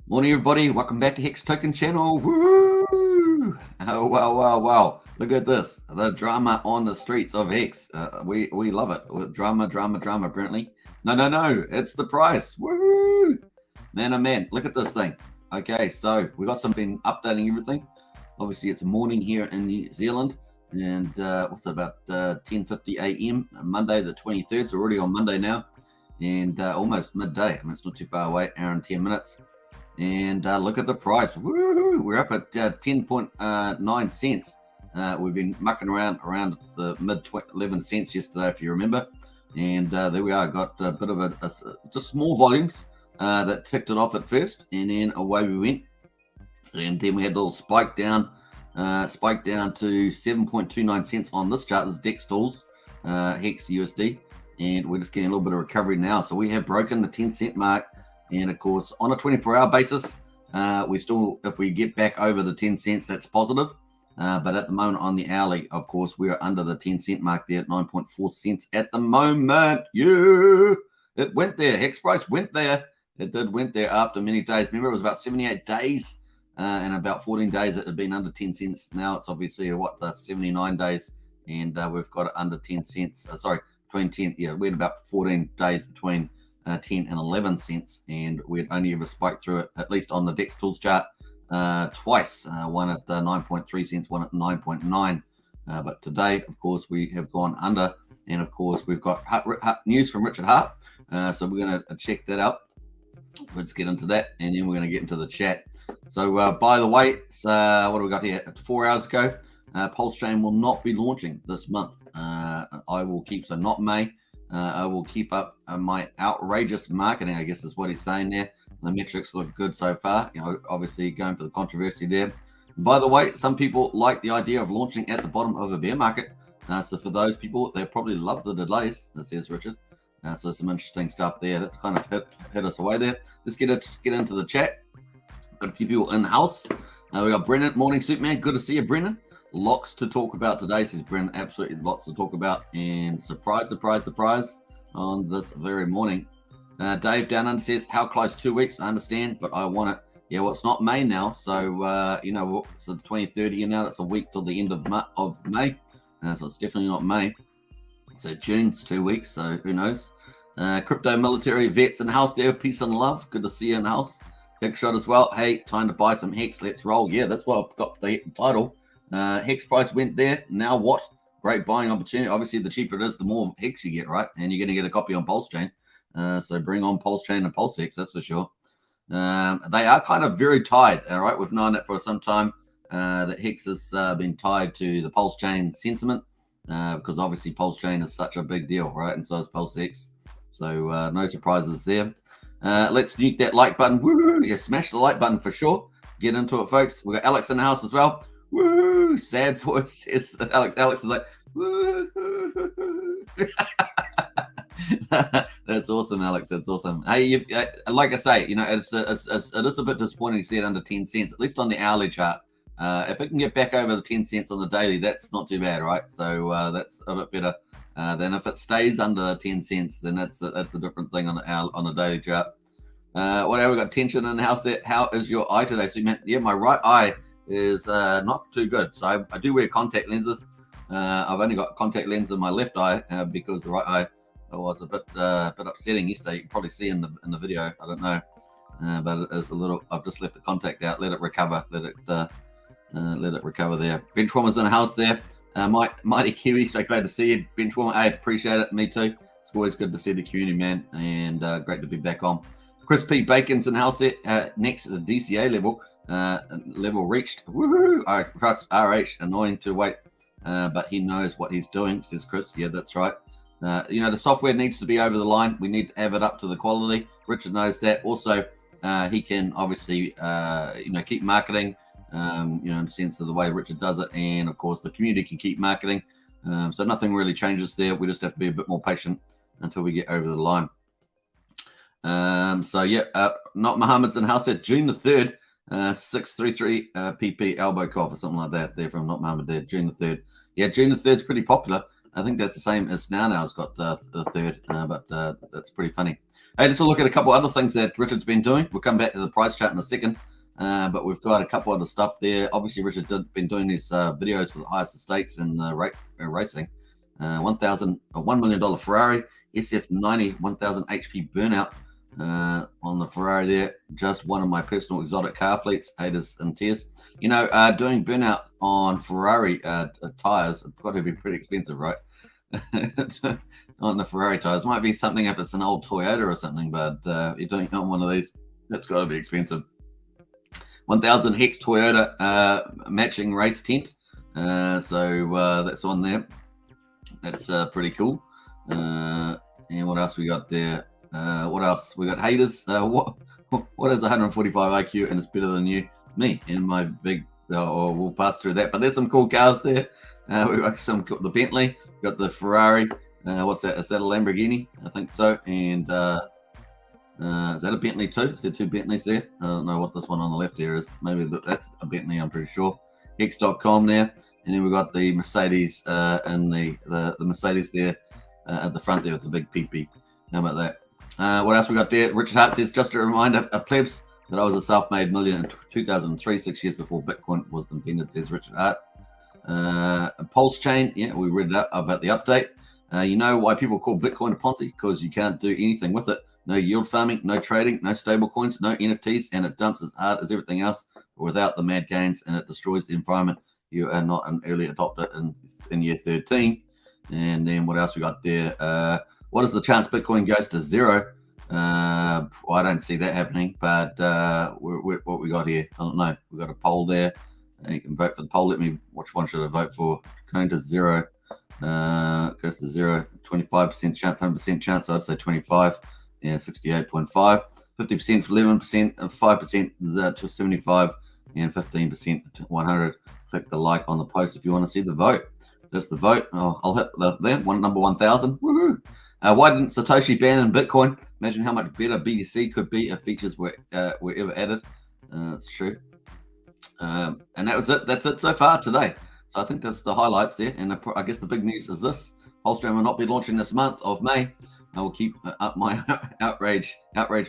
Morning, everybody. Welcome back to Hex Token channel. Woo! Oh, wow. Look at this. The drama on the streets of Hex. We love it. Drama, apparently. No. It's the price. Woo! Man, oh man. Look at this thing. Okay, so we got been updating everything. Obviously, it's morning here in New Zealand. And what's it, about 10:50 a.m. Monday the 23rd. So already on Monday now. And almost midday. I mean, it's not too far away. Hour and 10 minutes. And look at the price. Woo! We're up at 10.9 cents. We've been mucking around the mid 11 cents yesterday, if you remember. And there we are. Got a bit of just small volumes that ticked it off at first, and then away we went. And then we had a little spike down to 7.29 cents on this chart. This is Dex Tools, Hex USD, and we're just getting a little bit of recovery now. So we have broken the 10-cent mark. And of course, on a 24-hour basis, we still, if we get back over the 10 cents, that's positive. But at the moment on the hourly, of course, we're under the 10-cent mark there at 9.4 cents at the moment. It went there. Hex price went there. It went there after many days. Remember, it was about 78 days and about 14 days it had been under 10 cents. Now it's obviously 79 days, and we've got it under 10 cents. Between 10. Yeah, we had about 14 days between 10 and 11 cents, and we'd only ever spiked through it, at least on the Dex Tools chart, twice. One at 9.3 cents, one at 9.9. But today, of course, we have gone under, and of course, we've got news from Richard Hart. So we're going to check that out. Let's get into that, and then we're going to get into the chat. So, by the way, what do we got here? 4 hours ago, Pulsechain will not be launching this month. I will keep, so not May. I will keep up my outrageous marketing, I guess is what he's saying there. The metrics look good so far. Obviously going for the controversy there. By the way, some people like the idea of launching at the bottom of a bear market. So for those people, they probably love the delays, says Richard. So some interesting stuff there. That's kind of hit us away there. Let's get into the chat. Got a few people in the house. We got Brennan. Morning, Superman. Good to see you, Brennan. Lots to talk about today, says Brennan. Absolutely lots to talk about. And surprise on this very morning. Dave Down Under says, how close? 2 weeks? I understand, but I want it. Yeah, well, it's not May now. So, so the 23rd here now. That's a week till the end of May. So it's definitely not May. So June's 2 weeks. So who knows? Crypto military vets in the house there. Peace and love. Good to see you in the house. Big shot as well. Hey, time to buy some Hex. Let's roll. Yeah, that's what I've got for the title. Hex price went there. Now what? Great buying opportunity. Obviously, the cheaper it is, the more Hex you get, right? And you're going to get a copy on Pulsechain. So bring on Pulsechain and PulseX, that's for sure. They are kind of very tied, all right? We've known that for some time, that Hex has been tied to the Pulsechain sentiment because obviously Pulsechain is such a big deal, right? And so is PulseX. So no surprises there. Let's nuke that like button. Woo! Yeah, smash the like button for sure. Get into it, folks. We've got Alex in the house as well. Woo! Sad voice says Alex. Alex is like, woo! That's awesome, Alex. That's awesome. Hey, like I say, it is a bit disappointing to see it under 10 cents, at least on the hourly chart. If it can get back over the 10 cents on the daily, that's not too bad, right? So that's a bit better than if it stays under 10 cents. Then that's a different thing on the daily chart. Whatever, we got tension in the house there. How is your eye today? So, man, yeah, my right eye is not too good. So I do wear contact lenses. I've only got contact lens in my left eye because the right eye was a bit upsetting yesterday. You can probably see in the video. I don't know, but it is a little. I've just left the contact out. Let it recover. Let it recover there. Benchwarmer's in the house there. Mighty Kiwi. So glad to see you, Benchwarmer. I appreciate it. Me too. It's always good to see the community, man, and great to be back on. Chris P. Bacon's in the house there. Next to the DCA level reached. Woohoo! I trust RH. Annoying to wait, but he knows what he's doing, says Chris. Yeah, that's right. The software needs to be over the line. We need to have it up to the quality. Richard knows that. Also, he can obviously, keep marketing, in the sense of the way Richard does it. And of course, the community can keep marketing. So nothing really changes there. We just have to be a bit more patient until we get over the line. Not Muhammad's in the house there. June the 3rd, 633 PP elbow cough or something like that there from Not Muhammad there. June the 3rd. Yeah, June the 3rd is pretty popular. I think that's the same as now. It's got the 3rd, but that's pretty funny. Hey, let's look at a couple other things that Richard's been doing. We'll come back to the price chart in a second, but we've got a couple other stuff there. Obviously, Richard's been doing these videos for the highest stakes in racing. $1 million Ferrari, SF90, 1000 HP burnout on the Ferrari there. Just one of my personal exotic car fleets, haters and tears. You know, doing burnout on Ferrari tires have got to be pretty expensive, right? On the Ferrari tires. Might be something if it's an old Toyota or something, but you're doing on one of these, that's got to be expensive. 1000 Hex Toyota matching race tent. So that's on there. That's pretty cool. And what else we got there? What else? We got haters. What is 145 IQ and it's better than you? Me and my big, we'll pass through that. But there's some cool cars there. We've got the Bentley, we've got the Ferrari. What's that? Is that a Lamborghini? I think so. And is that a Bentley too? Is there two Bentleys there? I don't know what this one on the left here is. Maybe that's a Bentley, I'm pretty sure. Hex.com there. And then we've got the Mercedes and the Mercedes there at the front there with the big PP. How about that? What else we got there? Richard Hart says, just a reminder, plebs, that I was a self-made millionaire in 2003, 6 years before Bitcoin was invented, says Richard Hart. Pulsechain, yeah, we read it about the update. You know why people call Bitcoin a Ponzi? Because you can't do anything with it. No yield farming, no trading, no stable coins, no NFTs, and it dumps as hard as everything else without the mad gains, and it destroys the environment. You are not an early adopter in year 13. And then what else we got there? What is the chance Bitcoin goes to zero? Well, I don't see that happening, but what we got here? I don't know. We got a poll there. You can vote for the poll. Which one should I vote for? Going to zero. Goes to zero. 25% chance, 100% chance. I'd say 25. Yeah, 68.5. 50% for 11%, 5% to 75, and 15% to 100. Click the like on the post if you want to see the vote. That's the vote. I'll hit there. Number 1,000. Woohoo! Why didn't Satoshi ban in Bitcoin? Imagine how much better BTC could be if features were ever added. It's true. And that was it. That's it so far today. So I think that's the highlights there. And I guess the big news is this. PulseDoge will not be launching this month of May. I will keep up my outrage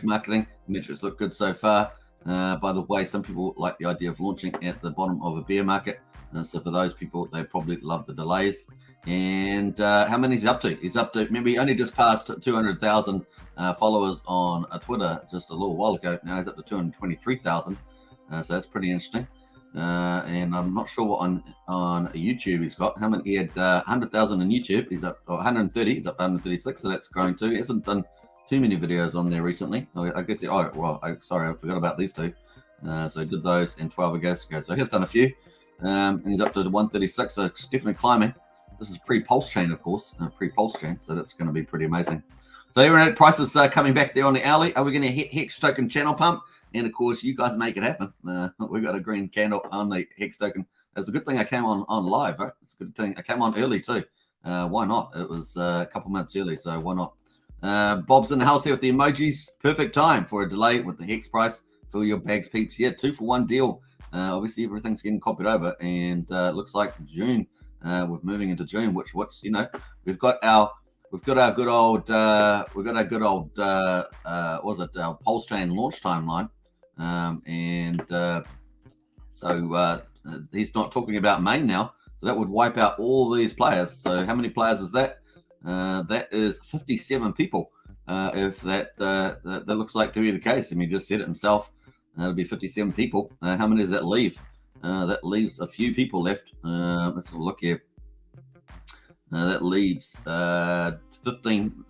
marketing. Metrics look good so far. By the way, some people like the idea of launching at the bottom of a bear market. So for those people, they probably love the delays. And how many is he up to? He's up to, remember, he only just passed 200,000 followers on Twitter just a little while ago. Now he's up to 223,000. So that's pretty interesting. And I'm not sure what on YouTube he's got. How many? He had 100,000 on YouTube. He's up 130. He's up 136. So that's growing too. He hasn't done too many videos on there recently. I guess sorry, I forgot about these two. So he did those and 12 ago. So he has done a few. And he's up to 136. So it's definitely climbing. This is pre-Pulsechain, of course, pre-Pulsechain. So that's going to be pretty amazing. So internet prices are coming back there on the alley. Are we going to hit Hex Token channel pump? And of course, you guys make it happen. We got a green candle on the Hex Token. It's a good thing I came on live, right? It's a good thing I came on early too. Why not? It was a couple months early, so why not? Bob's in the house here with the emojis. Perfect time for a delay with the Hex price. Fill your bags, peeps. Yeah, 2-for-1 deal. Obviously, everything's getting copied over, and it looks like June. We're moving into June, which we've got our good old Pulsechain launch timeline. So he's not talking about May now, so that would wipe out all these players. So how many players is that? That is 57 people. If that looks like to be the case, I mean, he just said it himself. That'll be 57 people. How many does that leave? That leaves a few people left. Let's look here. That leaves 15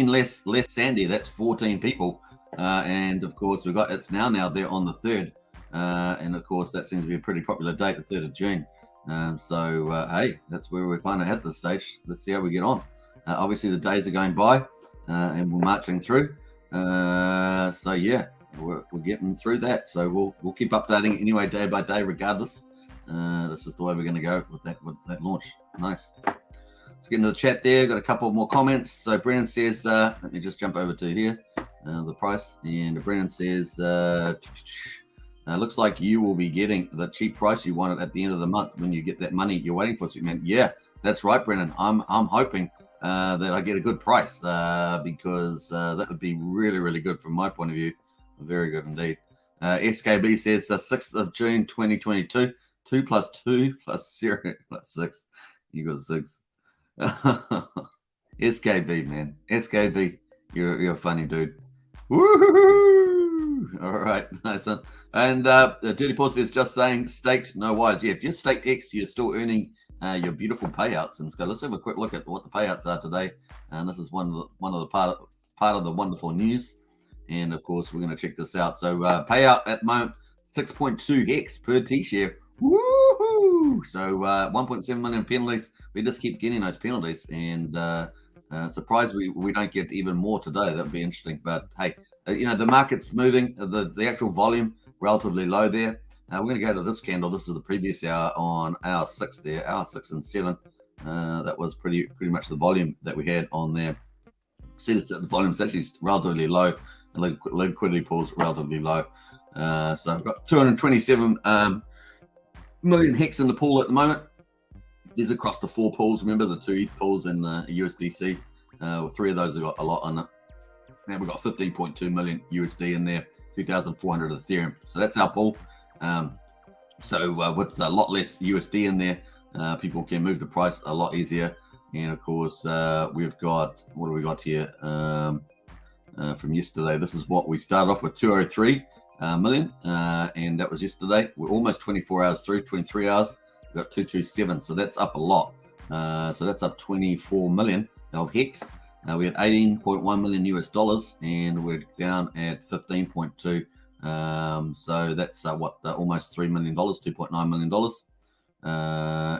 less Sandy. That's 14 people. And of course, it's now there on the 3rd. And of course, that seems to be a pretty popular date, the 3rd of June. Hey, that's where we're kind of at this stage. Let's see how we get on. Obviously, the days are going by and we're marching through. So yeah, we're getting through that. So we'll keep updating anyway, day by day, regardless. This is the way we're going to go with that launch. Nice. Let's get into the chat there. Got a couple more comments. So Brennan says, let me just jump over to here, the price. And Brennan says, looks like you will be getting the cheap price you wanted at the end of the month when you get that money you're waiting for. So, man, yeah, that's right, Brennan. I'm hoping that I get a good price because that would be really, really good from my point of view. Very good indeed. SKB says the 6th of June 2022, 2 plus 2 plus 0 plus 6 equals 6. SKB, man. SKB, you're a funny dude. Woo! All right, nice one. And Dirty Paul says just saying staked, no wires. Yeah, if you're staked X, you're still earning your beautiful payouts. And so let's have a quick look at what the payouts are today. And this is one of the part of the wonderful news. And of course, we're going to check this out. So payout at the moment 6.2 Hex per T-share. Woohoo! So 1.7 million penalties. We just keep getting those penalties, and surprised we don't get even more today. That would be interesting. But hey, the market's moving. The actual volume relatively low there. We're going to go to this candle. This is the previous hour on hour 6 there, hour 6 and 7. That was pretty much the volume that we had on there. See, the volume's actually relatively low. Liquidity pools relatively low. So I've got 227 million Hex in the pool at the moment. These across the 4 pools. Remember the 2 ETH pools and the USDC. 3 of those have got a lot on it. Now we've got 15.2 million USD in there, 2,400 Ethereum. So that's our pool. So with a lot less USD in there, people can move the price a lot easier. And of course, we've got, what do we got here? From yesterday, this is what we started off with, 203 million, and that was yesterday. We're almost 24 hours through, 23 hours. We've got 227, so that's up a lot. So that's up 24 million of Hex. We had 18.1 million US dollars, and we're down at 15.2. So that's almost $3 million, $2.9 million.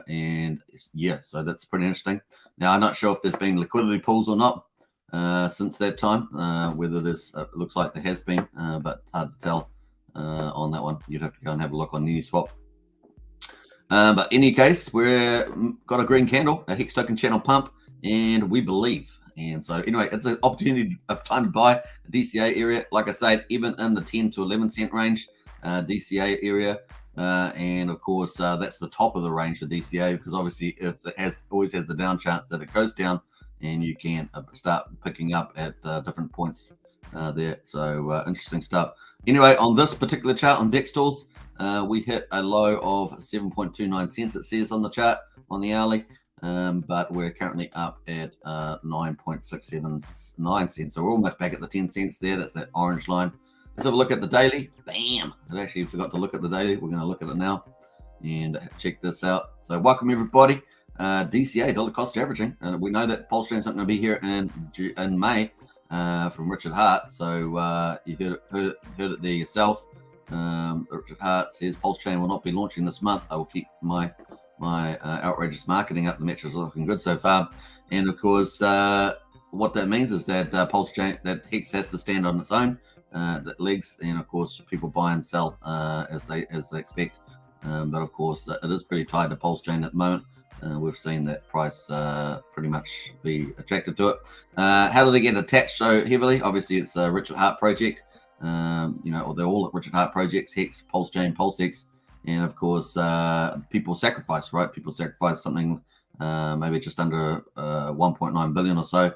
And yeah, so that's pretty interesting. Now, I'm not sure if there's been liquidity pools or not since that time, whether there's looks like there has been, but hard to tell on that one. You'd have to go and have a look on Uniswap. But in any case, we've got a green candle, a Hex token channel pump, and we believe. And so anyway, it's an opportunity of time to buy the DCA area. Like I said, even in the 10 to 11 cent range, DCA area. And of course, that's the top of the range for DCA, because obviously if it always has the down chance that it goes down, and you can start picking up at different points there. So interesting stuff. Anyway, on this particular chart on DEX tools, we hit a low of 7.29 cents, it says on the chart on the hourly, but we're currently up at 9.679 cents. So we're almost back at the 10 cents there. That's that orange line. Let's have a look at the daily. Bam! I actually forgot to look at the daily. We're going to look at it now and check this out. So welcome everybody. DCA, dollar cost averaging. We know that Pulsechain's not going to be here in May from Richard Hart. So you heard it there yourself. Richard Hart says Pulsechain will not be launching this month. I will keep my outrageous marketing up. The metrics are looking good so far. And of course, what that means is that Pulsechain, that Hex has to stand on its own, that legs, and of course people buy and sell as they expect. But of course, it is pretty tied to Pulsechain at the moment. We've seen that price pretty much be attracted to it. How do they get attached so heavily? Obviously, it's a Richard Hart project. Or they're all Richard Hart projects: Hex, Pulsechain, PulseX, and of course, people sacrifice. Right? People sacrifice something, maybe just under 1.9 billion or so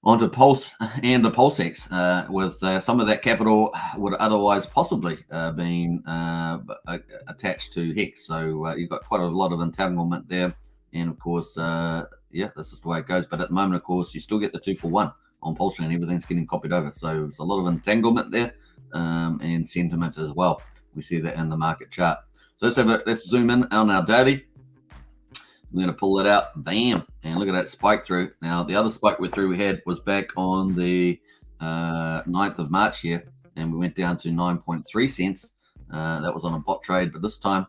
onto Pulse and the PulseX, with some of that capital would otherwise possibly been attached to Hex. So you've got quite a lot of entanglement there. And of course, this is the way it goes. But at the moment, of course, you still get the 2-for-1 on Pulsechain. Everything's getting copied over. So there's a lot of entanglement there and sentiment as well. We see that in the market chart. So let's zoom in on our daily. We're going to pull it out, bam, and look at that spike through. Now, the other spike we had was back on the 9th of March here, and we went down to 9.3 cents. That was on a bot trade, but this time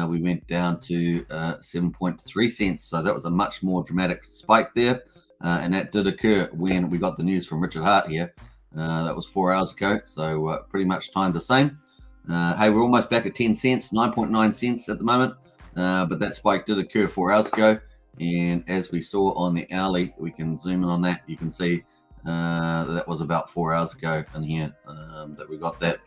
we went down to 7.3 cents. So that was a much more dramatic spike there, and that did occur when we got the news from Richard Hart here. That was 4 hours ago, so pretty much timed the same. Hey, we're almost back at 10 cents, 9.9 cents at the moment. But that spike did occur 4 hours ago, and as we saw on the hourly, we can zoom in on that. You can see that was about 4 hours ago in here that we got that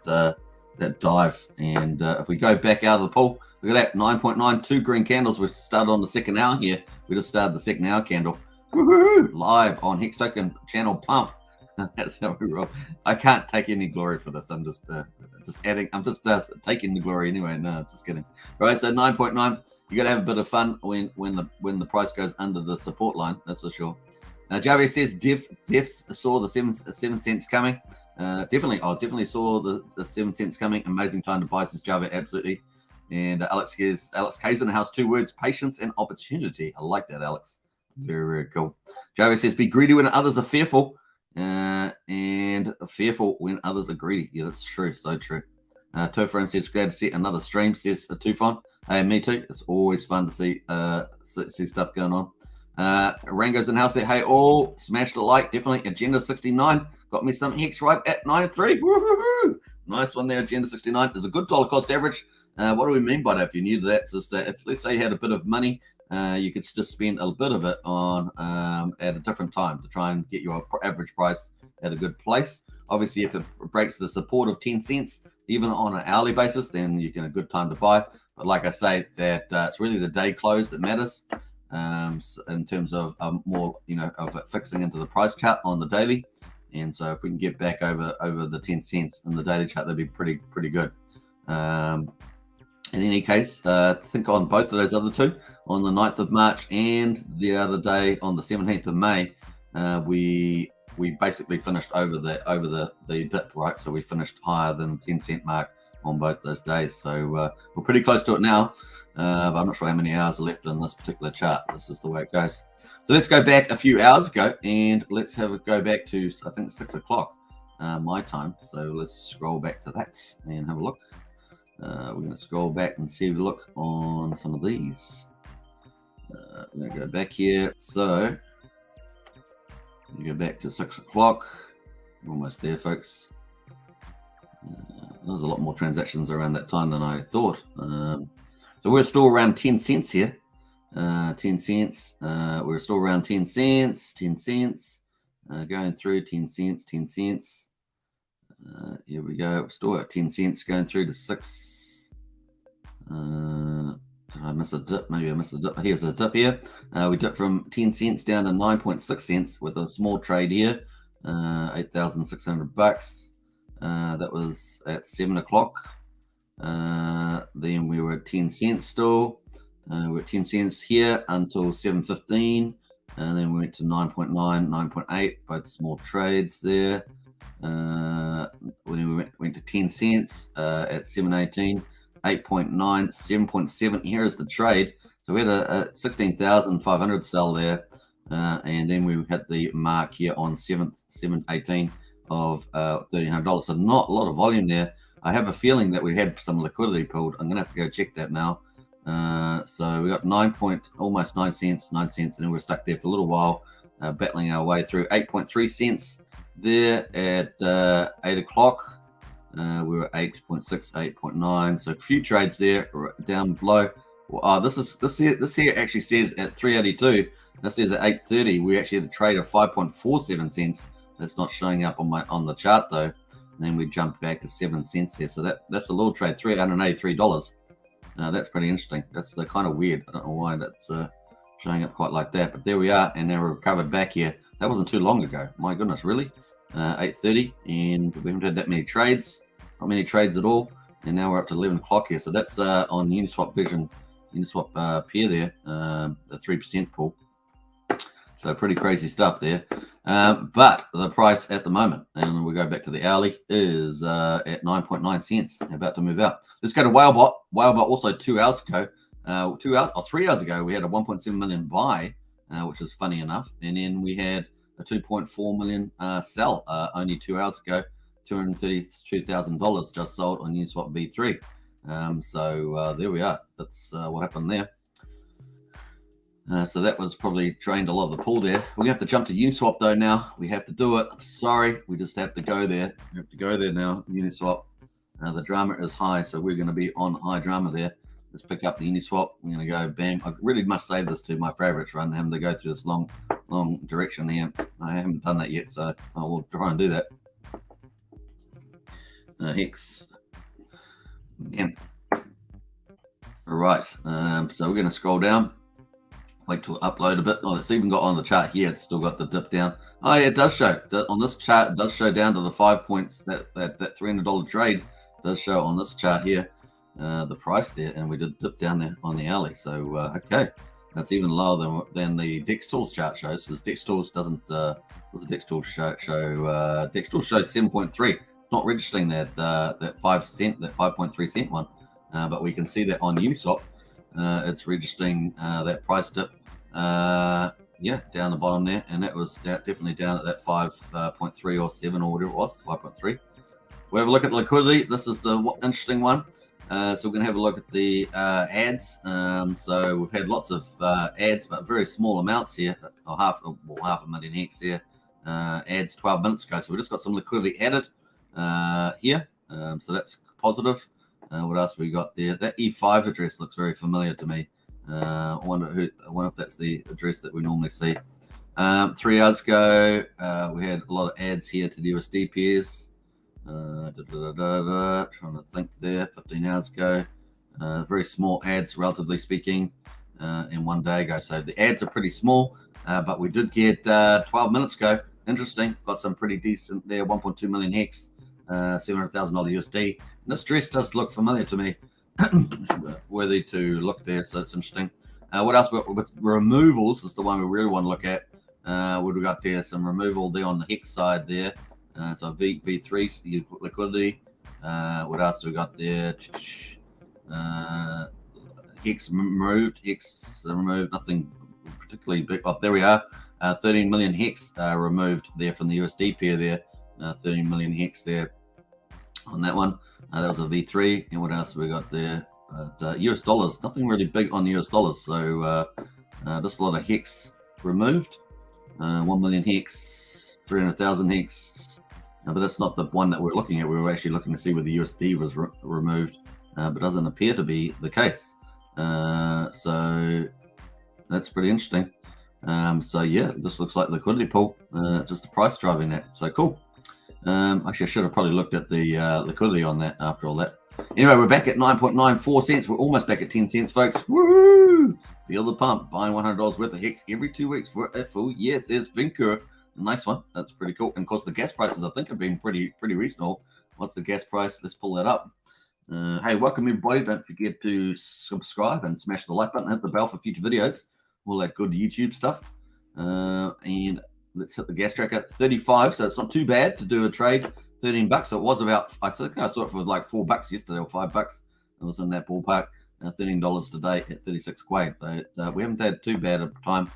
dive. And if we go back out of the pool, look at that, 9.92 green candles. We started on the second hour here. We just started the second hour candle. Woohoo! Live on Hex Token channel pump. That's how we roll. I can't take any glory for this. I'm just adding. I'm just taking the glory anyway. No, just kidding. Right, so 9.9. You got to have a bit of fun when the price goes under the support line. That's for sure. Now, Javier says Defs saw the 7 cents coming. Definitely saw the 7 cents coming. Amazing time to buy, says Java. Absolutely. And Alex K's in the house. 2 words: patience and opportunity. I like that, Alex. Very, very cool. Java says, be greedy when others are fearful, and fearful when others are greedy. Yeah, that's true. So true. Tofran says, glad to see another stream, says Tufon. Hey, me too. It's always fun to see stuff going on. Rango's in the house there. Hey, all smashed a like. Definitely. Agenda 69 got me some Hex right at 9.3. Woo-hoo-hoo. Nice one there. Agenda 69. There's a good dollar cost average. What do we mean by that? If you're new to that, it's just that if, let's say, you had a bit of money, you could just spend a bit of it on at a different time to try and get your average price at a good place. Obviously, if it breaks the support of 10 cents, even on an hourly basis, then you get a good time to buy. But like I say, that it's really the day close that matters in terms of more, of it fixing into the price chart on the daily. And so if we can get back over the 10 cents in the daily chart, that'd be pretty good. In any case, I think on both of those other two, on the 9th of March and the other day on the 17th of May, we basically finished over the dip, right? So we finished higher than the 10 cent mark on both those days. So we're pretty close to it now, but I'm not sure how many hours are left in this particular chart. This is the way it goes. So let's go back a few hours ago, and let's have it go back to, I think, 6 o'clock my time. So let's scroll back to that and have a look. We're going to scroll back and see a look on some of these. We're going to go back here. So we go back to 6 o'clock. We're almost there, folks. There's a lot more transactions around that time than I thought. So we're still around 10 cents here. 10 cents. We're still around 10 cents. 10 cents. Going through 10 cents. 10 cents. Here we go. We're still at 10 cents going through to 6. Did I miss a dip? Maybe I missed a dip. Here's a dip here. We dipped from 10 cents down to 9.6 cents with a small trade here. $8,600. That was at 7 o'clock. Then we were at 10 cents still. We're at 10 cents here until 7:15. And then we went to 9.9, 9.8, both small trades there. When we went to 10 cents at 7:18, 8.9, 7.7. Here is the trade. So we had a 16,500 sell there. And then we had the mark here on 7/18 of $1,300. So not a lot of volume there. I have a feeling that we had some liquidity pulled. I'm going to have to go check that now. So we got almost 9 cents, and then we're stuck there for a little while, battling our way through 8.3 cents there at 8 o'clock. We were 8.6, 8.9. So a few trades there down below. This here actually says at 382. This says at 8:30. We actually had a trade of 5.47 cents. That's not showing up on the chart though. And then we jumped back to 7 cents here. So that's a little trade, $383. That's pretty interesting. That's kind of weird. I don't know why that's showing up quite like that. But there we are, and now we're recovered back here. That wasn't too long ago. My goodness, really? 8:30, and we haven't had that many trades. Not many trades at all. And now we're up to 11 o'clock here. So that's on Uniswap Vision, Uniswap pair there, the 3% pool. So pretty crazy stuff there. But the price at the moment, and we go back to the hourly, is at 9.9 cents, about to move out. Let's go to Whalebot. Whalebot also 2 hours ago, 3 hours ago, we had a 1.7 million buy, which is funny enough. And then we had a 2.4 million sell only 2 hours ago. $232,000 just sold on Uniswap V3. So there we are. That's what happened there. So that was probably drained a lot of the pool there. We're going to have to jump to Uniswap though now. We have to do it. Sorry, we just have to go there. We have to go there now, Uniswap. The drama is high, so we're going to be on high drama there. Let's pick up the Uniswap. We're going to go bam. I really must save this to my favorites run, having to go through this long direction here. I haven't done that yet, so I will try and do that. Hex again. All right, so we're going to scroll down. Wait till it upload a bit. Oh, it's even got on the chart here. It's still got the dip down. Oh, yeah, it does show. On this chart, it does show down to the 5 points. That $300 trade does show on this chart here, the price there, and we did dip down there on the alley. So, okay, that's even lower than the DEX Tools chart shows. Because DEX Tools doesn't, what's the DEX Tools show? DEX Tools shows 7.3. Not registering that 5 cent, that 5.3 cent one, but we can see that on Uniswap. It's registering that price dip, yeah, down the bottom there, and that was definitely down at that 5.3 or 7 or whatever it was, 5.3. We have a look at liquidity. This is the interesting one. So we're going to have a look at the ads. So we've had lots of ads, but very small amounts here, or half a million hex here. Ads 12 minutes ago. So we just got some liquidity added here. So that's positive. What else we got there? That E5 address looks very familiar to me. I wonder if that's the address that we normally see. 3 hours ago, we had a lot of ads here to the USD pairs. Trying to think there. 15 hours ago, very small ads, relatively speaking, and 1 day ago. So the ads are pretty small, but we did get 12 minutes ago. Interesting. Got some pretty decent there. 1.2 million hex, $700,000 USD. And this dress does look familiar to me. Worthy to look there, so that's interesting. What else? With removals is the one we really want to look at. What we got there? Some removal there on the hex side there. So V3 liquidity. What else we got there? Hex removed. Hex removed. Nothing particularly big. Oh, there we are. 13 million hex removed there from the USD pair there. 13 million hex there on that one. That was a V3. And what else we got there? US dollars. Nothing really big on the US dollars. So just a lot of hex removed. 1 million hex, 300,000 hex. But that's not the one that we're looking at. We were actually looking to see where the USD was removed. But doesn't appear to be the case. So that's pretty interesting. So yeah, this looks like liquidity pool. Just the price driving that. So cool. Actually, I should have probably looked at the liquidity on that after all that. Anyway, we're back at 9.94 cents. We're almost back at 10 cents, folks. Woo! Feel the pump. Buying $100 worth of hex every 2 weeks for a full year. Says Vinker. Nice one. That's pretty cool. And of course, the gas prices I think have been pretty reasonable. What's the gas price? Let's pull that up. Hey, welcome everybody. Don't forget to subscribe and smash the like button. Hit the bell for future videos. All that good YouTube stuff. And let's hit the gas tracker. 35. So it's not too bad to do a trade. $13. So it was about, I think I saw it for like $4 yesterday or $5. It was in that ballpark. $13 today at 36 Quay. But we haven't had too bad a time.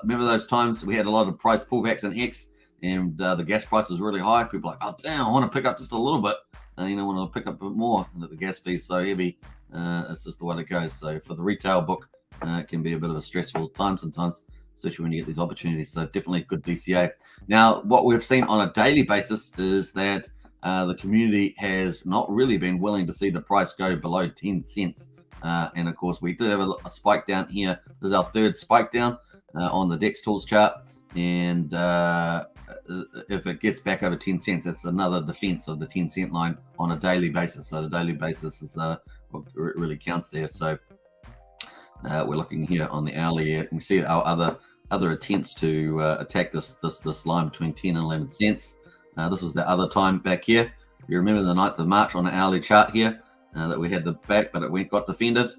Remember those times we had a lot of price pullbacks in Hex and the gas price was really high. People are like, oh, damn, I want to pick up just a little bit. I want to pick up a bit more. The gas fee is so heavy. It's just the way it goes. So for the retail book, it can be a bit of a stressful time sometimes, especially when you get these opportunities. So definitely a good DCA. Now, what we've seen on a daily basis is that the community has not really been willing to see the price go below 10 cents. And of course, we did have a spike down here. This is our third spike down on the DEX Tools chart. And if it gets back over 10 cents, that's another defense of the 10 cent line on a daily basis. So the daily basis is what really counts there. So we're looking here on the hourly. You can see our other attempts to attack this line between 10 and 11 cents. This was the other time back here. You remember the 9th of March on the hourly chart here that we had the back, but it got defended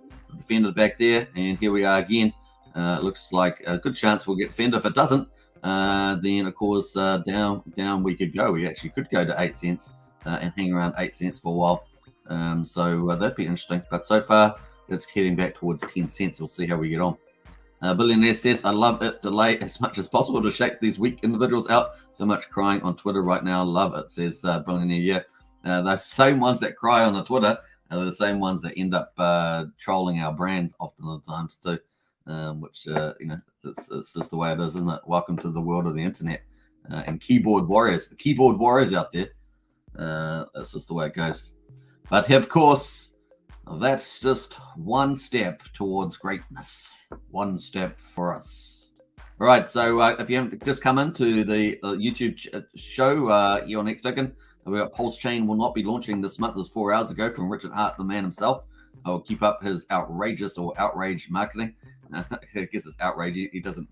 back there. And here we are again. It looks like a good chance we'll get defended. If it doesn't, then of course down we could go. We actually could go to 8 cents and hang around 8 cents for a while. So that'd be interesting. But so far, it's heading back towards 10 cents. We'll see how we get on. Billionaire says, I love it. Delay as much as possible to shake these weak individuals out. So much crying on Twitter right now. Love it, says Billionaire. Yeah. Those same ones that cry on the Twitter are the same ones that end up trolling our brand often at times too. Which, it's just the way it is, isn't it? Welcome to the world of the internet and keyboard warriors. The keyboard warriors out there. That's just the way it goes. But of course, that's just one step towards greatness. One step for us. All right. So if you haven't just come into the YouTube show here on Hex Token, We got Pulsechain will not be launching this month. It was 4 hours ago from Richard Hart, the man himself. I will keep up his outrageous or outrage marketing. I guess it's outrage. He doesn't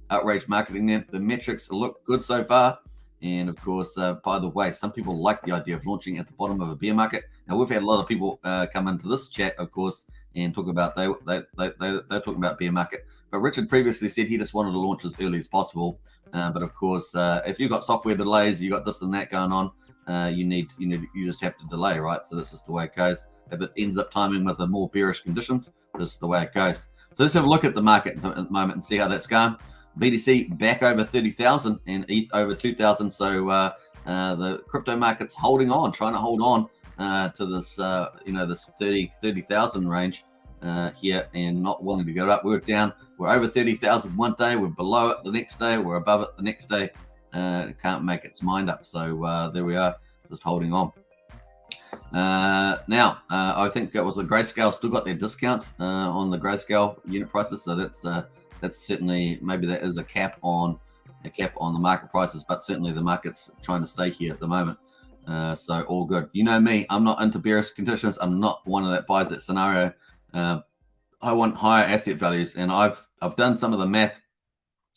outrage marketing there. The metrics look good so far. And of course, by the way, some people like the idea of launching at the bottom of a bear market. Now, we've had a lot of people come into this chat, of course, and talk about they're talking about bear market. But Richard previously said he just wanted to launch as early as possible. But of course, if you've got software delays, you got this and that going on, you just have to delay, right? So this is the way it goes. If it ends up timing with the more bearish conditions, this is the way it goes. So let's have a look at the market at the moment and see how that's going. BTC back over 30,000 and ETH over 2,000. So the crypto market's holding on, trying to hold on to this, this 30,000 range here, and not willing to get up. We're down. We're over 30,000 one day. We're below it the next day. We're above it the next day. It can't make its mind up. So there we are, just holding on. Now, I think it was the Grayscale still got their discount on the Grayscale unit prices. So that's certainly, maybe that is a cap on the market prices, but certainly the market's trying to stay here at the moment. So all good. You know me, I'm not into bearish conditions. I'm not one of that buys that scenario. I want higher asset values, and I've done some of the math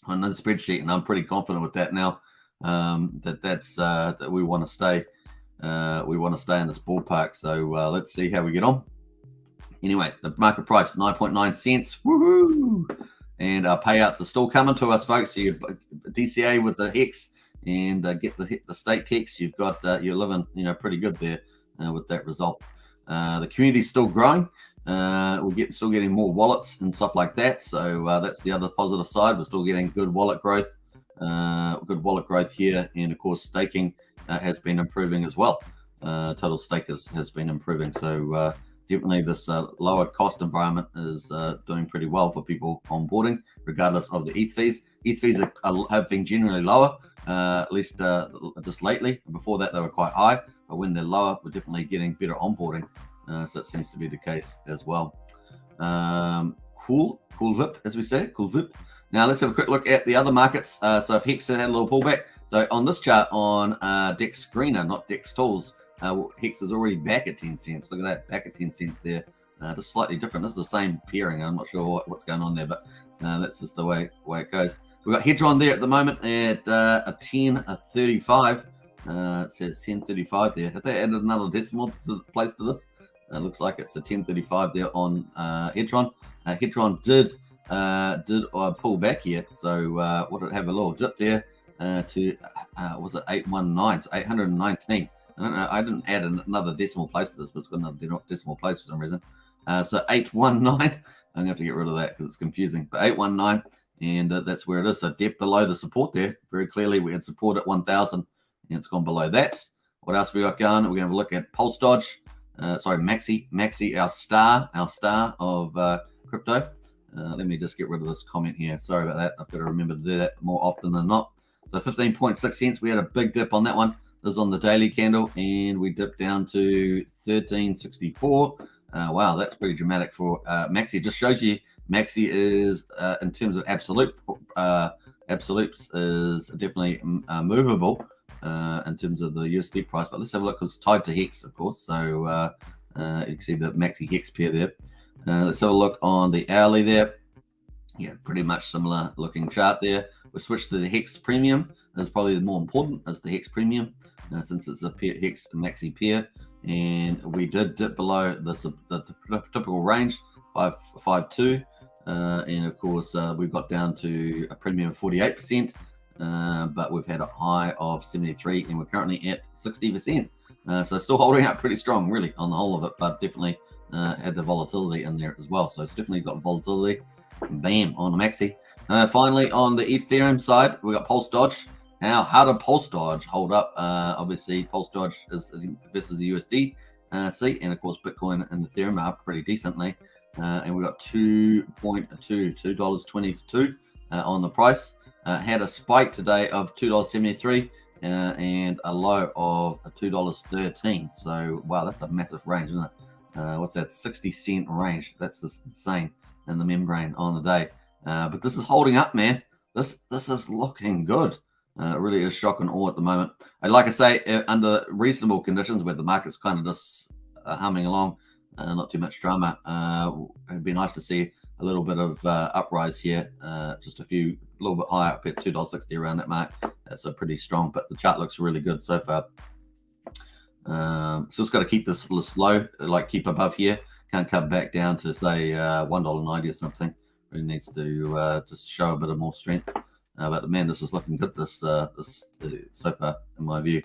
on the spreadsheet, and I'm pretty confident with that now. That we want to stay. We want to stay in this ballpark. So let's see how we get on. Anyway, the market price 9.9 cents. Woohoo! And our payouts are still coming to us, folks. So you DCA with the Hex and get the state Hex. You've got you're living pretty good there with that result. The community's still growing. We're still getting more wallets and stuff like that. So that's the other positive side. We're still getting good wallet growth. Good wallet growth here, and of course staking has been improving as well. Total stake has been improving. So definitely this lower cost environment is doing pretty well for people onboarding, regardless of the ETH fees. ETH fees have been generally lower, at least just lately. Before that, they were quite high, but when they're lower, we're definitely getting better onboarding. So it seems to be the case as well. Cool zip, as we say, cool zip. Now let's have a quick look at the other markets. So if Hex had a little pullback, so on this chart on Dex Screener, not Dex Tools, Hex is already back at 10 cents. Look at that, back at 10 cents there. Just slightly different. This is the same pairing. I'm not sure what's going on there, but that's just the way it goes. We've got Hedron there at the moment at a 10.35. It says 10.35 there. Have they added another decimal place to this? Looks like it's a 10.35 there on Hedron. Hedron did pull back here. So what did it have a little dip there to was it 819? So 819. I don't know. I didn't add another decimal place to this, but it's got another decimal place for some reason. So 819. I'm gonna have to get rid of that because it's confusing. But 819, and that's where it is. So dip below the support there. Very clearly, we had support at 1,000, and it's gone below that. What else we got going? We're gonna have a look at PulseDoge. Maxi, our star of crypto. Let me just get rid of this comment here. Sorry about that. I've got to remember to do that more often than not. So 15.6 cents. We had a big dip on that one. This is on the daily candle, and we dipped down to 13.64. Wow, that's pretty dramatic for Maxi. It just shows you Maxi is, in terms of absolutes, is definitely movable in terms of the USD price. But let's have a look, because it's tied to Hex, of course. So you can see the Maxi Hex pair there. Let's have a look on the hourly there. Yeah, pretty much similar looking chart there. We switched to the Hex Premium. That's probably the more important, as the Hex Premium, since it's a Hex Maxi pair. And we did dip below the typical range, 5.52. And of course, we got down to a premium of 48%. But we've had a high of 73, and we're currently at 60%. So still holding up pretty strong, really, on the whole of it, but definitely had the volatility in there as well. So it's definitely got volatility. Bam, on the Maxi. Finally, on the Ethereum side, we got PulseDoge. Now, how did PulseDoge hold up? Obviously, PulseDoge is versus the USD. And of course, Bitcoin and Ethereum are up pretty decently. And we got $2.22 on the price. Had a spike today of $2.73 and a low of $2.13. So, wow, that's a massive range, isn't it? What's that? 60-cent range. That's just insane in the membrane on the day. But this is holding up, man. This is looking good. Really is shock and awe at the moment. And like I say, under reasonable conditions where the market's kind of just humming along, not too much drama, it'd be nice to see a little bit of uprise here, just a little bit higher up at $2.60 around that mark. That's a pretty strong, but the chart looks really good so far. So it's got to keep this low, like keep above here. Can't come back down to say $1.90 or something. Really needs to just show a bit of more strength. But man, this is looking good. This so far, in my view.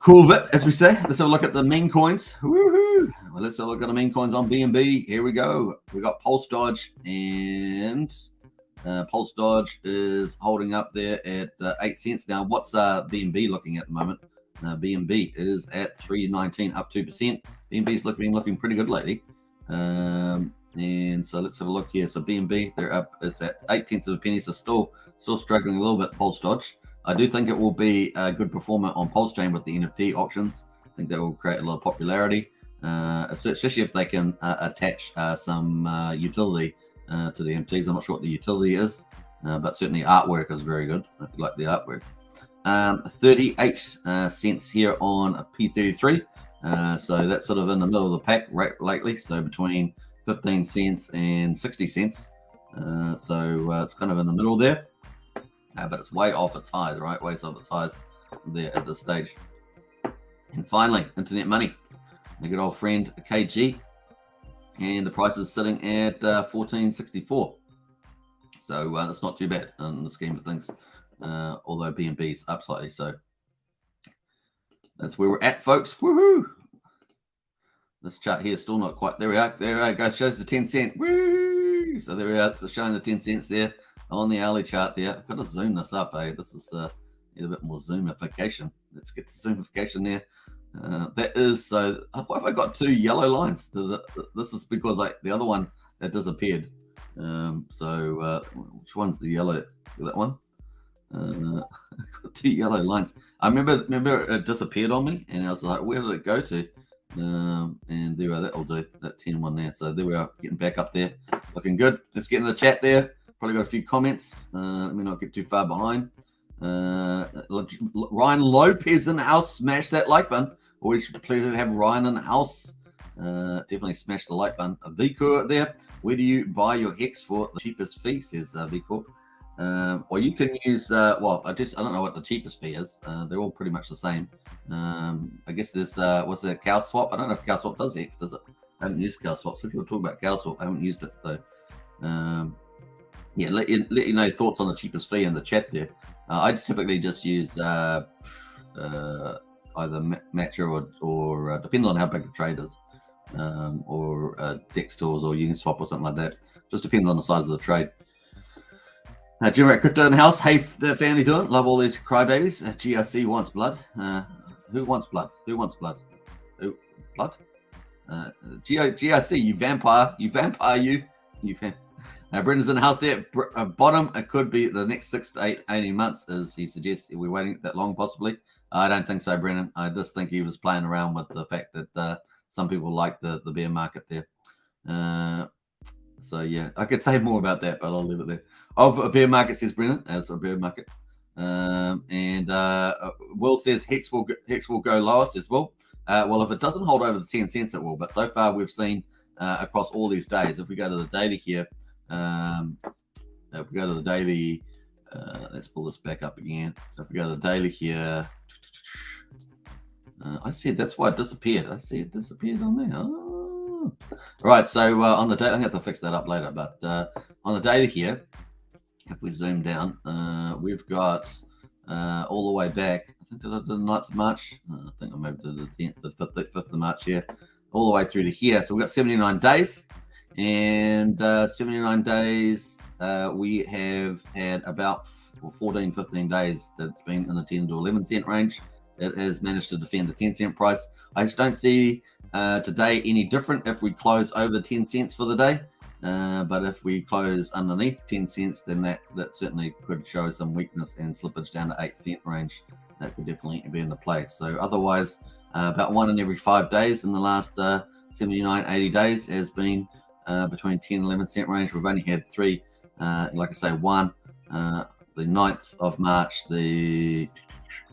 Cool VIP, as we say. Let's have a look at the meme coins. Woohoo! Well, let's have a look at the meme coins on BNB. Here we go. We got PulseDoge, and PulseDoge is holding up there at 8 cents. Now, what's BNB looking at the moment? BNB is at 3.19, up 2%. BNB's looking pretty good lately. And so let's have a look here. So BNB, they're up. It's at 0.8 of a penny. So still struggling a little bit. PulseDoge. I do think it will be a good performer on Pulsechain with the NFT auctions. I think that will create a lot of popularity, especially if they can attach some utility to the NFTs. I'm not sure what the utility is, but certainly artwork is very good. If you like the artwork. 38 cents here on a P33. So that's sort of in the middle of the pack right lately. So between 15 cents and 60 cents. So it's kind of in the middle there. But it's way off its highs, right? Way off its highs there at this stage. And finally, internet money. My good old friend KG. And the price is sitting at 14.64. So that's not too bad in the scheme of things. Although BNB's up slightly. So that's where we're at, folks. Woohoo! This chart here is still not quite. There we are. There we go. Shows the 10 cent. Woo! So there we are. It's showing the 10 cents there on the hourly chart there. I've got to zoom this up, eh? This is need a bit more zoomification. Let's get the zoomification there. That is so. Why have I got two yellow lines? This is because the other one that disappeared. So which one's the yellow? That one. Got two yellow lines. I remember it disappeared on me, and I was like, where did it go to? And there we are. That'll do. That 10 one there. So there we are, getting back up there, looking good. Let's get in the chat there. Probably got a few comments. Let me not get too far behind. Ryan Lopez in the house. Smash that like button. Always a pleasure to have Ryan in the house. Definitely smash the like button. VCor there. Where do you buy your Hex for the cheapest fee? Says VCor. Or you can use. I don't know what the cheapest fee is. They're all pretty much the same. I guess there's what's the cow swap? I don't know if cow swap does Hex. Does it? I haven't used cow swap. So people talk about cow swap. I haven't used it though. Yeah, let you know thoughts on the cheapest fee in the chat there. I typically just use either Matcher or depends on how big the trade is, or Dextors or Uniswap or something like that. Just depends on the size of the trade. Generate Crypto in the house. Hey, the family doing? Love all these crybabies. GRC wants blood. Who wants blood? Who wants blood? Who? Blood? GRC, you vampire. You vampire, you vampire. Brendan's in the house there. Bottom, it could be the next 6 to 18 months, as he suggests. We're waiting that long, possibly. I don't think so, Brendan. I just think he was playing around with the fact that some people like the bear market there. So, yeah, I could say more about that, but I'll leave it there. Of a bear market, says Brendan. That's a bear market. And Will says Hex will go lower, says Will. Well, if it doesn't hold over the 10 cents, it will. But so far, we've seen across all these days, if we go to the daily here, if we go to the daily, let's pull this back up again. So if we go to the daily here, I see that's why it disappeared. I see it disappeared on there. Oh. Right, so on the daily, I'm going to have to fix that up later. But on the daily here, if we zoom down, we've got all the way back. I think I did the 9th of March. I think I moved to the 10th, the 5th of March here, all the way through to here. So we've got 79 days. And 79 days, we have had about 14, 15 days that's been in the 10 to 11 cent range. It has managed to defend the 10 cent price. I just don't see today any different if we close over 10 cents for the day. But if we close underneath 10 cents, then that certainly could show some weakness and slippage down to 8 cent range. That could definitely be in the play. So otherwise, about 1 in every 5 days in the last 79, 80 days has been between 10 and 11 cent range. We've only had 3, like I say, one the 9th of March, the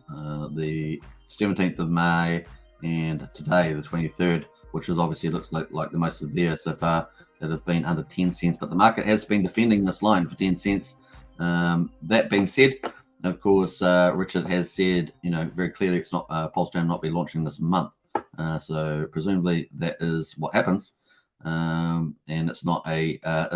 17th of May, and today, the 23rd, which is obviously looks like the most severe so far that has been under 10 cents. But the market has been defending this line for 10 cents. That being said, of course, Richard has said, very clearly it's not PulseChain not be launching this month. So presumably that is what happens. And it's not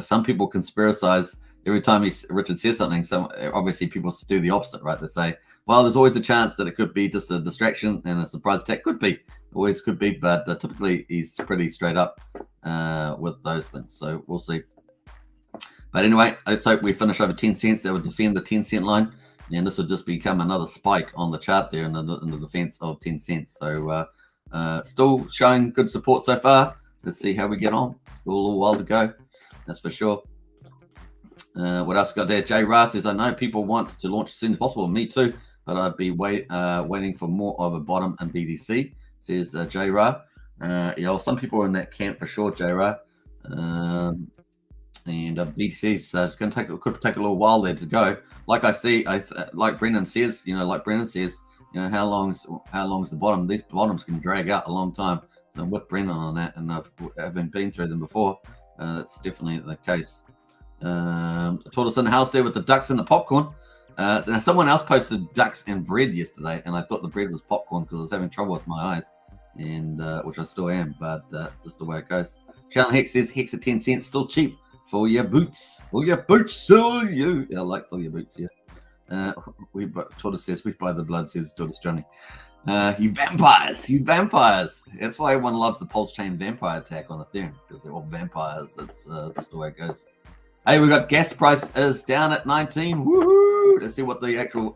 some people conspiracize every time Richard says something. So obviously people do the opposite, right? They say, well, there's always a chance that it could be just a distraction and a surprise attack. Could be, always could be, but typically he's pretty straight up with those things. So we'll see. But anyway, let's hope we finish over 10 cents. That would defend the 10 cent line. And this would just become another spike on the chart there in the defense of 10 cents. So still showing good support so far. Let's see how we get on. Still a little while to go. That's for sure. What else got there? Jay Ra says, I know people want to launch as soon as possible. Me too. But I'd be waiting for more of a bottom and BDC, says Jay Ra. Some people are in that camp for sure, Jay Ra. And BTC it's going to could take a little while there to go. Like I see, like Brendan says, how long's the bottom? These bottoms can drag out a long time. So I'm with Brendan on that, and I've been through them before. That's definitely the case. Tortoise in the house there with the ducks and the popcorn. Now someone else posted ducks and bread yesterday, and I thought the bread was popcorn because I was having trouble with my eyes, and which I still am, but just the way it goes. Shannon Hex says Hex at 10 cents, still cheap. For your boots. For your boots, so you. I like for your boots, yeah. Tortoise says, we buy the blood, says Tortoise Johnny. You vampires. That's why everyone loves the PulseChain vampire attack on Ethereum, because they're all vampires. That's just the way it goes. Hey, we got gas price is down at 19. Woohoo! Let's see what the actual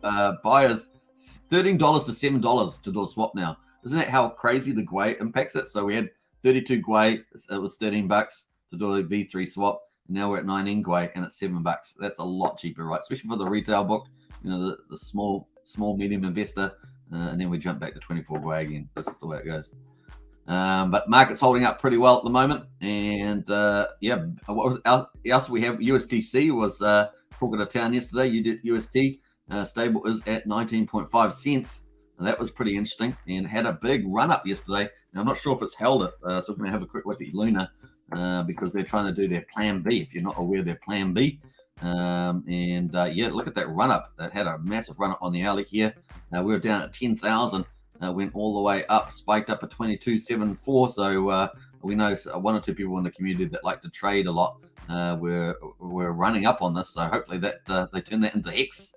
buyers. $13 to $7 to do a swap now. Isn't that how crazy the Gwei impacts it? So we had 32 Gwei. It was $13 to do a V3 swap. Now we're at 19 Gwei and it's $7. That's a lot cheaper, right? Especially for the retail book, the small, medium investor. And then we jump back to 24 Gwei again. This is the way it goes. But market's holding up pretty well at the moment. And what else we have? USDC was talking to town yesterday. You did UST stable is at 19.5 cents. And that was pretty interesting and had a big run up yesterday. Now, I'm not sure if it's held it. So we're going to have a quick look at Luna. Because they're trying to do their plan B. If you're not aware, their plan B. Look at that run up. That had a massive run up on the alley here. We were down at 10,000. Went all the way up, spiked up at 22.74. So we know one or two people in the community that like to trade a lot. We're running up on this. So hopefully that they turn that into Hex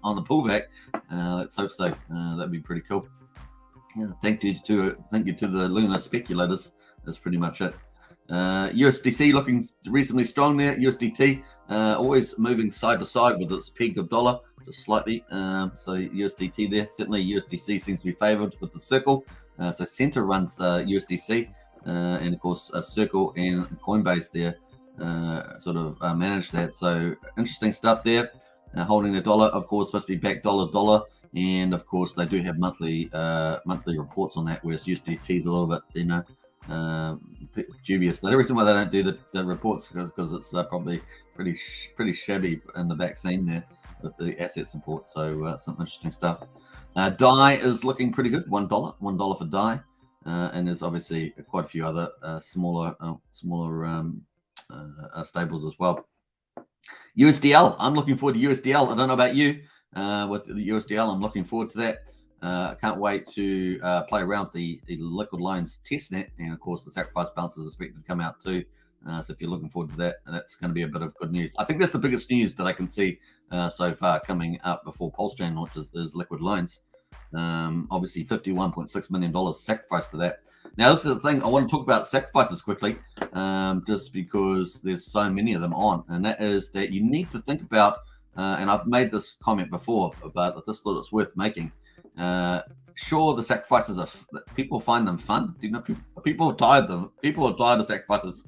on the pullback. Let's hope so. That'd be pretty cool. Yeah, thank you to the Luna speculators. That's pretty much it. USDC looking reasonably strong there. USDT always moving side to side with its peak of dollar just slightly. So USDT there. Certainly USDC seems to be favored with the circle. So Center runs USDC and of course Circle and Coinbase there manage that. So interesting stuff there. Holding the dollar, of course, must be back dollar. And of course they do have monthly reports on that, whereas USDT is a little bit, dubious. The reason why they don't do the reports because it's probably pretty shabby in the vaccine there with the asset support. So some interesting stuff. DAI is looking pretty good. $1 for DAI, and there's obviously quite a few other smaller stables as well. USDL, I'm looking forward to USDL. I don't know about you. With the USDL, I'm looking forward to that. I can't wait to play around the liquid loans testnet, and of course the sacrifice balance is expected to come out too. So if you're looking forward to that, that's going to be a bit of good news. I think that's the biggest news that I can see so far coming up before PulseChain launches is liquid loans. Obviously $51.6 million sacrificed to that. Now this is the thing, I want to talk about sacrifices quickly, just because there's so many of them on, and that is that you need to think about, and I've made this comment before, but I just thought it's worth making. Sure, the sacrifices people find them fun. Do you know people are tired of sacrifices.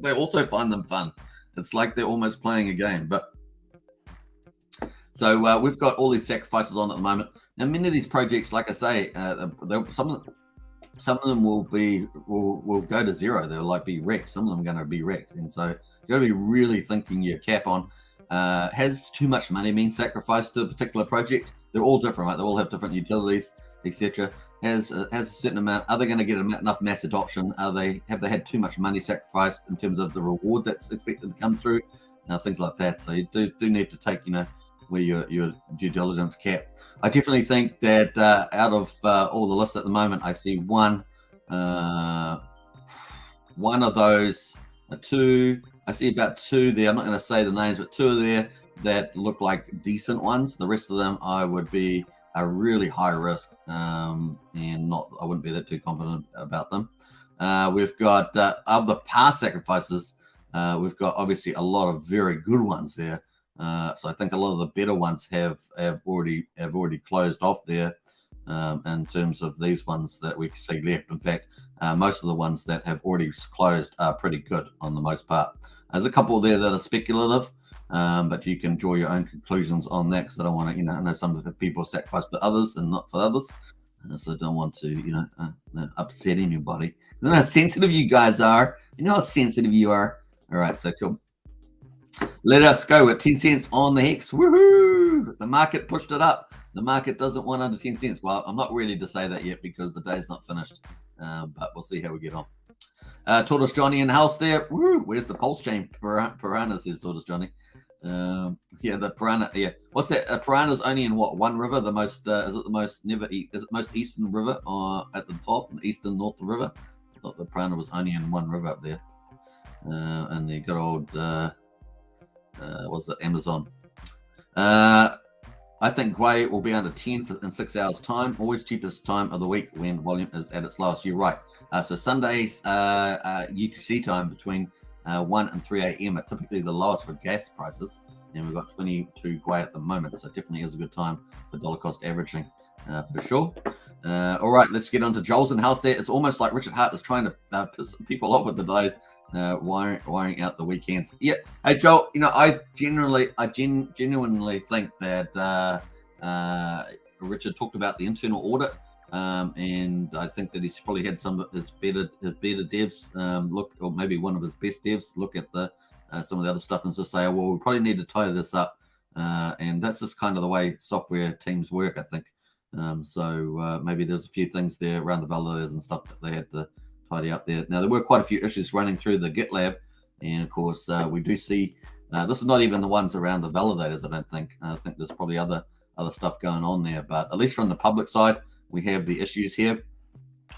They also find them fun. It's like they're almost playing a game. But so we've got all these sacrifices on at the moment. Now, many of these projects, like I say, some of them will go to zero. They'll be wrecked. Some of them are going to be wrecked, and so you got to be really thinking your cap on has too much money been sacrificed to a particular project? They're all different, right? They all have different utilities, etc. Has a certain amount. Are they going to get enough mass adoption? Have they had too much money sacrificed in terms of the reward that's expected to come through? Things like that. So you do need to take, where your due diligence cap. I definitely think that out of all the lists at the moment, I see one of those, two. I see about two there. I'm not going to say the names, but two are there that look like decent ones. The rest of them I would be a really high risk, and I wouldn't be that too confident about them. We've got of the past sacrifices, we've got obviously a lot of very good ones there. So I think a lot of the better ones have already closed off there. In terms of these ones that we see left, in fact, most of the ones that have already closed are pretty good on the most part. There's a couple there that are speculative, but you can draw your own conclusions on that, because I don't want to, I know some of the people sacrifice for others and not for others, so I don't want to, upset anybody. I know how sensitive you guys are. You know how sensitive you are. All right, so cool. Let us go with 10 cents on the Hex. Woohoo! The market pushed it up. The market doesn't want under 10 cents. Well, I'm not ready to say that yet because the day's not finished, but we'll see how we get on. Tortoise Johnny in the house there. Woo! Where's the Pulsechain Piranha, says Tortoise Johnny. Yeah, the Piranha. Yeah, what's that? Piranha's only in what, one river? The most is it the most is it most eastern river at the top, the eastern north river? I thought the Piranha was only in one river up there. And the good old what's it, Amazon. I think grey will be under 10 in 6 hours time. Always cheapest time of the week when volume is at its lowest. You're right. So Sundays UTC time between 1 and 3 a.m. are typically the lowest for gas prices, and we've got 22 grey at the moment, so it definitely is a good time for dollar cost averaging for sure. All right, let's get on to Joel's in the house there. It's almost like Richard Hart is trying to piss people off with the delays, wiring out the weekends. Yeah, hey Joel, I genuinely think that Richard talked about the internal audit, and I think that he's probably had some of his better devs look, or maybe one of his best devs look at the some of the other stuff and just say, oh, well, we probably need to tidy this up, and that's just kind of the way software teams work, I think. So maybe there's a few things there around the validators and stuff that they had to tidy up there. Now, there were quite a few issues running through the GitLab, and of course we do see this is not even the ones around the validators. I don't think. I think there's probably other stuff going on there, but at least from the public side, we have the issues here.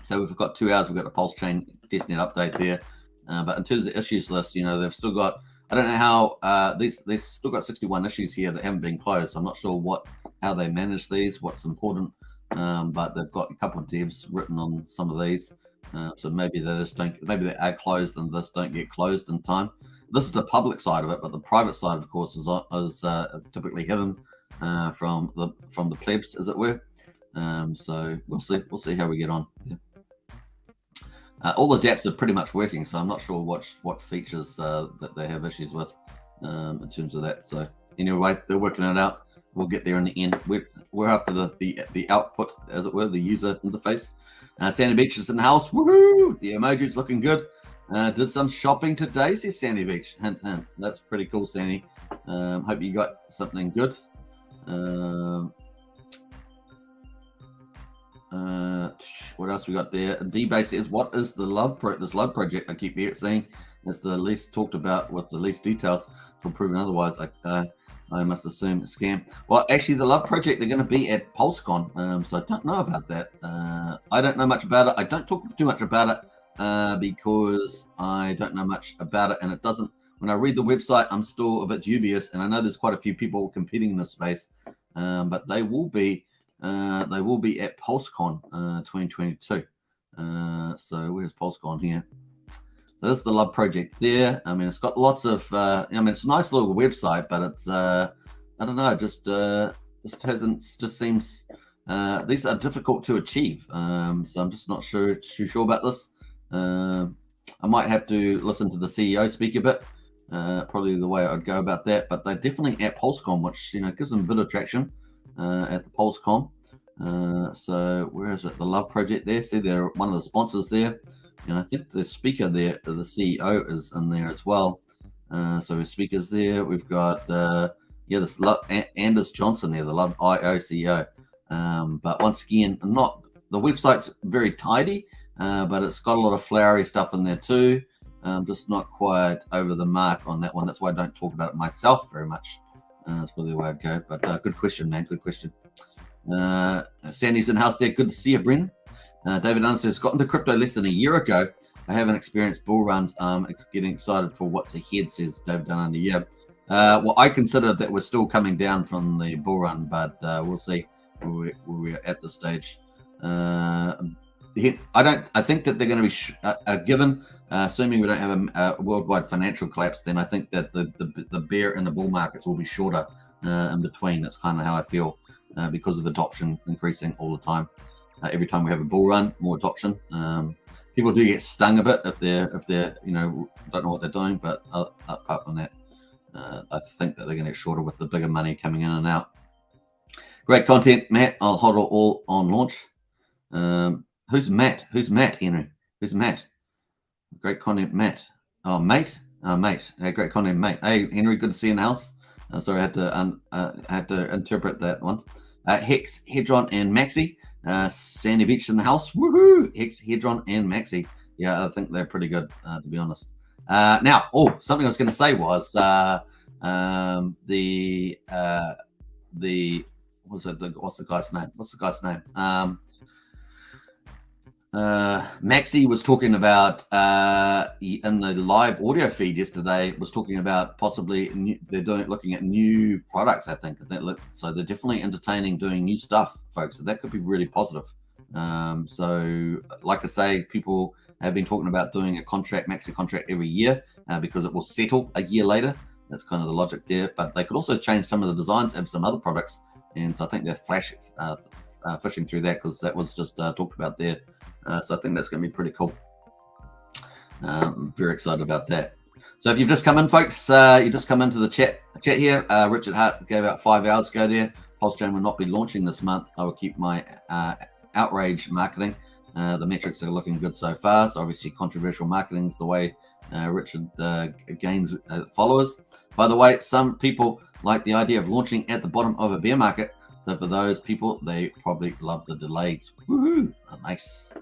So we've got 2 hours. We've got a Pulsechain testnet update there, but in terms of issues list, they've still got. I don't know how they've still got 61 issues here that haven't been closed. So I'm not sure how they manage these, what's important, but they've got a couple of devs written on some of these. So maybe maybe they are closed and just don't get closed in time. This is the public side of it, but the private side, of course, is typically hidden from the plebs, as it were. So we'll see how we get on. Yeah. All the dApps are pretty much working, so I'm not sure what features that they have issues with in terms of that. So anyway, they're working it out. We'll get there in the end. We're after the output, as it were, the user interface. Sandy Beach is in the house. Woohoo! The emoji's looking good. Did some shopping today, says Sandy Beach. Hint, hint. That's pretty cool, Sandy. Hope you got something good. What else we got there? D-Base says, what is the this love project I keep saying? It's the least talked about with the least details for proving otherwise. I must assume it's a scam. Well, actually, the love project, they're going to be at PulseCon, so I don't know about that. I don't know much about it. I don't talk too much about it because I don't know much about it, and it doesn't. When I read the website, I'm still a bit dubious, and I know there's quite a few people competing in this space, but they will be at PulseCon 2022. So where's PulseCon here? So this is the love project there. I mean, it's got lots of, it's a nice little website, but it's, I don't know, just seems, these are difficult to achieve. So I'm just not too sure about this. I might have to listen to the CEO speak a bit, probably the way I'd go about that, but they're definitely at PulseCon, which, gives them a bit of traction at the PulseCon. So where is it? The love project there. See, they're one of the sponsors there. And I think the speaker there, the CEO, is in there as well. So speakers there. We've got this Anders Johnson there, the Love IO CEO. But once again, not the website's very tidy, but it's got a lot of flowery stuff in there too. Just not quite over the mark on that one. That's why I don't talk about it myself very much. That's probably the way I'd go. But good question, man. Good question. Sandy's in house there. Good to see you, Bren. David Anderson has gotten to crypto less than a year ago. I haven't experienced bull runs. Getting excited for what's ahead, says David Dunn. Yeah. Well, I consider that we're still coming down from the bull run, but we'll see where we're at this stage. I think that they're going to be given, assuming we don't have a worldwide financial collapse. Then I think that the bear and the bull markets will be shorter in between. That's kind of how I feel because of adoption increasing all the time. Every time we have a bull run, more adoption. People do get stung a bit if they're don't know what they're doing, but apart from that, I think that they're going to get shorter with the bigger money coming in and out. Great content, Matt. I'll hold it all on launch. Who's Matt? Who's Matt, Henry? Who's Matt? Great content, Matt. Oh, mate. Mate. Hey, great content, mate. Hey, Henry. Good to see you in the house. Sorry, I had to interpret that one. Hex, Hedron, and Maxi. Sandy Beach in the house. Woohoo! Hex, Hedron, and Maxi. Yeah, I think they're pretty good, to be honest. Now, something I was going to say was what's the guy's name? What's the guy's name? Maxi was talking about in the live audio feed yesterday. Was talking about possibly they're looking at new products. I think so. They're definitely entertaining doing new stuff, folks. So that could be really positive. So, like I say, people have been talking about doing a Maxi contract every year because it will settle a year later. That's kind of the logic there. But they could also change some of the designs of some other products. And so I think they're fishing through that because that was just talked about there. So I think that's going to be pretty cool. I'm very excited about that. So if you've just come in, folks, you just come into the chat here. Richard Hart gave out 5 hours ago there. Pulsechain will not be launching this month. I will keep my outrage marketing. The metrics are looking good so far. So obviously controversial marketing is the way Richard gains followers. By the way, some people like the idea of launching at the bottom of a bear market. So for those people, they probably love the delays. Woohoo! Oh, nice.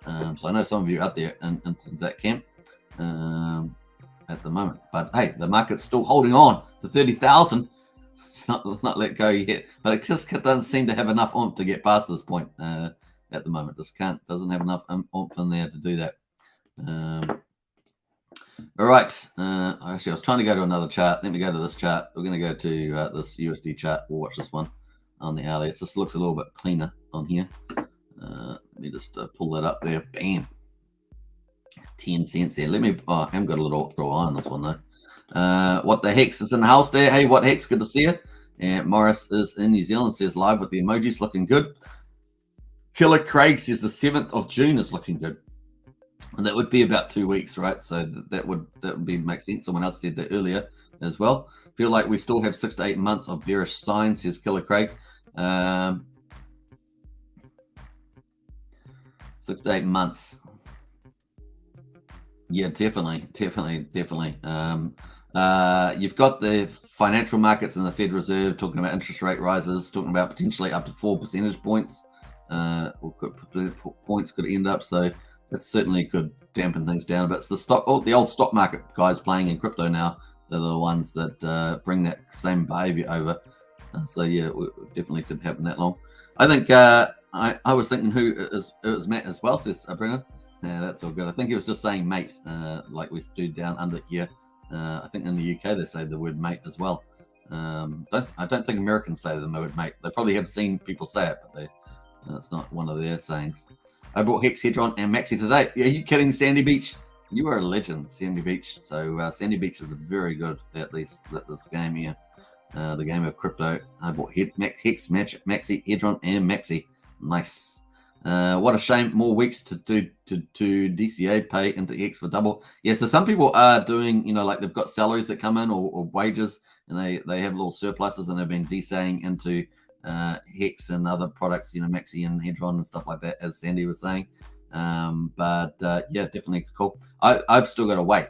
So I know some of you out there in that camp at the moment. But hey, the market's still holding on to 30,000. It's not let go yet. But it just doesn't seem to have enough oomph to get past this point at the moment. Doesn't have enough oomph in there to do that. All right. Actually, I was trying to go to another chart. Let me go to this chart. We're going to go to this USD chart. We'll watch this one on the hourly. It just looks a little bit cleaner on here. Let me just pull that up there. Bam. 10 cents there. I haven't got a little throw on this one though. What the Hex is in the house there? Hey, what Hex? Good to see you. And Morris is in New Zealand, says live with the emojis, looking good. Killer Craig says the 7th of June is looking good. And that would be about 2 weeks, right? So that would make sense. Someone else said that earlier as well. Feel like we still have 6 to 8 months of bearish signs, says Killer Craig. 6 to 8 months. Yeah, definitely. You've got the financial markets and the Fed Reserve talking about interest rate rises, talking about potentially up to 4 percentage points. Points could end up. So that certainly could dampen things down. But it's the old stock market guys playing in crypto now. They're the ones that bring that same behavior over. So yeah, it definitely could happen that long. I think I was thinking it was Matt as well, says Brennan. Yeah, that's all good. I think he was just saying mate, like we do down under here. I think in the UK they say the word mate as well. I don't think Americans say the word mate. They probably have seen people say it, but it's not one of their sayings. I brought Hex, Hedron, and Maxi today. Are you kidding, Sandy Beach? You are a legend, Sandy Beach. So Sandy Beach is very good at this game here. The game of crypto. I bought Hex, Maxi, Hedron, and Maxi. Nice. What a shame. More weeks to DCA pay into Hex for double. Yeah, so some people are doing, like they've got salaries that come in or wages, and they have little surpluses, and they've been DCAing into Hex and other products, Maxi and Hedron and stuff like that, as Sandy was saying. But yeah, definitely cool. I've still got to wait.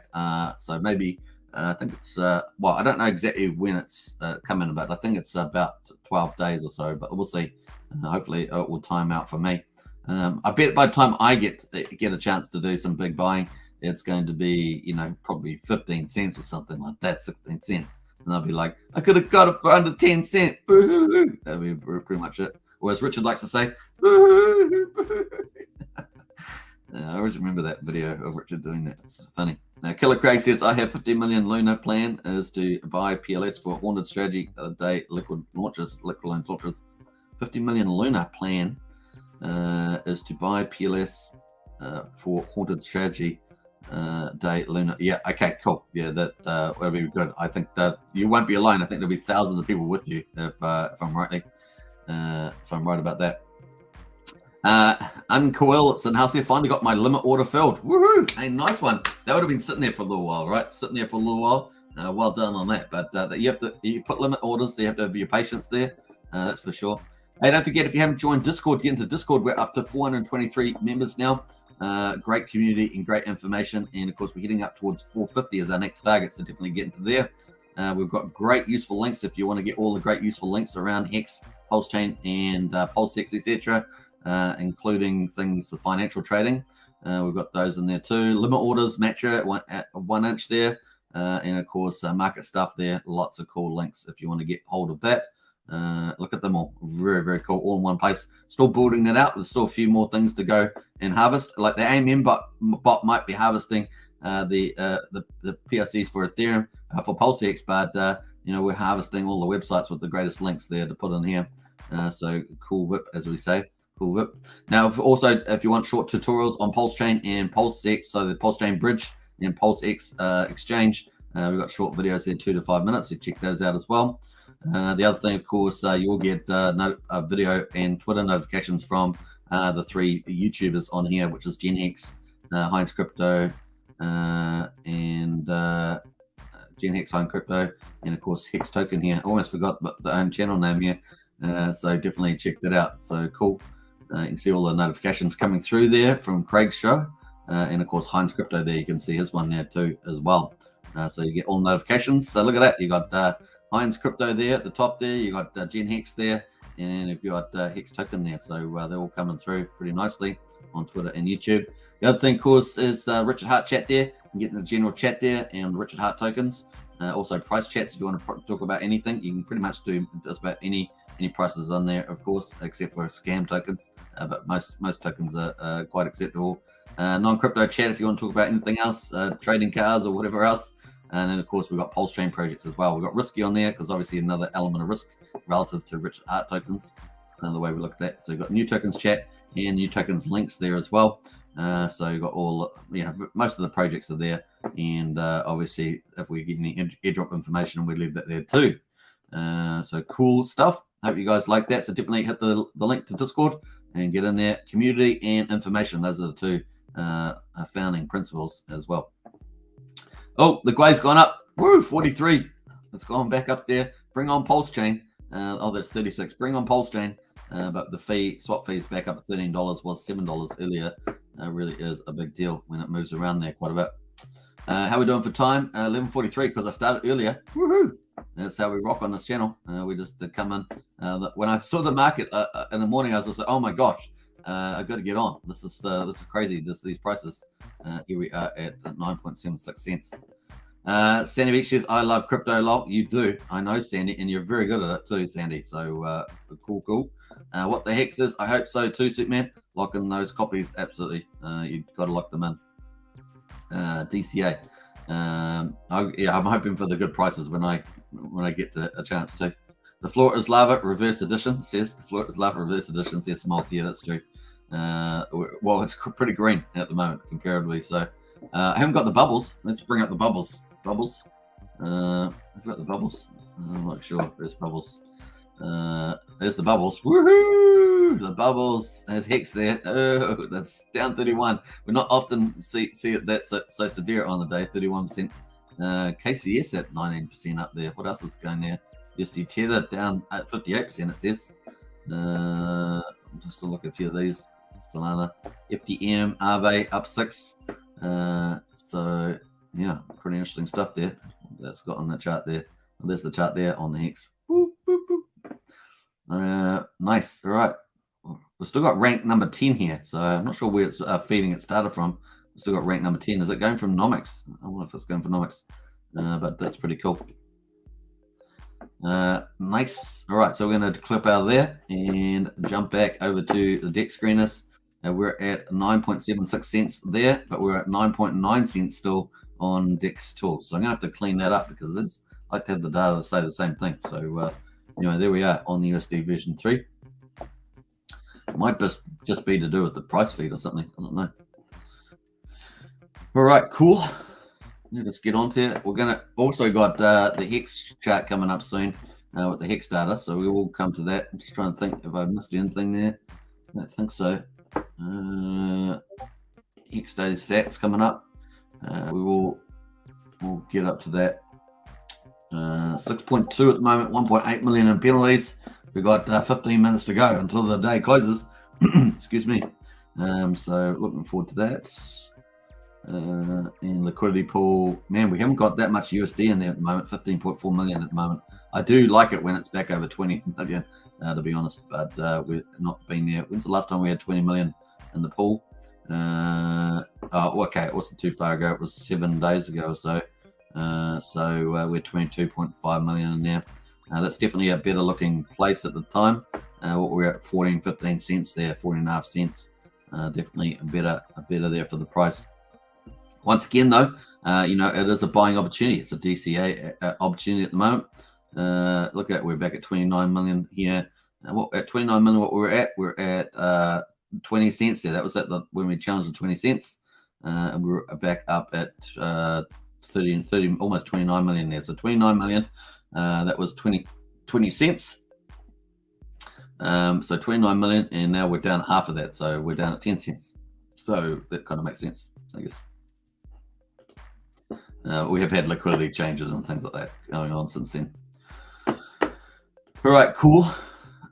So maybe I think it's well, I don't know exactly when it's coming, but I think it's about 12 days or so. But we'll see. Hopefully, it will time out for me. I bet by the time I get a chance to do some big buying, it's going to be, you know, probably 15 cents or something like that, 16 cents. And I'll be like, I could have got it for under 10 cents. Boo-hoo-hoo. That'll be pretty much it. Or as Richard likes to say, boo-hoo-hoo, boo-hoo-hoo. I always remember that video of Richard doing that. It's funny. Now, Killer Craig says, I have 50 million Luna plan is to buy PLS for Haunted Strategy the day liquid launches. 50 million Luna plan is to buy PLS for Haunted Strategy day Luna. Yeah, okay, cool. Yeah, that will be good. I think that you won't be alone. I think there'll be thousands of people with you if I'm right about that. I'm Coel. It's in house there. Finally got my limit order filled. Woohoo! Hey, nice one. That would have been sitting there for a little while, right? Sitting there for a little while. Well done on that. But you put limit orders. You have to have your patience there. That's for sure. Hey, don't forget, if you haven't joined Discord, get into Discord. We're up to 423 members now. Great community and great information. And of course, we're heading up towards 450 as our next target. So definitely get into there. We've got great useful links if you want to get all the great useful links around Hex, Pulsechain, and PulseX, etc. Including things for financial trading. We've got those in there too. Limit orders, matcher at 1 inch there. And of course, market stuff there. Lots of cool links if you want to get hold of that. Look at them all. Very, very cool. All in one place. Still building that out. There's still a few more things to go and harvest. Like the AMM bot might be harvesting the PRCs for Ethereum for PulseX, but you know, we're harvesting all the websites with the greatest links there to put in here. So cool whip, as we say. Cool whip. Now, if you want short tutorials on Pulsechain and PulseX, so the Pulsechain bridge and PulseX exchange, we've got short videos there, 2 to 5 minutes. So check those out as well. The other thing, of course, you'll get video and Twitter notifications from the 3 YouTubers on here, which is Gen Hex, Heinz Crypto, and Gen Hex, Heinz Crypto, and of course Hex Token here. I almost forgot the own channel name here, so definitely check that out. So cool. You can see all the notifications coming through there from Craig's show, and of course Heinz Crypto there. You can see his one there too as well. So you get all notifications. So look at that. You got Heinz Crypto there at the top there. You got Gen Hex there, and you've got Hex Token there. So they're all coming through pretty nicely on Twitter and YouTube. The other thing, of course, is Richard Hart chat there. You can get in the general chat there and Richard Hart tokens. Also price chats if you want to talk about anything. You can pretty much do just about any prices on there, of course, except for scam tokens. But most tokens are quite acceptable. Non-crypto chat if you want to talk about anything else, trading cars or whatever else. And then, of course, we've got Pulsechain projects as well. We've got Risky on there because obviously another element of risk relative to Richard Hart tokens. That's kind of the way we look at that. So you've got new tokens chat and new tokens links there as well. So you've got all, you know, most of the projects are there. And obviously, if we get any airdrop information, we leave that there too. So cool stuff. Hope you guys like that. So definitely hit the link to Discord and get in there. Community and information. Those are the 2 founding principles as well. Oh, the Gwei's gone up. Woo, 43. It's gone back up there. Bring on Pulsechain. That's 36. Bring on Pulsechain. But the swap fee is back up to $13. Was $7 earlier. Really is a big deal when it moves around there quite a bit. How are we doing for time? 11:43 because I started earlier. Woohoo! That's how we rock on this channel. We just come in. When I saw the market in the morning, I was just like, "Oh my gosh, I've got to get on. This is crazy. These prices." Here we are at 9.76 cents. Sandy Beach says, "I love crypto, lol." You do, I know, Sandy, and you're very good at it too, Sandy. So cool. What the hex is? I hope so too, Superman. Lock in those copies, absolutely. You've got to lock them in. DCA. I'm hoping for the good prices when I get a chance to. The floor is lava reverse edition says. The floor is lava reverse edition says. Small. Yeah, that's true. Well, it's pretty green at the moment comparatively. So I haven't got the bubbles. Let's bring up the bubbles. Bubbles. I've got the bubbles. I'm not sure if there's bubbles. There's the bubbles. Woohoo! The bubbles. There's Hex there. Oh, that's down 31. We're not often see it that so severe on the day. 31%. KCS at 19% up there. What else is going there? USD Tether down at 58%. It says. Just to look at a few of these. Solana, FTM, Aave up 6. So yeah, pretty interesting stuff there. that's got on that chart there. There's the chart there on the Hex. Boop, boop, boop. Nice. All right. We've still got rank number 10 here, so I'm not sure where it's feeding it started from. We've still got rank number 10. Is it going from Nomics? I wonder if it's going from Nomics, but that's pretty cool. Nice. All right, so we're going to clip out of there and jump back over to the deck screeners. We're at 9.76 cents there, but we're at 9.9 cents still on Dex Tools. So I'm going to have to clean that up because it's, I like to have the data say the same thing. So anyway, there we are on the USD version 3. It might just be to do with the price feed or something. I don't know. All right, cool. Let's get on to it. We're going to also got the Hex chart coming up soon with the Hex data. So we will come to that. I'm just trying to think if I missed anything there. I don't think so. Hex data stats coming up. We'll get up to that. 6.2 at the moment, 1.8 million in penalties. We've got 15 minutes to go until the day closes. Excuse me. So looking forward to that. And liquidity pool, man, we haven't got that much USD in there at the moment. 15.4 million at the moment. I do like it when it's back over 20 million, to be honest, but we've not been there. When's the last time we had 20 million in the pool? Okay, it wasn't too far ago. It was 7 days ago or so. We're 22.5 million in there. That's definitely a better looking place at the time. We're at 14-15 cents there, 14.5 cents. Definitely a better there for the price. Once again, though, it is a buying opportunity. It's a DCA opportunity at the moment. Look at, we're back at 29 million here. At 29 million, what we're at 20 cents there. That was at when we challenged the 20 cents. And we were back up at 30, almost 29 million there. So 29 million, that was 20 cents. So 29 million, and now we're down half of that. So we're down at 10 cents. So that kind of makes sense, I guess. We have had liquidity changes and things like that going on since then. All right, cool.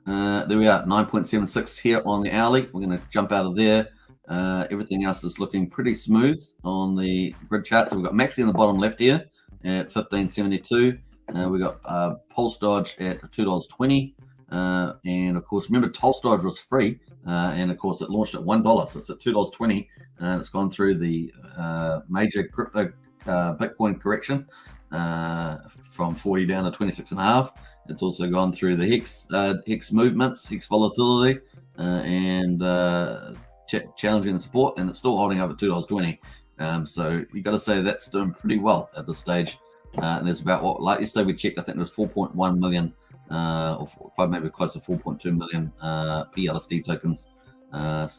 There we are, 9.76 here on the hourly. We're going to jump out of there. Everything else is looking pretty smooth on the grid chart. So we've got Maxi in the bottom left here at 15.72. We've got PulseDoge at $2.20. And of course, remember, PulseDoge was free. And of course, it launched at $1. So it's at $2.20. And it's gone through the major crypto Bitcoin correction from 40 down to 26.5. It's also gone through the Hex movements, Hex volatility, and challenging support, and it's still holding up at $2.20. So you got to say that's doing pretty well at this stage. And there's about like yesterday we checked, I think there's 4.1 million, or maybe close to 4.2 million PLSD tokens. And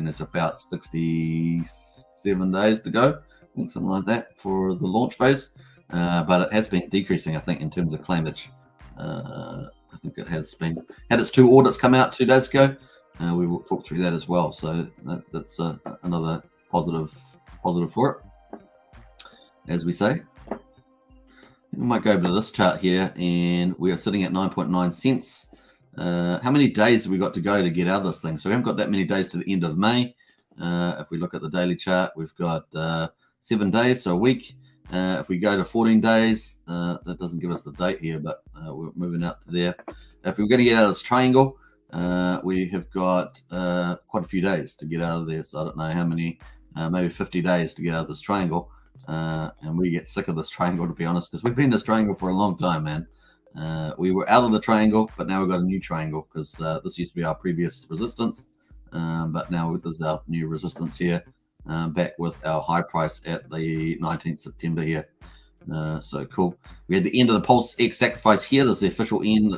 there's about 67 days to go. I think something like that for the launch phase, but it has been decreasing, I think, in terms of claimage. I think it has been had its 2 audits come out 2 days ago. We will talk through that as well. So that's another positive for it, as we say. We might go over to this chart here, and we are sitting at 9.9 cents. How many days have we got to go to get out of this thing? So we haven't got that many days to the end of May. If we look at the daily chart, we've got 7 days, so a week. If we go to 14 days, that doesn't give us the date here, but we're moving out to there. If we're going to get out of this triangle, we have got quite a few days to get out of there. So I don't know how many, maybe 50 days to get out of this triangle. And we get sick of this triangle, to be honest, because we've been in this triangle for a long time, man. We were out of the triangle, but now we've got a new triangle because this used to be our previous resistance. But now this is our new resistance here. Back with our high price at the 19th September here. So cool. We had the end of the PulseX Sacrifice here. This is the official end.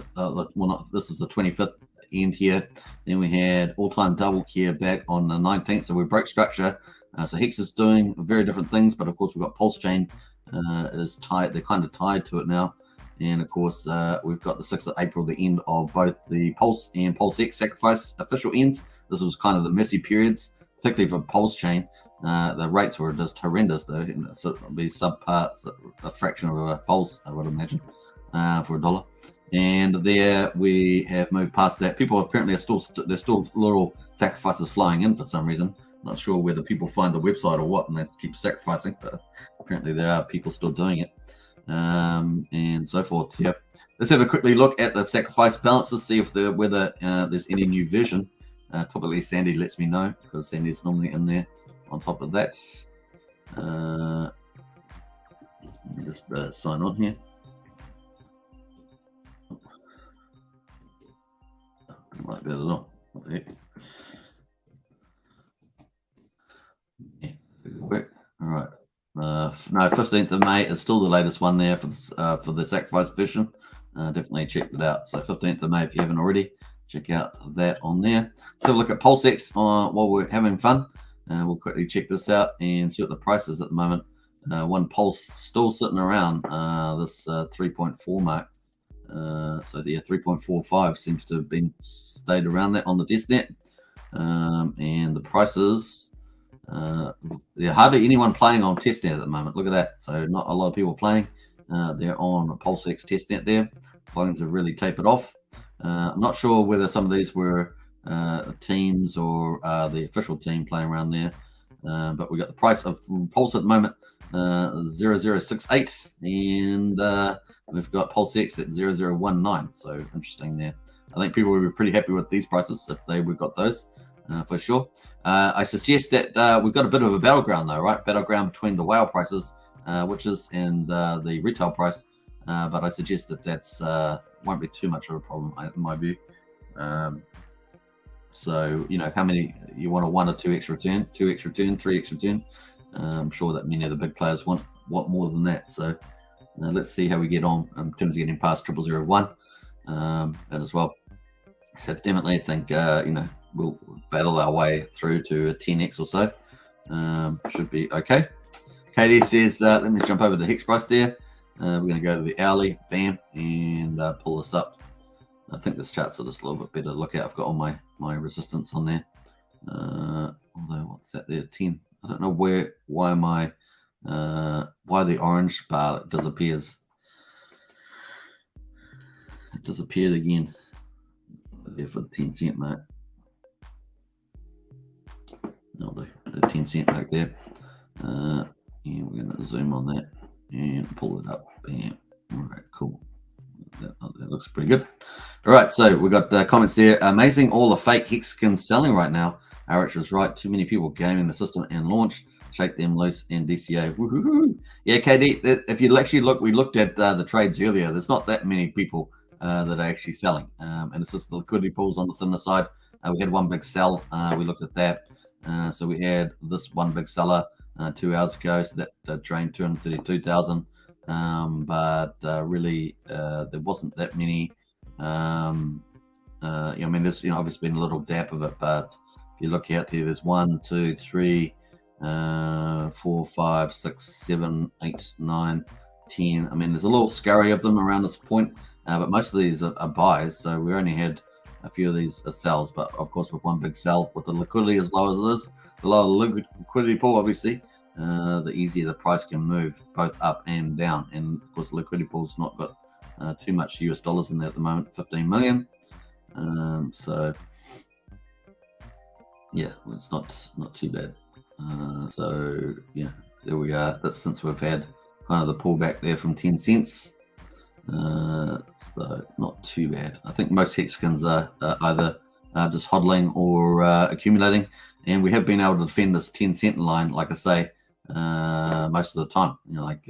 This is the 25th end here. Then we had all-time double here back on the 19th. So we broke structure. So Hex is doing very different things, but of course we've got Pulsechain is tied. They're kind of tied to it now. And of course we've got the 6th of April, the end of both the Pulse and PulseX Sacrifice official ends. This was kind of the messy periods, particularly for Pulsechain. The rates were just horrendous, though. So it would be subpar, a fraction of a pulse, I would imagine, for $1. And there we have moved past that. People apparently there's still little sacrifices flying in for some reason. Not sure whether people find the website or what, and they keep sacrificing, but apparently there are people still doing it. and so forth. Yep. Let's have a quickly look at the sacrifice balances, see if whether there's any new vision. Typically, Sandy lets me know because Sandy's normally in there on top of that. Let me just sign on here. Don't like that at all. What the heck? Yeah, quick. All right. No, 15th of May is still the latest one there for the sacrifice vision. Definitely checked it out. So 15th of May, if you haven't already, check out that on there. So look at PulseX while we're having fun. We'll quickly check this out and see what the price is at the moment. One Pulse still sitting around this 3.4 mark. So yeah, 3.45 seems to have been stayed around that on the testnet. And the prices, hardly anyone playing on testnet at the moment. Look at that. So not a lot of people playing. They're on a PulseX testnet there. Volumes have really tapered off. I'm not sure whether some of these were teams or the official team playing around there. But we got the price of Pulse at the moment, 0068, and we've got PulseX at 0019. So interesting there. I think people would be pretty happy with these prices if we got those for sure. I suggest that we've got a bit of a battleground though, right? Battleground between the whale prices, witches, and the retail price. But I suggest that that's won't be too much of a problem in my view. So, you know, how many you want a 1 or 2x return, 2x return, 3x return. I'm sure that many of the big players want more than that. So let's see how we get on in terms of getting past 0001 as well. So definitely I think, we'll battle our way through to a 10x or so. Should be okay. Katie says, let me jump over to Hex price there. We're going to go to the hourly, bam, and pull this up. I think this chart's just a little bit better to look at. I've got all my resistance on there. Although, what's that there? 10. I don't know why the orange bar disappears. It disappeared again. There for the 10 cent mark. No, the 10 cent mark there. And we're going to zoom on that and pull it up. Bam. All right, cool. That looks pretty good. All right, so we got the comments there. Amazing, all the fake Hexkins selling right now. RH was right. Too many people gaming the system and launch. Shake them loose and DCA. Woo-hoo-hoo. Yeah, KD, if you actually look, we looked at the trades earlier. There's not that many people that are actually selling. And it's just the liquidity pools on the thinner side. We had one big sell. We looked at that. So we had this one big seller 2 hours ago. So that drained 232,000. But really, there wasn't that many. I mean, there's obviously been a little dap of it, but if you look out here, there's 1, 2, 3, 4, 5, 6, 7, 8, 9, 10. I mean, there's a little scurry of them around this point, but most of these are buys. So we only had a few of these sells, but of course, with one big sell, with the liquidity as low as it is, the lower liquidity pool, obviously, the easier the price can move both up and down. And of course, the liquidity pool's not got too much US dollars in there at the moment, 15 million. So yeah, it's not too bad. So yeah, there we are. That's since we've had kind of the pullback there from 10 cents. So not too bad. I think most Hexkins are either just hodling or accumulating, and we have been able to defend this 10 cent line, like I say, most of the time.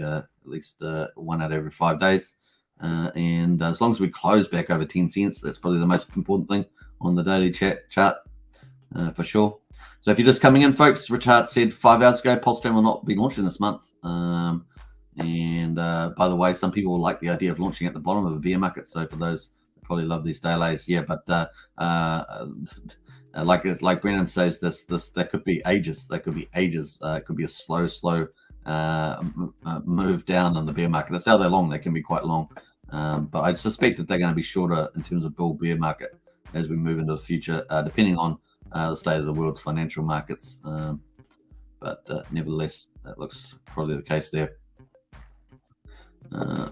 At least 1 out of every 5 days. And as long as we close back over 10 cents, that's probably the most important thing on the daily chart for sure. So if you're just coming in, folks, Rich Hart said 5 hours ago, PulseChain will not be launching this month. And by the way, some people like the idea of launching at the bottom of a bear market. So for those who probably love these daylights, yeah. But like Brennan says, that could be ages. That could be ages. It could be a slow move down in the bear market. That's how they're long. They can be quite long. But I suspect that they're going to be shorter in terms of bull bear market as we move into the future, depending on the state of the world's financial markets. But nevertheless, that looks probably the case there.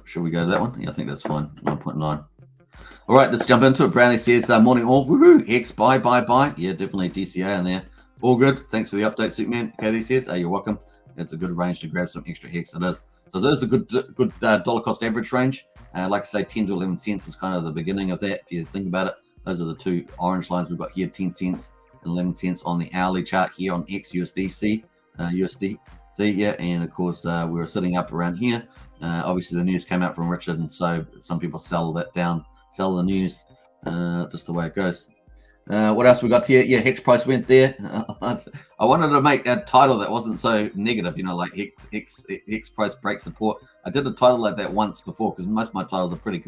Should we go to that one? Yeah, I think that's fine. 1.9. All right, let's jump into it. Brownie says, morning all. Woohoo! Hex, buy. Yeah, definitely DCA in there. All good. Thanks for the update, Superman. Katie says, you're welcome. It's a good range to grab some extra Hex. It is. So there's a good dollar cost average range. Like I say, 10 to 11 cents is kind of the beginning of that. If you think about it, those are the two orange lines we've got here: 10 cents and 11 cents on the hourly chart here on XUSDC, USD. Yeah, and of course we were sitting up around here. Obviously the news came out from Richard, and so some people sell that down, sell the news, just the way it goes. What else we got here? Yeah, Hex price went there. I wanted to make a title that wasn't so negative, you know, like Hex price breaks support. I did a title like that once before, because most of my titles are pretty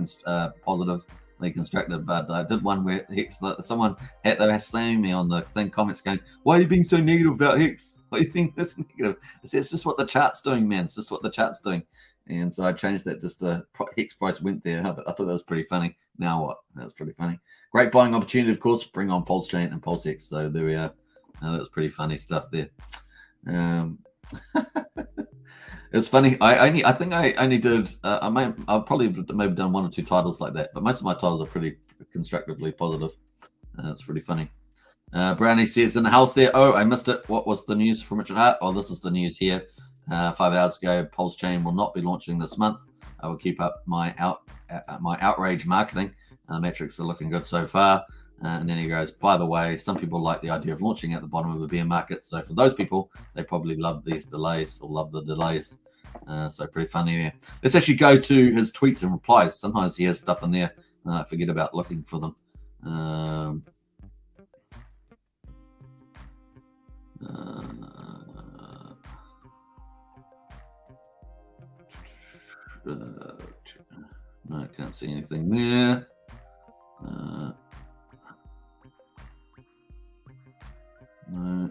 positively constructed, but I did one where Hex, someone they were slamming me on the thing, comments going, "Why are you being so negative about Hex? Why are you being this negative?" I said, "It's just what the chart's doing, man. It's just what the chart's doing." And so I changed that, just Hex price went there. I thought that was pretty funny. Now what? That was pretty funny. Great buying opportunity, of course. Bring on Pulsechain and PulseX. So there we are. That was pretty funny stuff there. It's funny. I think I only did. I've probably maybe done one or two titles like that, but most of my titles are pretty constructively positive. It's pretty funny. Brownie says in the house there. Oh, I missed it. What was the news from Richard Hart? Oh, this is the news here. 5 hours ago, Pulsechain will not be launching this month. I will keep up my outrage marketing. Metrics are looking good so far. And then he goes, by the way, some people like the idea of launching at the bottom of the bear market. So for those people, they probably love these delays or love the delays. So pretty funny there. Let's actually go to his tweets and replies. Sometimes he has stuff in there. I forget about looking for them. No, I can't see anything there. No.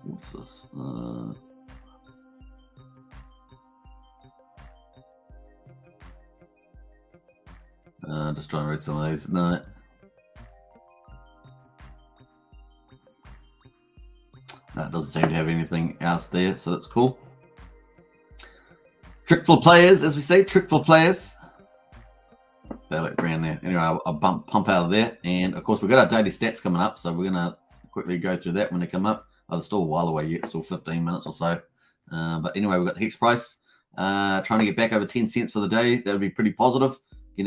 What's this? Just trying to read some of these. No. That doesn't seem to have anything else there, so that's cool. Trick for players, as we say, trick for players. That brand there. Anyway, I'll pump out of there. And of course, we've got our daily stats coming up, so we're going to quickly go through that when they come up. Oh, they're still a while away yet, still 15 minutes or so. But anyway, we've got the Hex price trying to get back over 10 cents for the day. That would be pretty positive.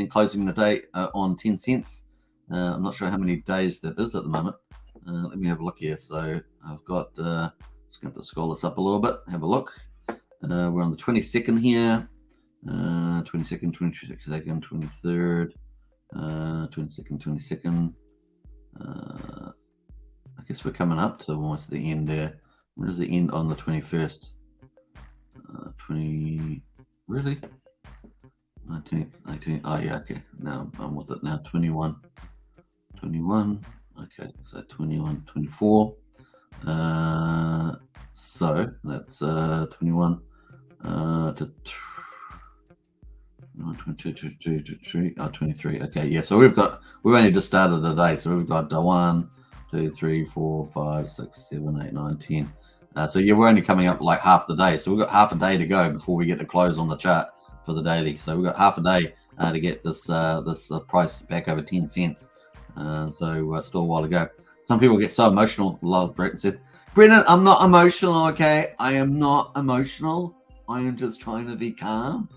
Closing the day on 10 cents. I'm not sure how many days that is at the moment. Let me have a look here. So I've got, just going to scroll this up a little bit, have a look. We're on the 22nd here. 22nd, 22nd, 23rd, 22nd. I guess we're coming up to almost the end there. When does it end on the 21st? 20, really? 19th, 18th. Oh, yeah, okay. Now I'm with it now. 21. Okay, so 21, 24. So that's 21 to 23. Okay, yeah. So we've only just started the day. So we've got 1, 2, 3, 4, 5, 6, 7, 8, 9, 10. So yeah, we're only coming up like half the day. So we've got half a day to go before we get to close on the chart for the daily. So we've got half a day to get this price back over 10 cents. So it's still a while to go. Some people get so emotional. Love Brett said, "Brennan, I'm not emotional, okay? I am not emotional. I am just trying to be calm.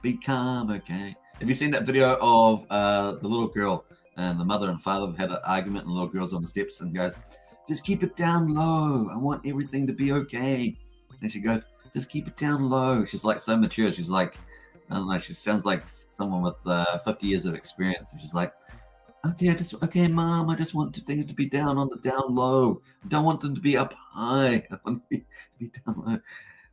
Be calm, okay?" Have you seen that video of the little girl and the mother and father have had an argument, and the little girl's on the steps and goes, "Just keep it down low. I want everything to be okay." And she goes, "Just keep it down low." She's like so mature. She's like, I don't know, she sounds like someone with 50 years of experience. And she's like, okay, Mom, I just want things to be down on the down low. I don't want them to be up high. I want them to be down low.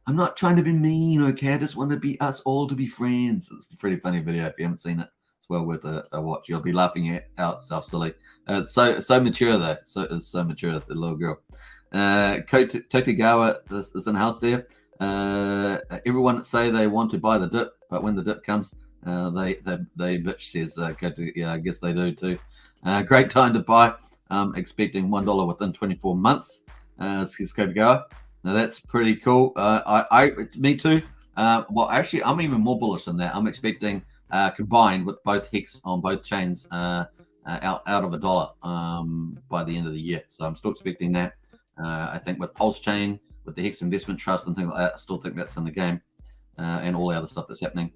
I'm not trying to be mean, okay? I just want to be us all to be friends. It's a pretty funny video. If you haven't seen it, it's well worth a watch. You'll be laughing at yourself silly. It's so mature though. So it's so mature, the little girl. Totigawa is in the house there. Everyone say they want to buy the dip, but when the dip comes, they bitch, says yeah, I guess they do too. Great time to buy. Expecting $1 within 24 months. Says Totigawa. Now that's pretty cool. Me too. Well, actually, I'm even more bullish than that. I'm expecting combined with both Hex on both chains out of $1 by the end of the year. So I'm still expecting that. I think with Pulsechain, with the Hex Investment Trust and things like that, I still think that's in the game, and all the other stuff that's happening.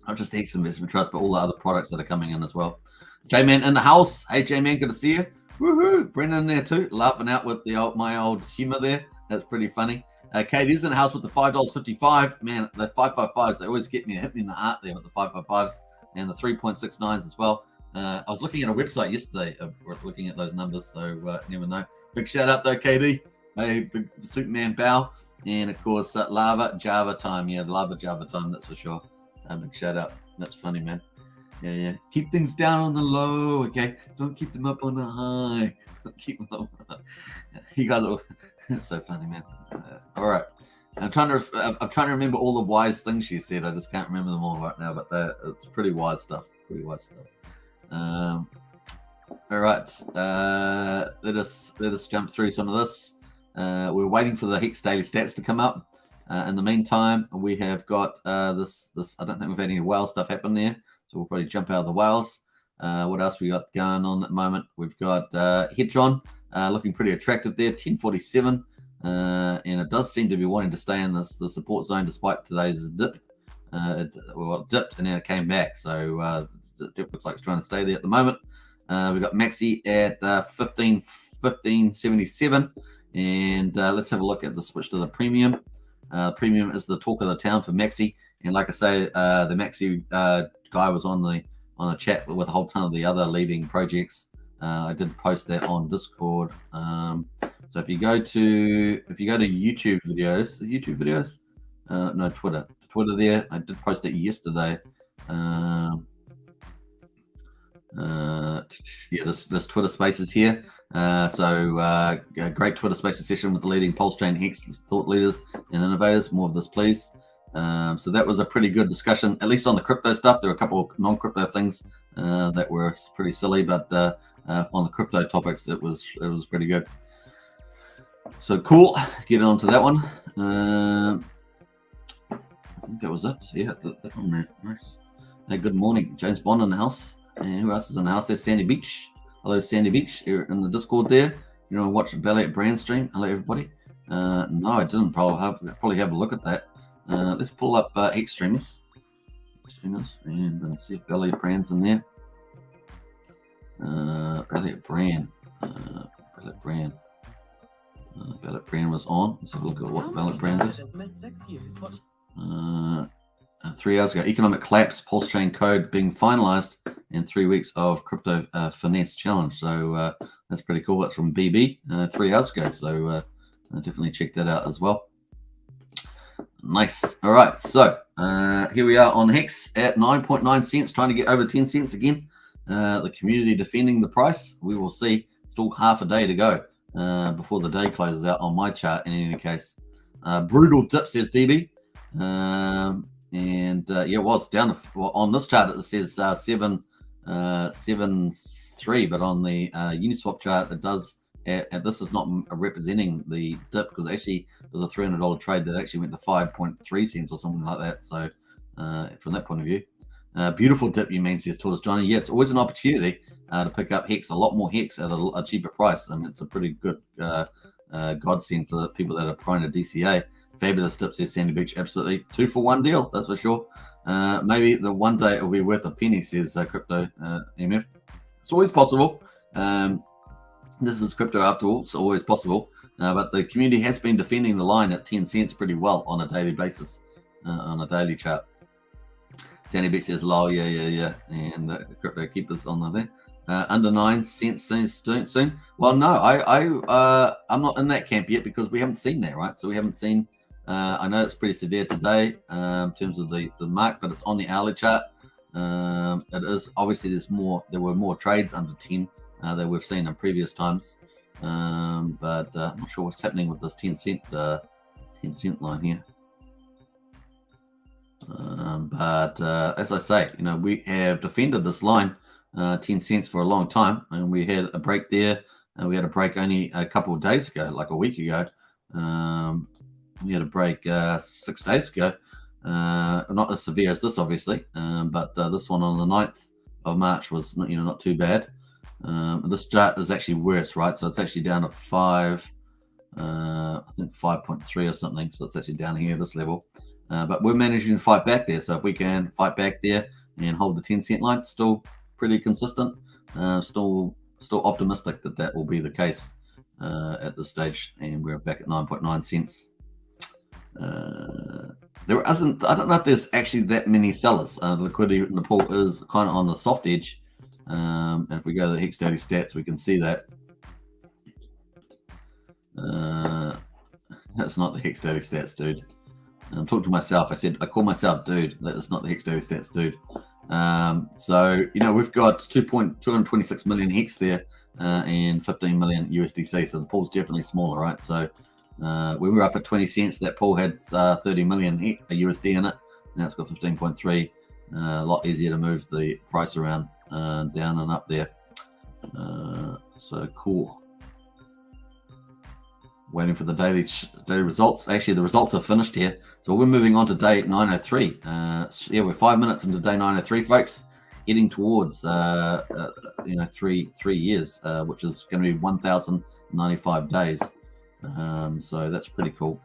Not just the Hex Investment Trust, but all the other products that are coming in as well. J-Man in the house. Hey, J-Man, good to see you. Woohoo! Brendan there too, laughing out with my old humor there. That's pretty funny. Katie's in the house with the $5.55. Man, the 555s, they always hit me in the heart there with the 555s and the 3.69s as well. I was looking at a website yesterday, looking at those numbers, so never know. Big shout out though, KD. Hey, big Superman bow. And of course, Lava Java time. Yeah, Lava Java time, that's for sure. Big shout out. That's funny, man. Yeah. Keep things down on the low, okay? Don't keep them up on the high. Don't keep them up. You guys are that's so funny, man. All right. I'm trying to remember all the wise things she said. I just can't remember them all right now, but it's pretty wise stuff. All right. Let us jump through some of this. We're waiting for the Hex daily stats to come up. In the meantime, we have got this. I don't think we've had any whale stuff happen there, so we'll probably jump out of the whales. What else we got going on at the moment? We've got Hedron looking pretty attractive there, 1047, and it does seem to be wanting to stay in the support zone despite today's dip. It dipped and then it came back, so it looks like it's trying to stay there at the moment. We've got Maxi at 15.77, and let's have a look at the switch to the premium. Premium is the talk of the town for Maxi, and like I say, the Maxi guy was on the chat with a whole ton of the other leading projects. I did post that on Discord. So if you go to YouTube videos, no, Twitter there. I did post it yesterday. This Twitter Spaces here. A great Twitter Spaces session with the leading Pulsechain Hex thought leaders and innovators. More of this, please. So that was a pretty good discussion, at least on the crypto stuff. There were a couple of non-crypto things that were pretty silly, but on the crypto topics, it was pretty good. So cool. Get on to that one. I think that was it. Yeah, that one there. Nice. Hey, good morning, James Bond in the house. And who else is in the house? There's Sandy Beach. Hello, Sandy Beach. You're in the Discord there. You know, watch the Belly at Brand stream. Hello, everybody. No, I didn't. Probably have a look at that. Let's pull up Hex streamers, and see if Belly at Brand's in there. Belly at Brand. Belly at Brand was on. Let's have a look at what Belly at Brand is. 3 hours ago, economic collapse, Pulsechain code being finalized, and 3 weeks of crypto finesse challenge. So that's pretty cool. That's from BB 3 hours ago. So definitely check that out as well. Nice. All right. So here we are on Hex at 9.9 cents, trying to get over 10 cents again. The community defending the price. We will see. Still half a day to go before the day closes out on my chart. In any case, brutal dip, says DB. It was down on this chart. It says 7.73, but on the Uniswap chart, it does. And this is not representing the dip, because actually there's a $300 trade that actually went to 5.3 cents or something like that. So from that point of view, beautiful dip, you mean, says Tortoise Johnny. Yeah, it's always an opportunity to pick up Hex, a lot more Hex at a cheaper price. I mean, it's a pretty good godsend for the people that are prone to DCA. Fabulous dip, says Sandy Beach. Absolutely 2-for-1 deal, that's for sure. Maybe the one day it'll be worth a penny, says Crypto MF. It's always possible. This is crypto after all. It's always possible. But the community has been defending the line at 10 cents pretty well on a daily basis, on a daily chart. Sandy Beach says, lol, yeah. And the crypto keepers on there. Under 9 cents soon. Well, no, I'm not in that camp yet, because we haven't seen that, right? So we haven't seen. I know it's pretty severe today in terms of the mark, but it's on the hourly chart. It is obviously there were more trades under 10 that we've seen in previous times, but I'm not sure what's happening with this 10 cent line here. But as I say, we have defended this line 10 cents for a long time, and we had a break there. We had a break only a couple of days ago, like a week ago. We had a break 6 days ago. Not as severe as this, obviously, but this one on the 9th of March was not too bad. This chart is actually worse, right? So it's actually down to 5, I think 5.3 or something. So it's actually down here, this level. But we're managing to fight back there. So if we can fight back there and hold the 10-cent line, still pretty consistent. Still optimistic that that will be the case at this stage. And we're back at 9.9 cents. There isn't, I don't know if there's actually that many sellers. The liquidity in the pool is kind of on the soft edge. And if we go to the Hex Daily Stats, we can see that. That's not the Hex Daily Stats, dude. I'm talking to myself. I call myself dude. That's not the Hex Daily Stats, dude. So, you know, we've got 226 million Hex there and 15 million USDC. So the pool's definitely smaller, right? So we were up at 20 cents. That pool had 30 million USD in it. Now it's got 15.3. A lot easier to move the price around down and up there. So cool. Waiting for the daily results. Actually, the results are finished here. So we're moving on to day 903. Yeah, we're 5 minutes into day 903, folks. Heading towards, 3 years, which is going to be 1,095 days. So that's pretty cool.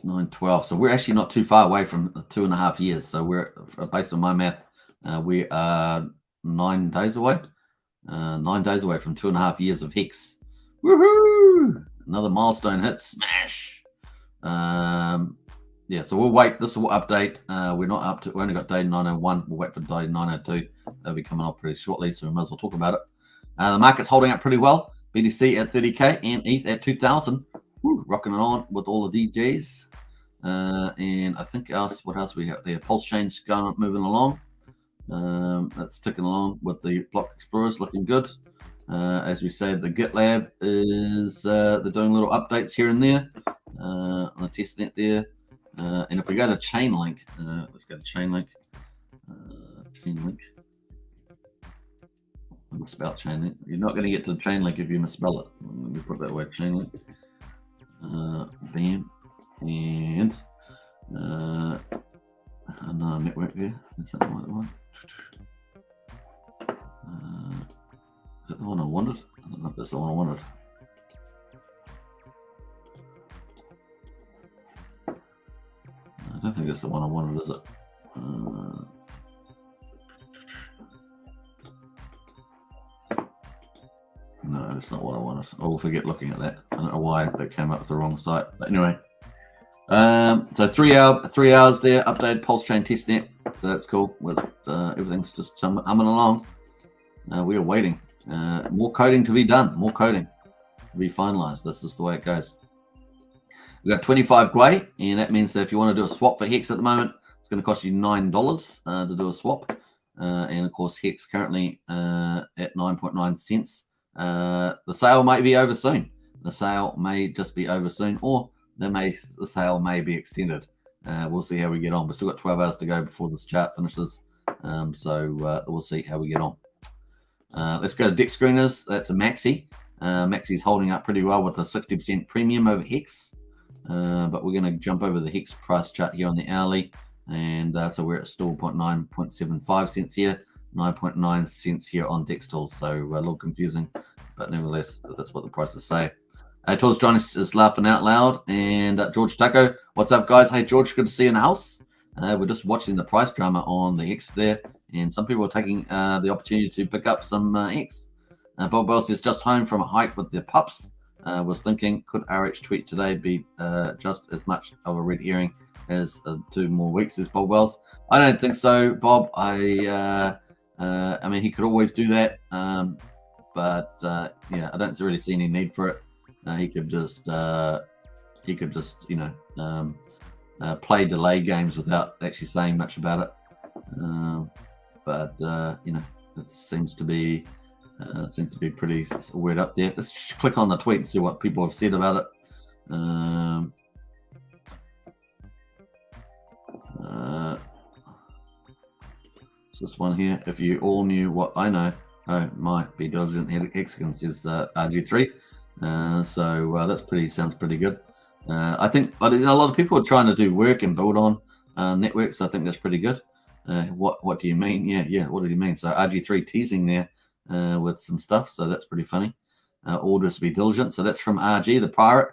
912. So we're actually not too far away from 2.5 years. So we're, based on my math, we are 9 days away. 9 days away from 2.5 years of Hex. Woohoo! Another milestone hit. Smash. Yeah, so we'll wait. This will update. We're not up to, we only got day 901. We'll wait for day 902. They'll be coming up pretty shortly, so we might as well talk about it. The market's holding up pretty well. BTC at 30K and ETH at 2,000. Rocking it on with all the DJs. And I think what else we have there? Pulsechain's going up, moving along. That's ticking along with the block explorers, looking good. As we said, the GitLab is they're doing little updates here and there on the testnet there. And if we go to Chainlink, let's go to Chainlink. Chainlink. I misspelled Chainlink. You're not going to get to Chainlink if you misspell it. Let me put it that way. Chainlink. Bam. And another network there. Is that the right one? Is that the one I wanted? I don't know if that's the one I wanted. I don't think that's the one I wanted, is it? No, that's not what I wanted. I will forget looking at that. I don't know why that came up with the wrong site. But anyway, so 3 hours there. Updated Pulsechain testnet. So that's cool. With everything's just humming along. We are waiting. More coding to be done. More coding to be finalized. This is the way it goes. We've got 25 Gwei, and that means that if you want to do a swap for Hex at the moment, it's going to cost you $9 to do a swap. And of course, Hex currently at 9.9 cents. The sale may be over soon. The sale may just be over soon, or the sale may be extended. We'll see how we get on. We've still got 12 hours to go before this chart finishes. So we'll see how we get on. Let's go to Dex Screeners. That's a Maxi. Maxi's holding up pretty well with a 60% premium over Hex. But we're going to jump over the Hex price chart here on the hourly. And so we're at still 9.75 cents here, 9.9 cents here on Dex Tools. So a little confusing, but nevertheless, that's what the prices say. George John is laughing out loud. And George Taco, what's up, guys? Hey, George, good to see you in the house. We're just watching the price drama on the Hex there. And some people are taking the opportunity to pick up some Hex. Bob Wells is just home from a hike with their pups. Was thinking, could RH tweet today be just as much of a red herring as 2 more weeks, as Bob Wells? I don't think so, Bob. I mean, he could always do that, but yeah, I don't really see any need for it. He could just play delay games without actually saying much about it. But you know, it seems to be pretty weird up there. Let's just click on the tweet and see what people have said about it. This one here. If you all knew what I know, oh my, be diligent hexagons is RG3. So that sounds pretty good. I think a lot of people are trying to do work and build on networks. I think that's pretty good. What do you mean? Yeah. What do you mean? So RG3 teasing there with some stuff. So that's pretty funny. Orders to be diligent. So that's from RG, the pirate.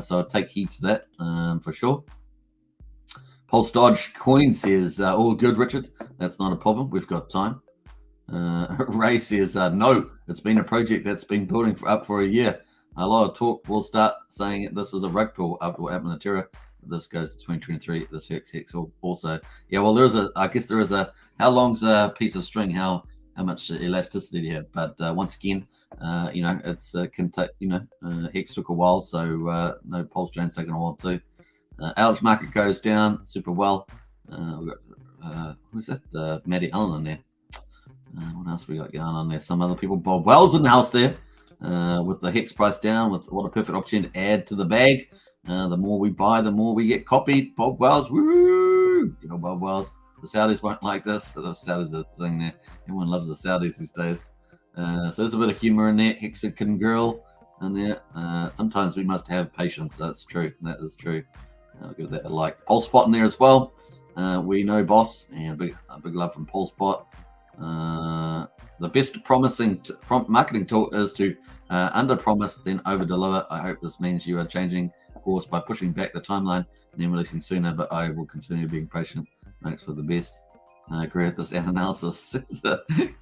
So I'll take heed to that for sure. PulseDoge coin says, all good, Richard. That's not a problem. We've got time. Ray says, no, it's been a project that's been building up for a year. A lot of talk will start saying this is a rug pull after what happened to Terra. This goes to 2023. This Hex also. Yeah, well, I guess there is a, how long's a piece of string? How much elasticity do you have? But once again, it's can take, Hex took a while, so no Pulsechain's taken a while too. Alex market goes down super well. We've got who's that? Maddie Allen in there. What else we got going on there? Some other people. Bob Wells in the house there with the Hex price down. With what a perfect opportunity to add to the bag. The more we buy, the more we get copied. Bob Wells, woo! Bob Wells. The Saudis won't like this. The Saudis are the thing there. Everyone loves the Saudis these days. So there's a bit of humor in there. Hexagon girl in there. Sometimes we must have patience. That's true. That is true. I'll give that a like. Pulsepot in there as well. We know boss, and a big love from Pulsepot. The best marketing tool is to under promise, then over deliver. I hope this means you are changing course by pushing back the timeline and then releasing sooner, but I will continue being patient. Thanks for the best. I agree with this analysis.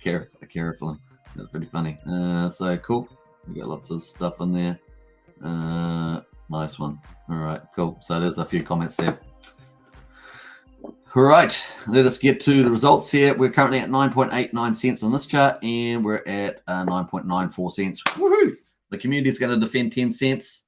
Careful. That's pretty funny. So cool. We got lots of stuff in there. Nice one. All right, cool. So there's a few comments there. All right, let us get to the results here. We're currently at 9.89 cents on this chart, and we're at 9.94 cents. Woohoo! The community is going to defend 10 cents.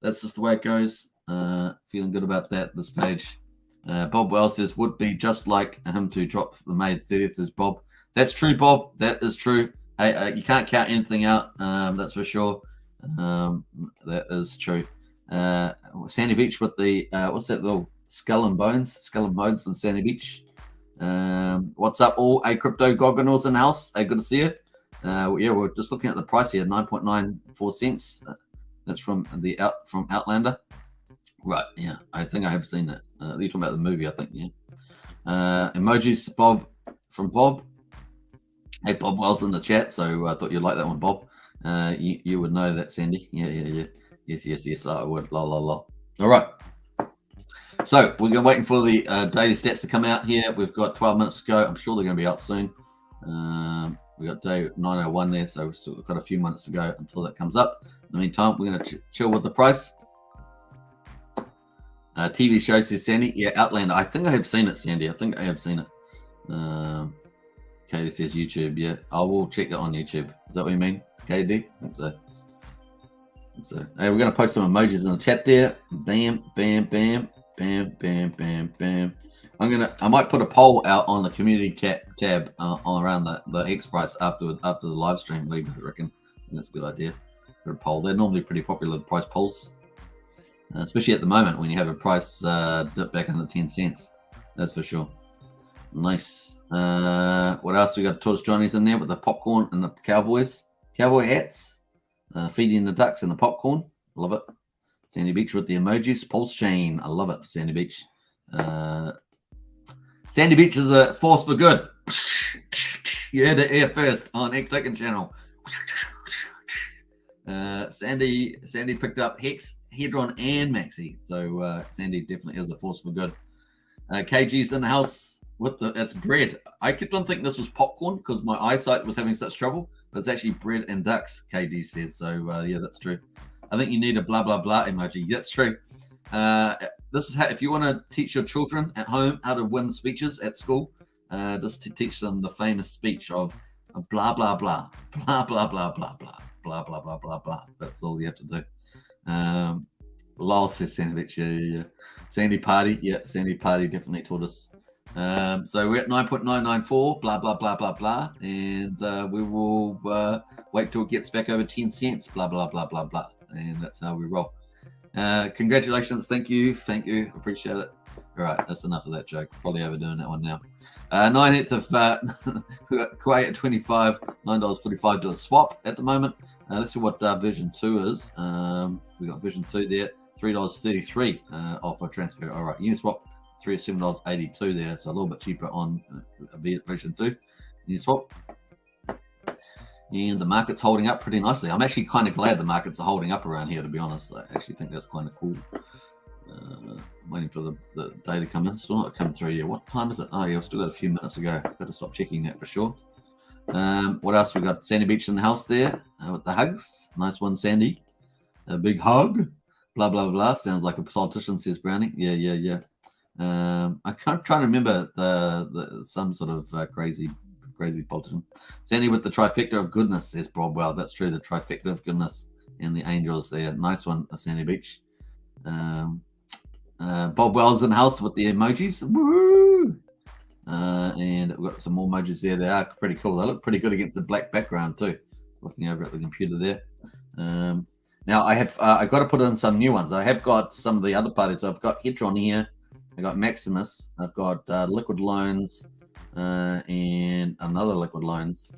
That's just the way it goes. Feeling good about that at this stage. Bob Wells says, would be just like him to drop the May 30th as Bob. That's true, Bob. That is true. Hey, you can't count anything out. That's for sure. That is true. Sandy Beach with the what's that little skull and bones on Sandy Beach. What's up, all crypto goggonals in the house? Hey, good to see you. We're just looking at the price here, 9.94 cents. That's from Outlander. Right, yeah, I think I have seen that. You're talking about the movie, I think, yeah. Emojis, Bob, from Bob. Hey, Bob Wells in the chat, so I thought you'd like that one, Bob. You would know that, Sandy. Yeah. Yes, I would. La. All right. So we're waiting for the daily stats to come out here. We've got 12 minutes to go. I'm sure they're going to be out soon. We got day 9:01 there, so we've still got a few minutes to go until that comes up. In the meantime, we're going to chill with the price. TV show, says Sandy. Yeah, Outlander. I think I have seen it, Sandy. I think I have seen it. Katie says YouTube. Yeah, I will check it on YouTube. Is that what you mean, KD? I think so. Hey, we're going to post some emojis in the chat there. Bam. I might put a poll out on the community tab on around the Hex price after the live stream. What do you guys reckon? I think that's a good idea. For a poll, they're normally pretty popular price polls, especially at the moment when you have a price dip back under 10 cents. That's for sure. Nice. What else? We got Tortoise Johnny's in there with the popcorn and the cowboy hats. Feeding the ducks and the popcorn. Love it. Sandy Beach with the emojis. Pulsechain. I love it. Sandy Beach. Sandy Beach is a force for good. You heard it here first on Hex Token channel. Sandy picked up Hex, Hedron, and Maxi. So Sandy definitely is a force for good. KG's in the house with that's bread. I kept on thinking this was popcorn because my eyesight was having such trouble. But it's actually bread and ducks, KD says. So, yeah, that's true. I think you need a blah, blah, blah emoji. That's true. This is how, if you want to teach your children at home how to win speeches at school, just to teach them the famous speech of blah, blah, blah, blah, blah, blah, blah, blah, blah, blah, blah, blah, blah. That's all you have to do. Lol says Sandy Beach. Yeah. Sandy Party. Yeah, Sandy Party definitely taught us. So we're at 9.994, blah, blah, blah, blah, blah. And we will wait till it gets back over 10 cents, blah, blah, blah, blah, blah. And that's how we roll. Congratulations. Thank you. Appreciate it. All right. That's enough of that joke. Probably overdoing that one now. 9th of we got Kuwait at 25, $9.45 to a swap at the moment. Let's see what version 2 is. We got version 2 there, $3.33 off a transfer. All right, Uniswap $7.82 there. So a little bit cheaper on version 2 Uniswap. And the market's holding up pretty nicely. I'm actually kind of glad the markets are holding up around here, to be honest. I actually think that's kind of cool. Waiting for the day to come in. Still not coming through yet. What time is it? Oh, yeah, I've still got a few minutes to go. Got to stop checking that for sure. What else? We got Sandy Beach in the house there with the hugs. Nice one, Sandy. A big hug. Blah, blah, blah. Sounds like a politician, says Brownie. Yeah. I can't try to remember some sort of crazy politician. Sandy with the trifecta of goodness, says Bob. Well, that's true. The trifecta of goodness and the angels there. Nice one, Sandy Beach. Bob Wells in the house with the emojis. Woo! And we've got some more emojis there. They are pretty cool. They look pretty good against the black background too. Looking over at the computer there. Now I got to put in some new ones. I have got some of the other parties. I've got Hedron here. I got Maximus. I've got Liquid Loans and another Liquid Loans.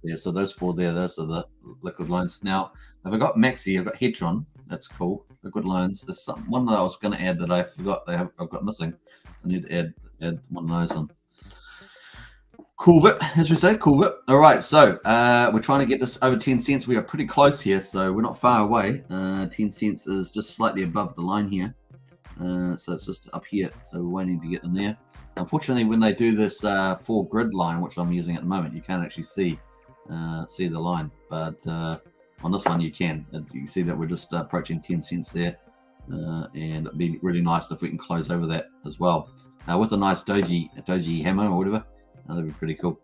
Yeah, so those 4 there. Those are the Liquid Loans. Now I've got Maxi. I've got Hedron. That's cool. Liquid Loans. There's one that I was going to add that I forgot. I've got missing. I need to add one of those on. Cool bit, as we say, cool bit. All right, so we're trying to get this over 10 cents. We are pretty close here, so we're not far away. 10 cents is just slightly above the line here. So it's just up here. So we're waiting to get in there. Unfortunately, when they do this 4 grid line, which I'm using at the moment, you can't actually see the line. But on this one, you can. You can see that we're just approaching 10 cents there. And it'd be really nice if we can close over that as well. With a nice doji hammer or whatever. That'd be pretty cool.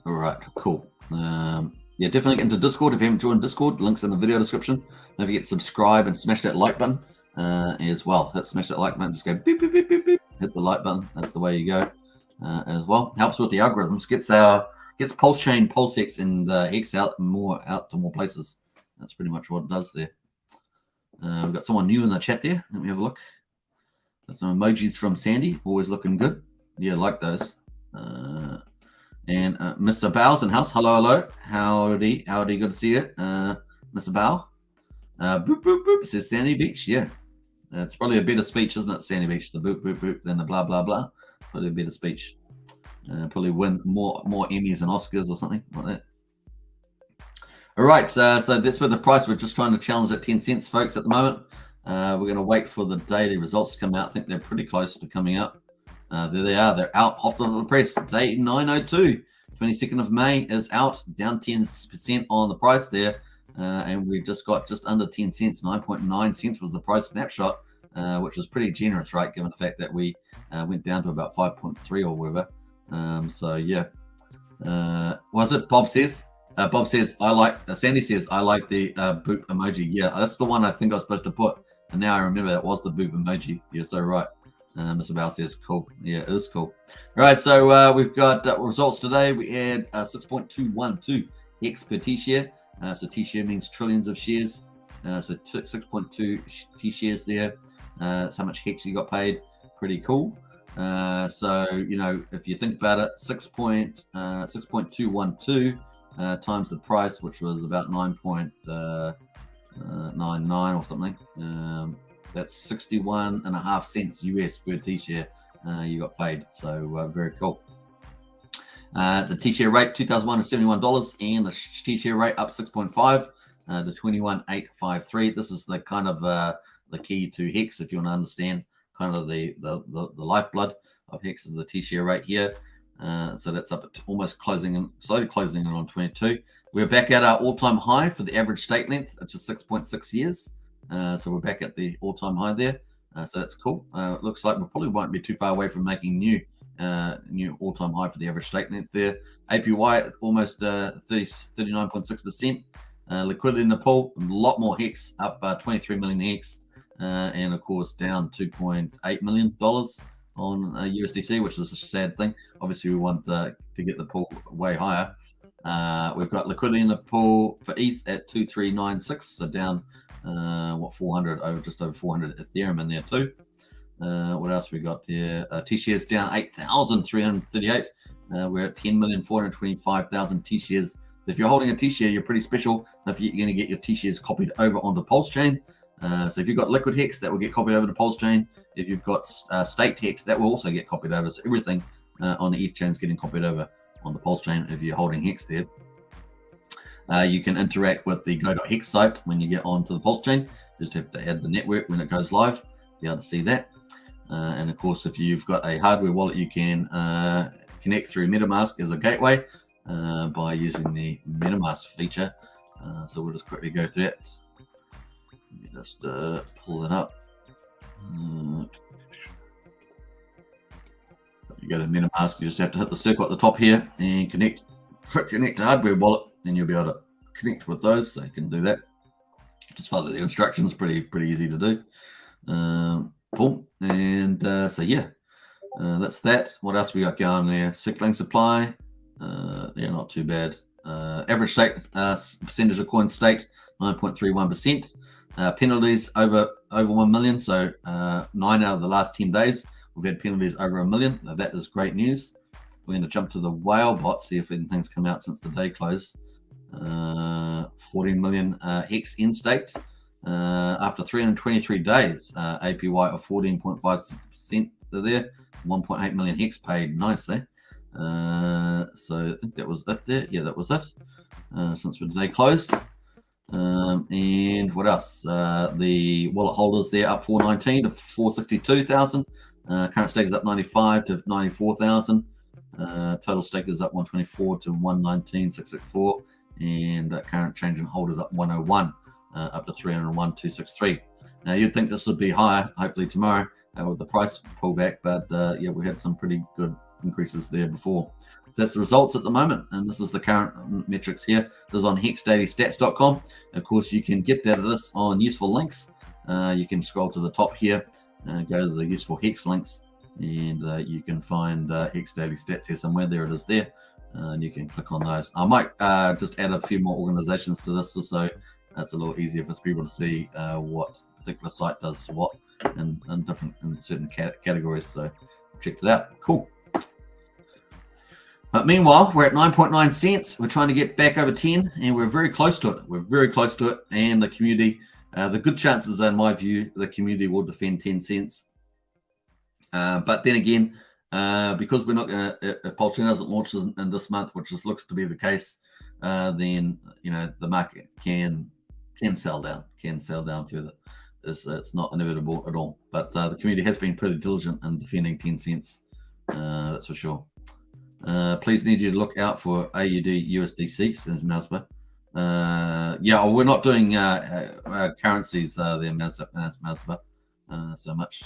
All right, cool. Yeah, definitely get into Discord. If you haven't joined Discord, links in the video description. Don't forget to subscribe and smash that like button as well. Smash that like button. Just go beep, beep, beep, beep, beep. Hit the like button. That's the way you go as well. Helps with the algorithms. Gets Pulsechain PulseX and Hex out to more places. That's pretty much what it does there. We've got someone new in the chat there. Let me have a look. Got some emojis from Sandy. Always looking good. Yeah, like those. And Mr. Bow's in house. Hello. Howdy. Good to see you. Mr. Bow. Boop, boop, boop. Says Sandy Beach. Yeah. It's probably a better speech, isn't it, Sandy Beach? The boop, boop, boop, than the blah, blah, blah. Probably a better speech. Probably win more Emmys and Oscars or something like that. All right. So that's where the price. We're just trying to challenge at 10 cents, folks, at the moment. We're going to wait for the daily results to come out. I think they're pretty close to coming out. There they are. They're out. Hot on the press. Day 902. 22nd of May is out. Down 10% on the price there. And we've just got just under 10 cents. 9.9 cents was the price snapshot, which was pretty generous, right? Given the fact that we went down to about 5.3 or whatever. So, yeah. Was it? Bob says, Sandy says, I like the boop emoji. Yeah, that's the one I think I was supposed to put. And now I remember that was the boop emoji. You're so right. Mr. Bell says, cool. Yeah, it is cool. All right, so we've got results today. We had 6.212 Hex per T-share. So T-share means trillions of shares. So 6.2 T-shares there. That's how much Hex you got paid. Pretty cool. So, if you think about it, 6.212 times the price, which was about 9.99 or something. That's 61.5 cents US per T-share you got paid. So very cool. The T-share rate $2,171 and the T-share rate up 6.5 to 21,853. This is the kind of the key to Hex, if you want to understand kind of the lifeblood of Hex is the T-share rate here. So that's up at almost slowly closing in on 22. We're back at our all-time high for the average stake length, which is 6.6 years. So we're back at the all-time high there. So that's cool. It looks like we probably won't be too far away from making new all-time high for the average stake length there. APY almost 39.6%. Liquidity in the pool, a lot more Hex, up 23 million Hex, and of course down $2.8 million on USDC, which is a sad thing. Obviously, we want to get the pool way higher. We've got liquidity in the pool for ETH at 2396, so down 400 just over 400 Ethereum in there too. What else we got there? T-shares down 8,338. We're at 10,425,000 T-shares If you're holding a T-share, you're pretty special. If you're going to get your T-shares copied over onto Pulsechain. So if you've got liquid Hex, that will get copied over to Pulsechain. If you've got staked Hex, that will also get copied over. So everything on the ETH chain is getting copied over on the Pulsechain if you're holding Hex there. You can interact with the go.hex site when you get onto the Pulsechain. You just have to add the network when it goes live, be able to see that. And of course, if you've got a hardware wallet, you can connect through MetaMask as a gateway by using the MetaMask feature. So we'll just quickly go through that. Let me just pull that up. You go to MetaMask, you just have to hit the circle at the top here and click connect to hardware wallet, and you'll be able to connect with those. So you can do that. Just follow the instructions, pretty easy to do. Boom. And so yeah, that's that. What else we got going there? Circling supply, yeah, not too bad. Average stake percentage of coins staked 9.31%. Penalties over 1 million. So 9 out of the last 10 days we've had penalties over 1 million. Now, that is great news. We're going to jump to the whale bot, see if anything's come out since the day close. 14 million Hex in staked after 323 days. APY of 14.5% there. 1.8 million Hex paid. Nice, eh? So I think that was it there. Yeah, that was it. Since the day closed. And what else? The wallet holders there up 419 to 462,000. Current stake is up 95 to 94,000. Total stake is up 124 to 119,664. And current change in holders up 101 up to 301,263. Now you'd think this would be higher, hopefully tomorrow with the price pullback, but yeah, we had some pretty good increases there before. So that's the results at the moment, and this is the current metrics here. This is on hexdailystats.com. Of course, you can get that of this on useful links. You can scroll to the top here, go to the useful Hex links, and you can find Hex Daily Stats here somewhere. There it is there. And you can click on those. I might just add a few more organizations to this, just so it's a little easier for people to see what particular site does what in certain categories. So check it out. Cool. But meanwhile, we're at 9.9 cents. We're trying to get back over 10, and we're very close to it. We're very close to it. And the community, the good chances, in my view, the community will defend 10 cents. But then again, because we're not going to, if Pulsechain doesn't launch in this month, which just looks to be the case, then the market can sell down, further. It's not inevitable at all. But the community has been pretty diligent in defending 10 cents. That's for sure. Please need you to look out for AUD USDC, says Mouseba. Yeah, we're not doing currencies there, Mouseba, so much.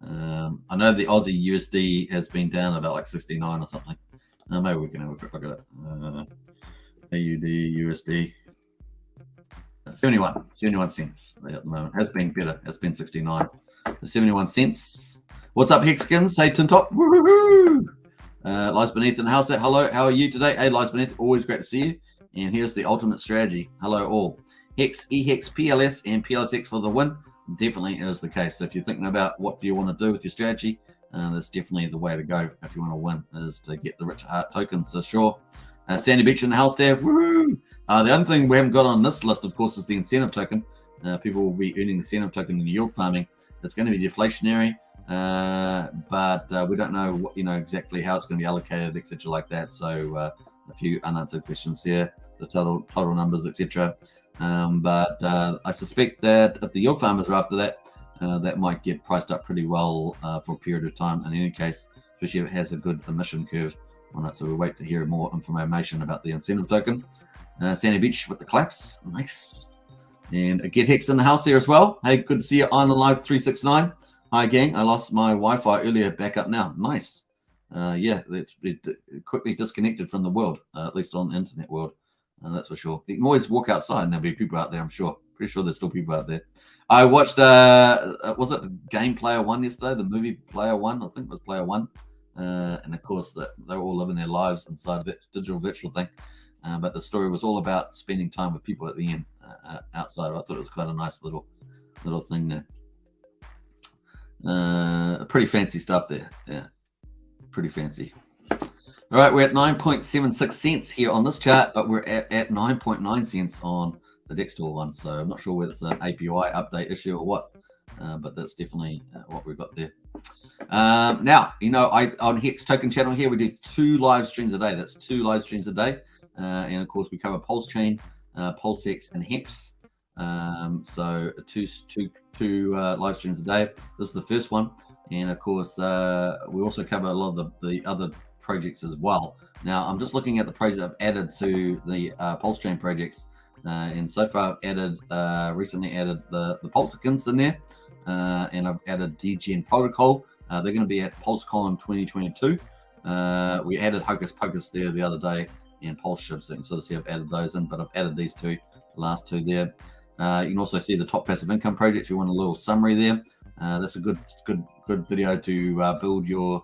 I know the Aussie USD has been down about like 69 or something. Maybe we can have a quick look at it. AUD USD 71 cents at the moment. Has been better. Has been 69. 71 cents. What's up, Hexkins? Hey, Tintop. Woo-hoo-hoo! Lies Beneath in the house there. Hello, how are you today? Hey, Lies Beneath, always great to see you. And here's the ultimate strategy. Hello, all. Hex, EHEX, PLS, and PLSX for the win. Definitely is the case. So if you're thinking about what do you want to do with your strategy, that's definitely the way to go if you want to win, is to get the rich heart tokens. So sure. Sandy Beach in the house there. Woo! The other thing we haven't got on this list, of course, is the incentive token. People will be earning the incentive token in yield farming. It's going to be deflationary, but we don't know what, exactly how it's going to be allocated, etc., like that. So a few unanswered questions here, the total numbers, etc. But I suspect that if the yield farmers are after that, that might get priced up pretty well for a period of time. In any case, especially if it has a good emission curve on it. So we'll wait to hear more information about the incentive token. Sandy Beach with the claps. Nice. And Get Hex in the house here as well. Hey, good to see you on the live 369. Hi, gang. I lost my Wi-Fi earlier. Back up now. Nice. Yeah, it quickly disconnected from the world, at least on the internet world. That's for sure. You can always walk outside and there'll be people out there, I'm sure. Pretty sure there's still people out there. I watched, was it the game Player One yesterday? The movie Player One? I think it was Player One. And of course, they're all living their lives inside of that digital virtual thing. But the story was all about spending time with people at the end outside. I thought it was quite a nice little thing there. Pretty fancy stuff there. Yeah, pretty fancy. All right, we're at 9.76 cents here on this chart, but we're at 9.9 cents on the Dextor one. So I'm not sure whether it's an API update issue or what, but that's definitely what we've got there. Now, on Hex Token channel here, we do 2 live streams a day. That's 2 live streams a day. And of course, we cover Pulsechain, PulseX, and Hex. So two live streams a day. This is the first one. And of course, we also cover a lot of the other projects as well. Now, I'm just looking at the projects I've added to the Pulsechain projects. And so far, I've recently added the Pulsechans in there. And I've added DGN Protocol. They're going to be at PulseCon 2022. We added Hocus Pocus there the other day and PulseShift. So you can sort of see I've added those in, but I've added these 2, the last 2 there. You can also see the top passive income project if you want a little summary there. That's a good video to build your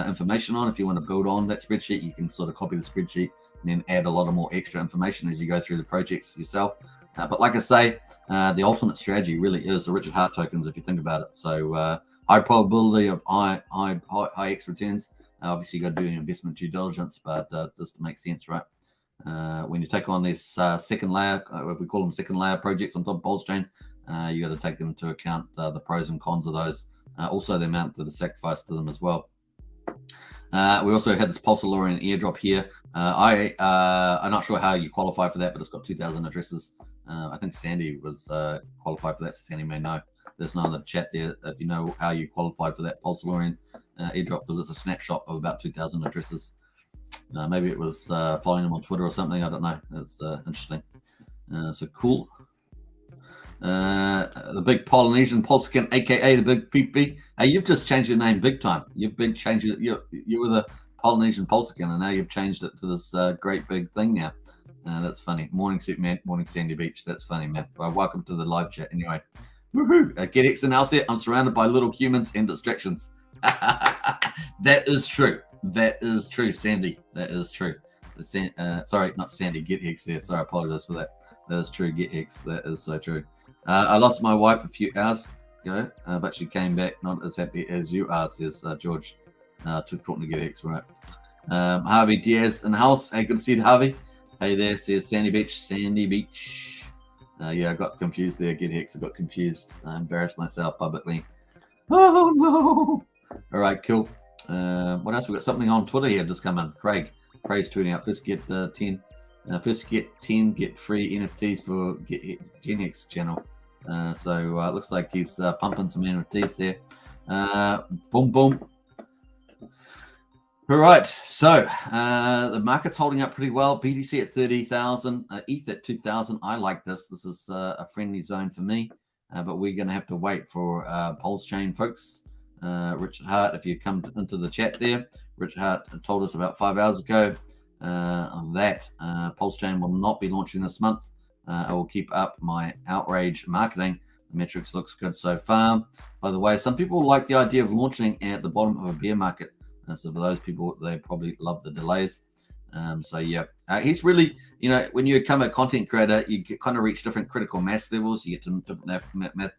information on. If you want to build on that spreadsheet, you can sort of copy the spreadsheet and then add a lot of more extra information as you go through the projects yourself. But like I say, the ultimate strategy really is the Richard Hart tokens, if you think about it. So high probability of high X returns. Obviously, you got to do investment due diligence, but just to make sense, right? When you take on this second layer, we call them second layer projects on top of Pulsechain, you got to take into account the pros and cons of those. Also, the amount of the sacrifice to them as well. We also had this Pulsechain airdrop here. I'm not sure how you qualify for that, but it's got 2,000 addresses. I think Sandy was qualified for that, so Sandy may know. There's another chat there if you know how you qualified for that Pulsechain airdrop, because it's a snapshot of about 2,000 addresses. Maybe it was following them on Twitter or something. I don't know. It's interesting. So cool. The big Polynesian PulseCon, aka the big PP. Hey, you've just changed your name big time. You've been changing. You were the Polynesian PulseCon, and now you've changed it to this great big thing now. That's funny. Morning, Suit Man. Morning, Sandy Beach. That's funny, man. Well, welcome to the live chat. Anyway, woohoo! Get X announced it. I'm surrounded by little humans and distractions. That is true. That is true, Sandy. That is true. So, sorry, not Sandy. Get Hex there. Sorry, I apologize for that. That is true. Get Hex. That is so true. I lost my wife a few hours ago, but she came back not as happy as you are, says George. Talking to Get Hex, right? Harvey Diaz in the house. Hey, good to see you, Harvey. Hey there, says Sandy Beach. Sandy Beach. Yeah, I got confused there. Get Hex. I got confused. I embarrassed myself publicly. Oh, no. All right, cool. What else? We've got something on Twitter here just come in. Craig's tweeting out. First get 10. First get 10, get free NFTs for Get Hex channel. So it looks like he's pumping some NFTs there. Boom, boom. All right. So the market's holding up pretty well. BTC at 30,000, ETH at 2,000. I like this. This is a friendly zone for me. But we're going to have to wait for Pulsechain, folks. Richard Hart, if you come into the chat there, Richard Hart told us about 5 hours ago that Pulsechain will not be launching this month. I will keep up my outrage marketing. The metrics looks good so far. By the way, some people like the idea of launching at the bottom of a bear market. So for those people, they probably love the delays. So yeah, he's really, when you become a content creator, you kind of reach different critical mass levels. You get to different math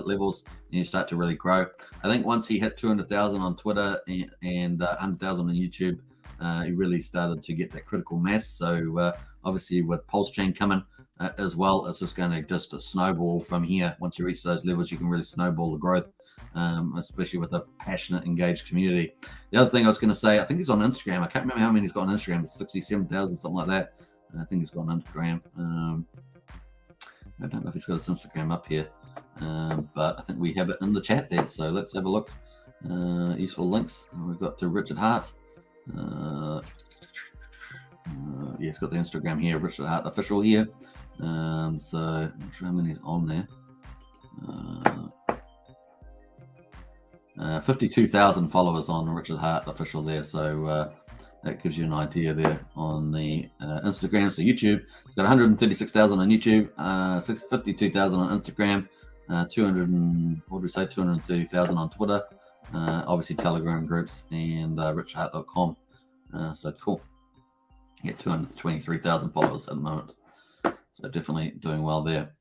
levels, and you start to really grow. I think once he hit 200,000 on Twitter and 100,000 on YouTube, he really started to get that critical mass. So obviously with Pulsechain coming as well, it's just going to just snowball from here. Once you reach those levels, you can really snowball the growth. Especially with a passionate, engaged community. The other thing I was going to say, I think he's on Instagram. I can't remember how many he's got on Instagram. It's 67,000, something like that. I think he's got on Instagram. I don't know if he's got his Instagram up here, but I think we have it in the chat there. So let's have a look. Useful links. We've got to Richard Hart. Yeah, it's got the Instagram here, Richard Hart official here. So I'm not sure how many's on there. 52,000 followers on Richard Hart official there, so that gives you an idea there on the Instagram. So YouTube, it's got 136,000 on YouTube, 52,000 on Instagram, 230,000 on Twitter, obviously Telegram groups and richhart.com. So cool. Yeah, 223,000 followers at the moment. So definitely doing well there.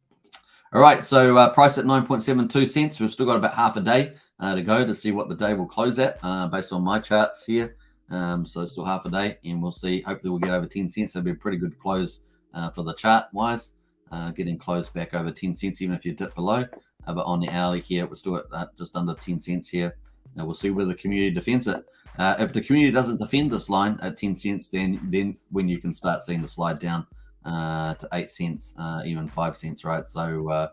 All right, so price at 9.72 cents. We've still got about half a day to go to see what the day will close at based on my charts here. So still half a day, and we'll see. Hopefully we'll get over 10 cents. That'll be a pretty good close for the chart wise. Getting close back over 10 cents, even if you dip below. But on the hourly here, we're still at just under 10 cents here. We'll see where the community defends it. If the community doesn't defend this line at 10 cents, then when you can start seeing the slide down to 8 cents, even 5 cents, right? So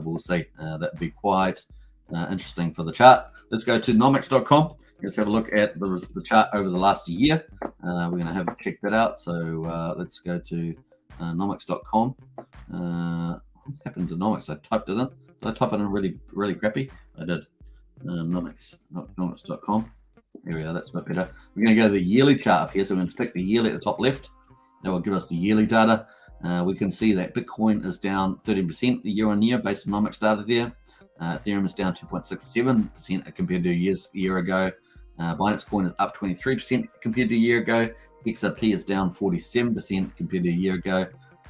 we'll see. That'd be quite interesting for the chart. Let's go to nomics.com. Let's have a look at the chart over the last year. We're going to have check that out. So let's go to nomics.com. What's happened to Nomics? I typed it in. Did I type it in really crappy? I did. Nomics.com. Here we are. That's a bit better. We're going to go to the yearly chart up here. So we're going to click the yearly at the top left. That will give us the yearly data. We can see that Bitcoin is down 30% year on year based on Nomics data there. Ethereum is down 2.67% compared to a year ago. Binance Coin is up 23% compared to a year ago. XRP is down 47% compared to a year ago.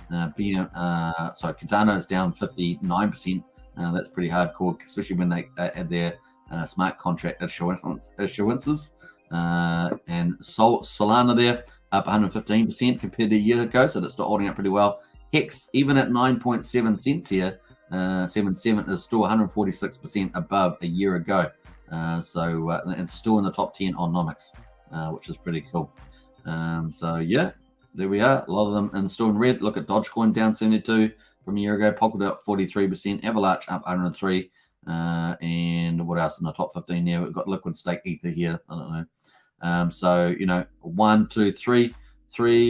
Cardano is down 59%. That's pretty hardcore, especially when they had their smart contract issuances. And Solana there up 115% compared to a year ago, so that's still holding up pretty well. Hex, even at 9.7 cents here, 77 is still 146% above a year ago. And still in the top 10 on Nomics, which is pretty cool. So yeah, there we are. A lot of them and still in red. Look at Dogecoin down 72 from a year ago. Polkadot up 43%. Avalanche up 103. And what else in the top 15 there? We've got Liquid Stake Ether here. I don't know. So 1, 2, 3, 4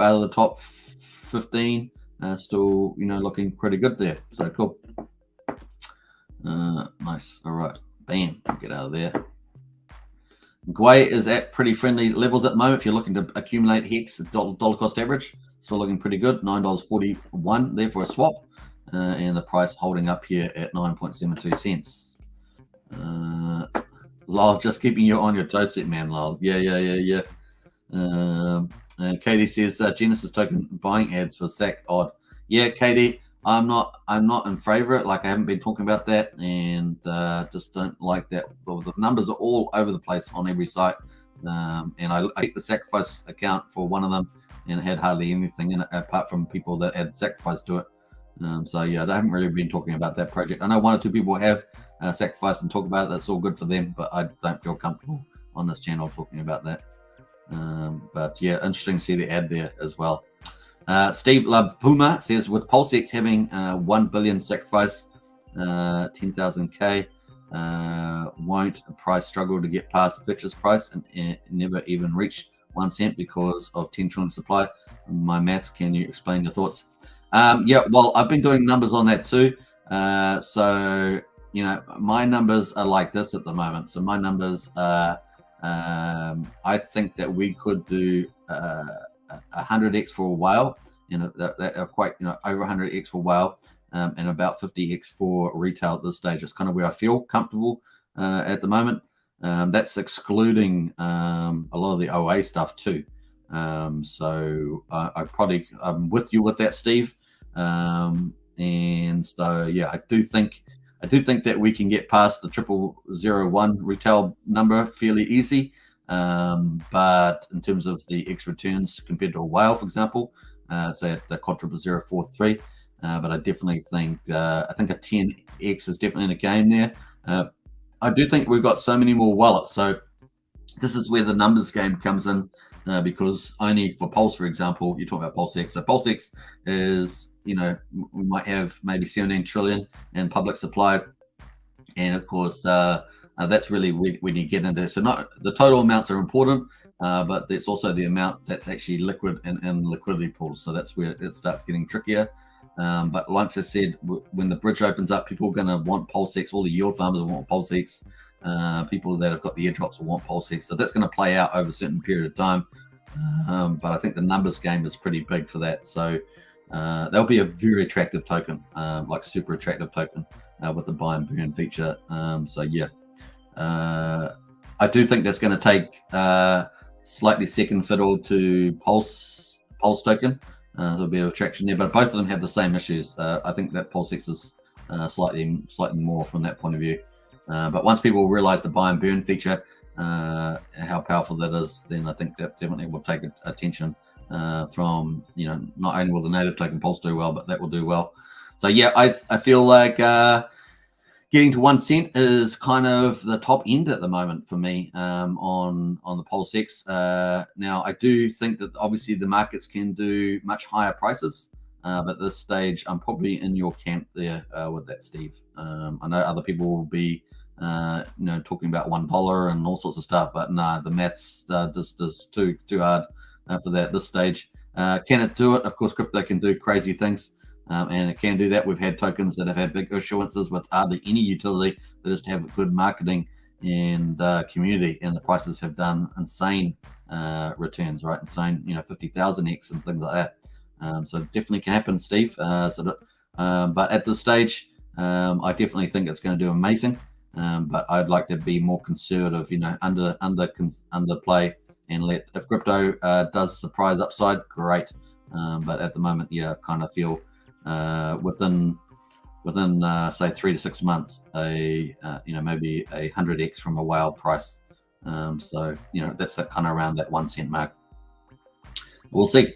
out of the top 15. Still looking pretty good there. So cool. Nice. All right. Bam. Get out of there. Gwei is at pretty friendly levels at the moment. If you're looking to accumulate Hex, dollar cost average, still looking pretty good. $9.41 there for a swap. And the price holding up here at 9.72 cents. Lyle, just keeping you on your toe set, man, Lyle. Yeah. Katie says Genesis token buying ads for SAC odd. Yeah, Katie, I'm not in favor. Like, I haven't been talking about that, and just don't like that. Well, the numbers are all over the place on every site, and I hit the sacrifice account for one of them, and it had hardly anything in it apart from people that had sacrificed to it. So yeah, I haven't really been talking about that project. I know one or two people have sacrificed and talk about it. That's all good for them, but I don't feel comfortable on this channel talking about that. But yeah, interesting to see the ad there as well. Steve Labuma says, with PulseX having 1 billion sacrifice, 10,000K, won't the price struggle to get past purchase price and never even reach 1 cent because of 10 trillion supply? My maths, can you explain your thoughts? Yeah, well, I've been doing numbers on that too. So, my numbers are like this at the moment. So my numbers are, I think that we could do 100x for a while, that are quite, over 100x for a while, and about 50x for retail at this stage. It's kind of where I feel comfortable at the moment. That's excluding a lot of the OA stuff too. So I'm with you with that, Steve. And so yeah, I do think that we can get past the 0001 retail number fairly easy. But in terms of the X returns compared to a whale, for example, say at the quad 0.043, but I definitely think I think a 10x is definitely in the game there. I do think we've got so many more wallets, so this is where the numbers game comes in, because only for Pulse, for example, you talk about PulseX. So PulseX is, we might have maybe 17 trillion in public supply, and of course that's really when you get into, so not the total amounts are important, but there's also the amount that's actually liquid and liquidity pools. So that's where it starts getting trickier. But like I said, when the bridge opens up, people are going to want PulseX. All the yield farmers will want PulseX. People that have got the airdrops will want PulseX. So that's going to play out over a certain period of time. But I think the numbers game is pretty big for that. So that'll be a very attractive token, like super attractive token with the buy and burn feature. So yeah, I do think that's going to take slightly second fiddle to Pulse token. There'll be an attraction there, but both of them have the same issues. I think that PulseX is slightly more from that point of view. But once people realize the buy and burn feature, how powerful that is, then I think that definitely will take attention from, not only will the native token Pulse do well, but that will do well. So yeah, I feel like getting to 1 cent is kind of the top end at the moment for me on the PulseX. Now, I do think that obviously the markets can do much higher prices, but at this stage, I'm probably in your camp there with that, Steve. I know other people will be, talking about $1 and all sorts of stuff, but nah, the maths just too hard for that at this stage. Can it do it? Of course, crypto can do crazy things. And it can do that. We've had tokens that have had big issuances with hardly any utility that just have good marketing and community, and the prices have done insane returns, right? Insane, 50,000x and things like that. So it definitely can happen, Steve. But at this stage, I definitely think it's going to do amazing. But I'd like to be more conservative, under play, and if crypto does surprise upside, great. But at the moment, yeah, I kind of feel within say 3 to 6 months, maybe a 100x from a whale price. So that's kind of around that 1 cent mark. We'll see.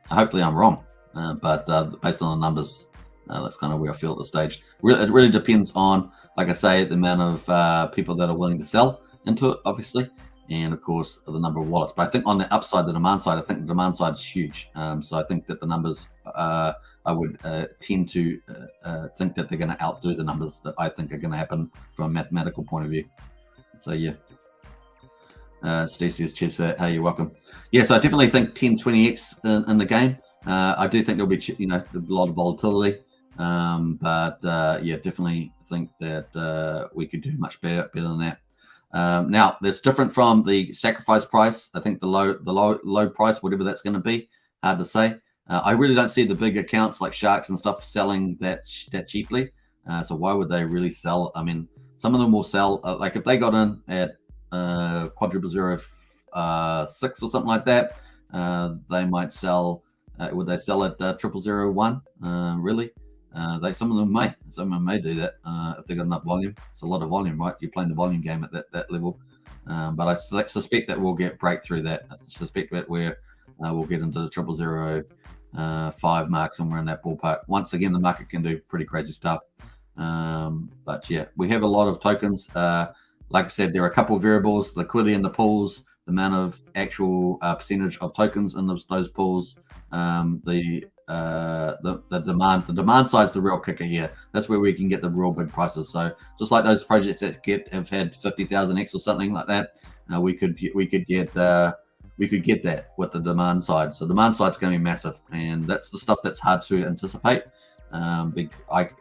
Hopefully I'm wrong, but based on the numbers, that's kind of where I feel at this stage. It really depends on, like I say, the amount of people that are willing to sell into it, obviously, and of course the number of wallets. But I think on the upside, the demand side, I think the demand side is huge. So I think that the numbers, I would tend to think that they're going to outdo the numbers that I think are going to happen from a mathematical point of view. So yeah. Stacey says, cheers for that. Hey, you're welcome. Yeah, so I definitely think 10, 20x in the game. I do think there'll be, a lot of volatility. But yeah, definitely think that we could do much better than that. Now, that's different from the sacrifice price. I think the low price, whatever that's going to be, hard to say. I really don't see the big accounts like Sharks and stuff selling that cheaply. So why would they really sell? I mean, some of them will sell, like if they got in at quadruple 06 or something like that, they might sell. Would they sell at 0001? Really? Some of them may do that if they got enough volume. It's a lot of volume, right? You're playing the volume game at that level. But I suspect that we'll break through that. I suspect that we'll get into the 0005 mark, somewhere in that ballpark. Once again, the market can do pretty crazy stuff. But yeah, we have a lot of tokens. Like I said, there are a couple of variables: liquidity in the pools, the amount of actual percentage of tokens in those pools, the demand. The demand side is the real kicker here. That's where we can get the real big prices. So just like those projects that have had 50,000x or something like that, we could get that with the demand side. So demand side's going to be massive, and that's the stuff that's hard to anticipate. I've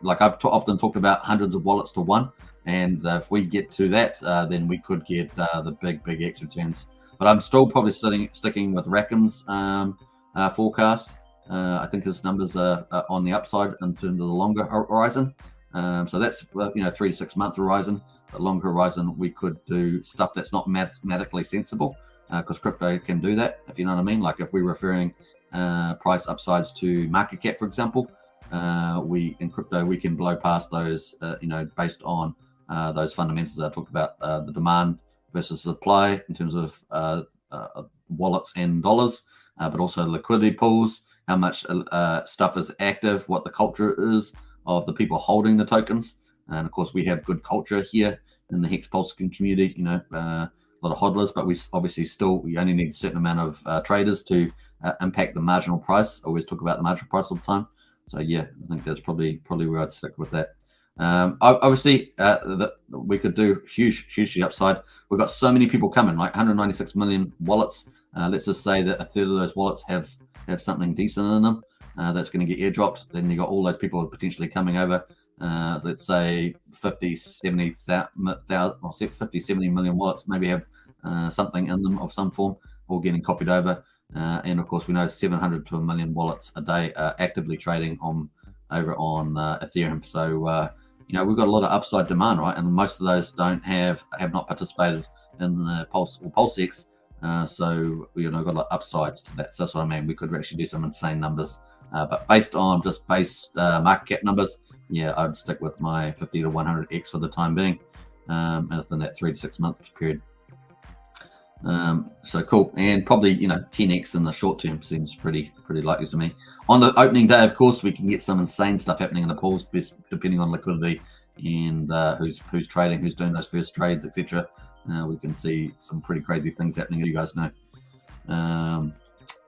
often talked about hundreds of wallets to one, and if we get to that, then we could get the big X returns. But I'm still probably sticking with Rackham's forecast. I think his numbers are on the upside in terms of the longer horizon. So that's 3 to 6 month horizon. The longer horizon, we could do stuff that's not mathematically sensible, because crypto can do that, if you know what I mean. Like if we're referring price upsides to market cap, for example, in crypto we can blow past those, based on those fundamentals that I talked about, the demand versus supply in terms of wallets and dollars, but also liquidity pools, how much stuff is active, what the culture is of the people holding the tokens. And of course, we have good culture here in the Hex PulseCon community, a lot of hodlers, but we only need a certain amount of traders to impact the marginal price. I always talk about the marginal price all the time. So yeah, I think that's probably where I'd stick with that. Obviously, we could do hugely upside. We've got so many people coming, like 196 million wallets. Let's just say that a third of those wallets have something decent in them that's going to get airdropped. Then you got all those people potentially coming over. Let's say 50, 70 million wallets maybe have something in them of some form, or getting copied over. And of course, we know 700 to 1 million wallets a day are actively trading over on Ethereum. So we've got a lot of upside demand, right? And most of those have not participated in the PulseX. So we've got a lot of upsides to that. So that's what I mean. We could actually do some insane numbers, but based on just base market cap numbers, yeah, I'd stick with my 50 to 100x for the time being, within that 3 to 6 month period. So cool, and probably 10x in the short term seems pretty likely to me. On the opening day, of course, we can get some insane stuff happening in the pools, depending on liquidity and who's trading, who's doing those first trades, etc. We can see some pretty crazy things happening, you guys know.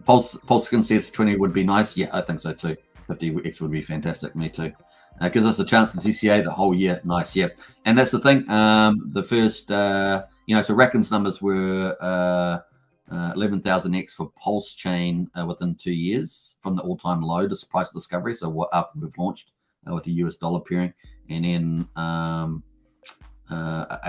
PulseCon says 20 would be nice. Yeah, I think so too. 50x would be fantastic. Me too. Gives us a chance to DCA the whole year. Nice, yeah. And that's the thing. The first, so Rackham's numbers were 11,000x for Pulsechain within 2 years from the all-time low to price discovery. So after we've launched with the US dollar pairing, and then I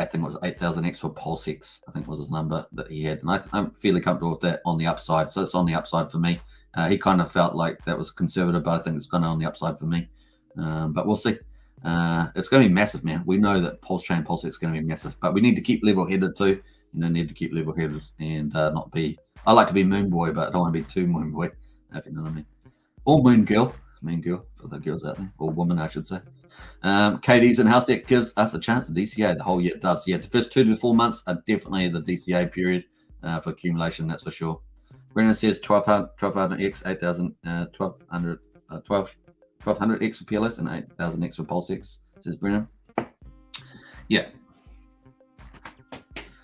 think it was 8,000x for PulseX. I think was his number that he had, and I'm fairly comfortable with that on the upside. So it's on the upside for me. He kind of felt like that was conservative, but I think it's kind of on the upside for me. But we'll see. It's going to be massive, man. We know that Pulsechain PulseX is going to be massive, but we need to keep level-headed too. Need to keep level-headed and not be. I like to be moon boy, but I don't want to be too moon boy. If you know what I mean. Or moon girl for the girls out there, or woman, I should say. KD's in house that gives us a chance to DCA the whole year. It does. Yeah, the first 2 to 4 months are definitely the DCA period for accumulation. That's for sure. Brennan says 1200x, 8,000, 1200, 1200x for PLS and 8,000x for PulseX, says Brennan. Yeah.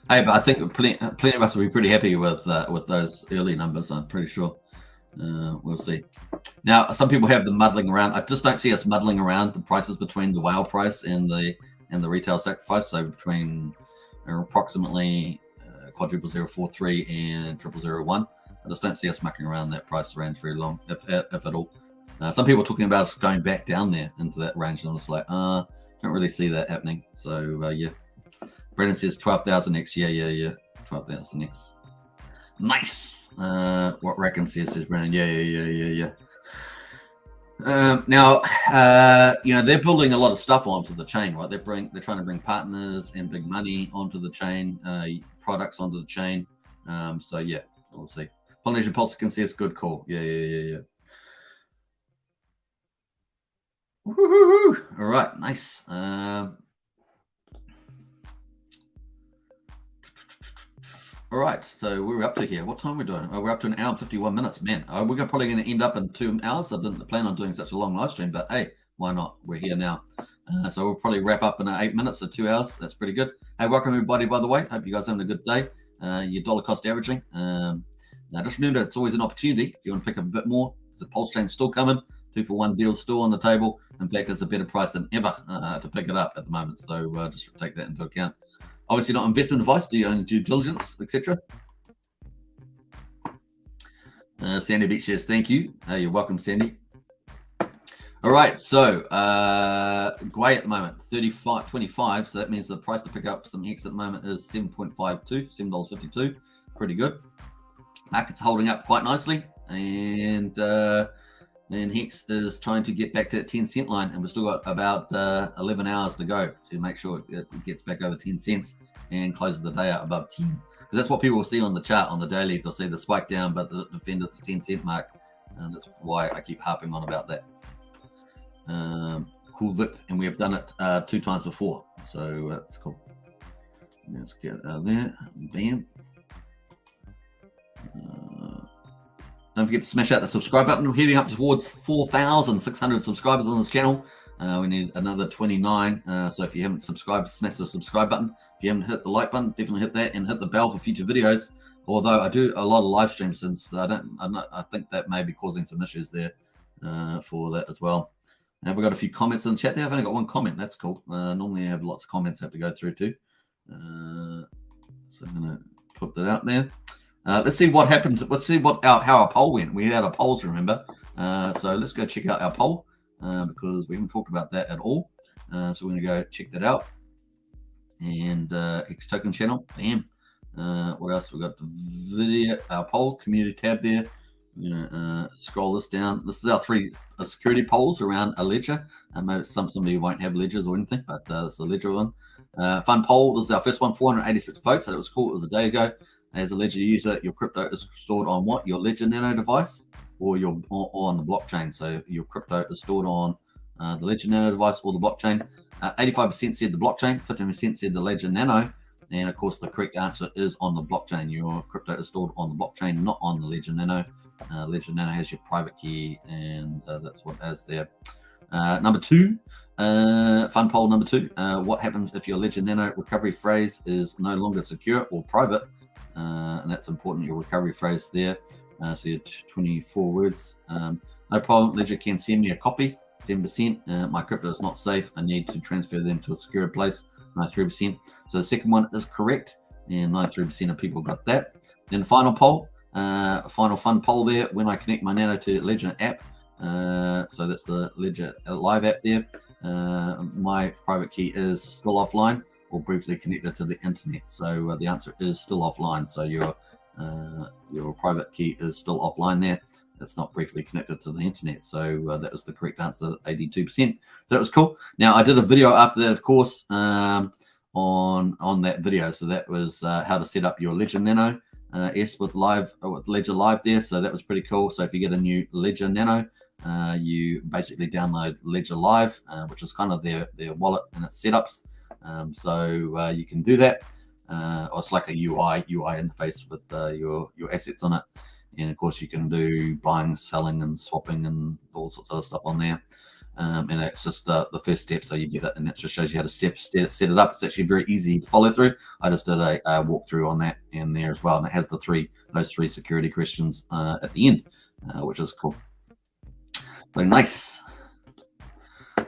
Hey, but I think plenty of us will be pretty happy with those early numbers. I'm pretty sure. We'll see. Now, some people have them muddling around. I just don't see us muddling around the prices between the whale price and the retail sacrifice. So between approximately quadruple 043 and 0001. I just don't see us mucking around that price range very long, if at all. Some people are talking about us going back down there into that range, and I'm just like, don't really see that happening. So yeah. Brendan says 12,000x. Yeah. 12,000x. Nice. What Rackham says Brendan. Yeah. Now, they're building a lot of stuff onto the chain, right? They're trying to bring partners and big money onto the chain, products onto the chain. So yeah, we'll see. Polynesian Pulsechain says good call. Yeah. Woo-hoo-hoo. All right, nice. All right, so we're up to here. What time are we doing? We're up to 1 hour and 51 minutes. Man, we're probably going to end up in 2 hours. I didn't plan on doing such a long live stream, but hey, why not? We're here now. So we'll probably wrap up in 8 minutes or 2 hours. That's pretty good. Hey, welcome everybody, by the way. Hope you guys are having a good day. Your dollar cost averaging. Now just remember, it's always an opportunity. If you want to pick up a bit more, the Pulsechain's still coming. 2-for-1 deal still on the table. In fact, it's a better price than ever to pick it up at the moment. So just take that into account. Obviously not investment advice. Do your own due diligence, etc. Sandy Beach says thank you. You're welcome, Sandy. All right, so Gwei at the moment, 35.25. So that means the price to pick up some Hex at the moment is $7.52, $7.52. Pretty good. Market's holding up quite nicely, and Hex is trying to get back to that 10-cent line, and we've still got about 11 hours to go to make sure it gets back over 10 cents and closes the day out above 10. Because that's what people will see on the chart on the daily. They'll see the spike down, but the defend at the 10-cent mark, and that's why I keep harping on about that. Cool VIP, and we have done it 2 times before, so that's cool. Let's get out of there. Bam. Don't forget to smash out the subscribe button. We're heading up towards 4,600 subscribers on this channel. We need another 29. So if you haven't subscribed, smash the subscribe button. If you haven't hit the like button, definitely hit that, and hit the bell for future videos. Although I do a lot of live streams, since I think that may be causing some issues there for that as well. Now we've got a few comments in the chat there. I've only got 1 comment. That's cool. Normally I have lots of comments I have to go through too. So I'm going to put that out there. Let's see what happened. Let's see how our poll went. We had our polls, remember. So let's go check out our poll because we haven't talked about that at all. So we're going to go check that out. And Hex Token channel. Bam. What else? We've got the video, our poll, community tab there. We're going to scroll this down. This is our 3 security polls around a ledger. Maybe some of you won't have ledgers or anything, but this is a ledger one. Fun poll. This is our first one, 486 votes. So it was cool. It was a day ago. As a Ledger user, your crypto is stored on what? Your Ledger Nano device or on the blockchain. So your crypto is stored on the Ledger Nano device or the blockchain. 85% said the blockchain, 15% said the Ledger Nano, And of course, the correct answer is on the blockchain. Your crypto is stored on the blockchain, not on the Ledger Nano. Ledger Nano has your private key, and that's what it has there. Number 2, fun poll number 2. What happens if your Ledger Nano recovery phrase is no longer secure or private? And that's important, your recovery phrase there. So your 24 words. No problem, Ledger can send me a copy, 10%. My crypto is not safe. I need to transfer them to a secure place, 93%. So the second one is correct, and 93% of people got that. Then the final poll, final fun poll there. When I connect my Nano to Ledger app, so that's the Ledger live app there, my private key is still offline or briefly connected to the internet. So the answer is still offline. So your private key is still offline there. That's not briefly connected to the internet. So that was the correct answer, 82%. So that was cool. Now I did a video after that, of course, on that video. So that was how to set up your Ledger Nano S with Ledger Live there. So that was pretty cool. So if you get a new Ledger Nano, you basically download Ledger Live, which is kind of their wallet and its setups. So you can do that. Or it's like a UI interface with your assets on it. And of course, you can do buying, selling, and swapping, and all sorts of other stuff on there. And it's just the first step, so you get it, and it just shows you how to set it up. It's actually very easy to follow through. I just did a walkthrough on that in there as well, and it has those three security questions at the end, which is cool. Very nice.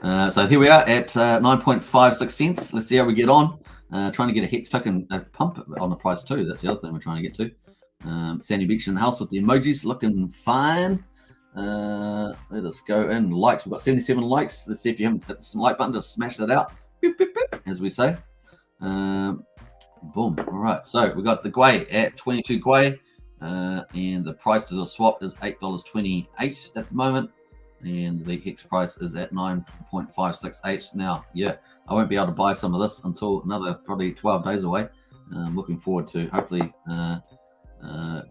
So here we are at 9.56 cents. Let's see how we get on. Trying to get a Hex token pump on the price too. That's the other thing we're trying to get to. Sandy Beach in the house with the emojis, looking fine. Let us go in. Likes, we've got 77 likes. Let's see if you haven't hit the like button, just smash that out, beep, beep, beep, as we say. Boom. All right, so we got the Gwei at 22 Gwei, and the price to the swap is $8.28 at the moment, and the Hex price is at 9.568. Now, yeah, I won't be able to buy some of this until another probably 12 days away. I'm looking forward to hopefully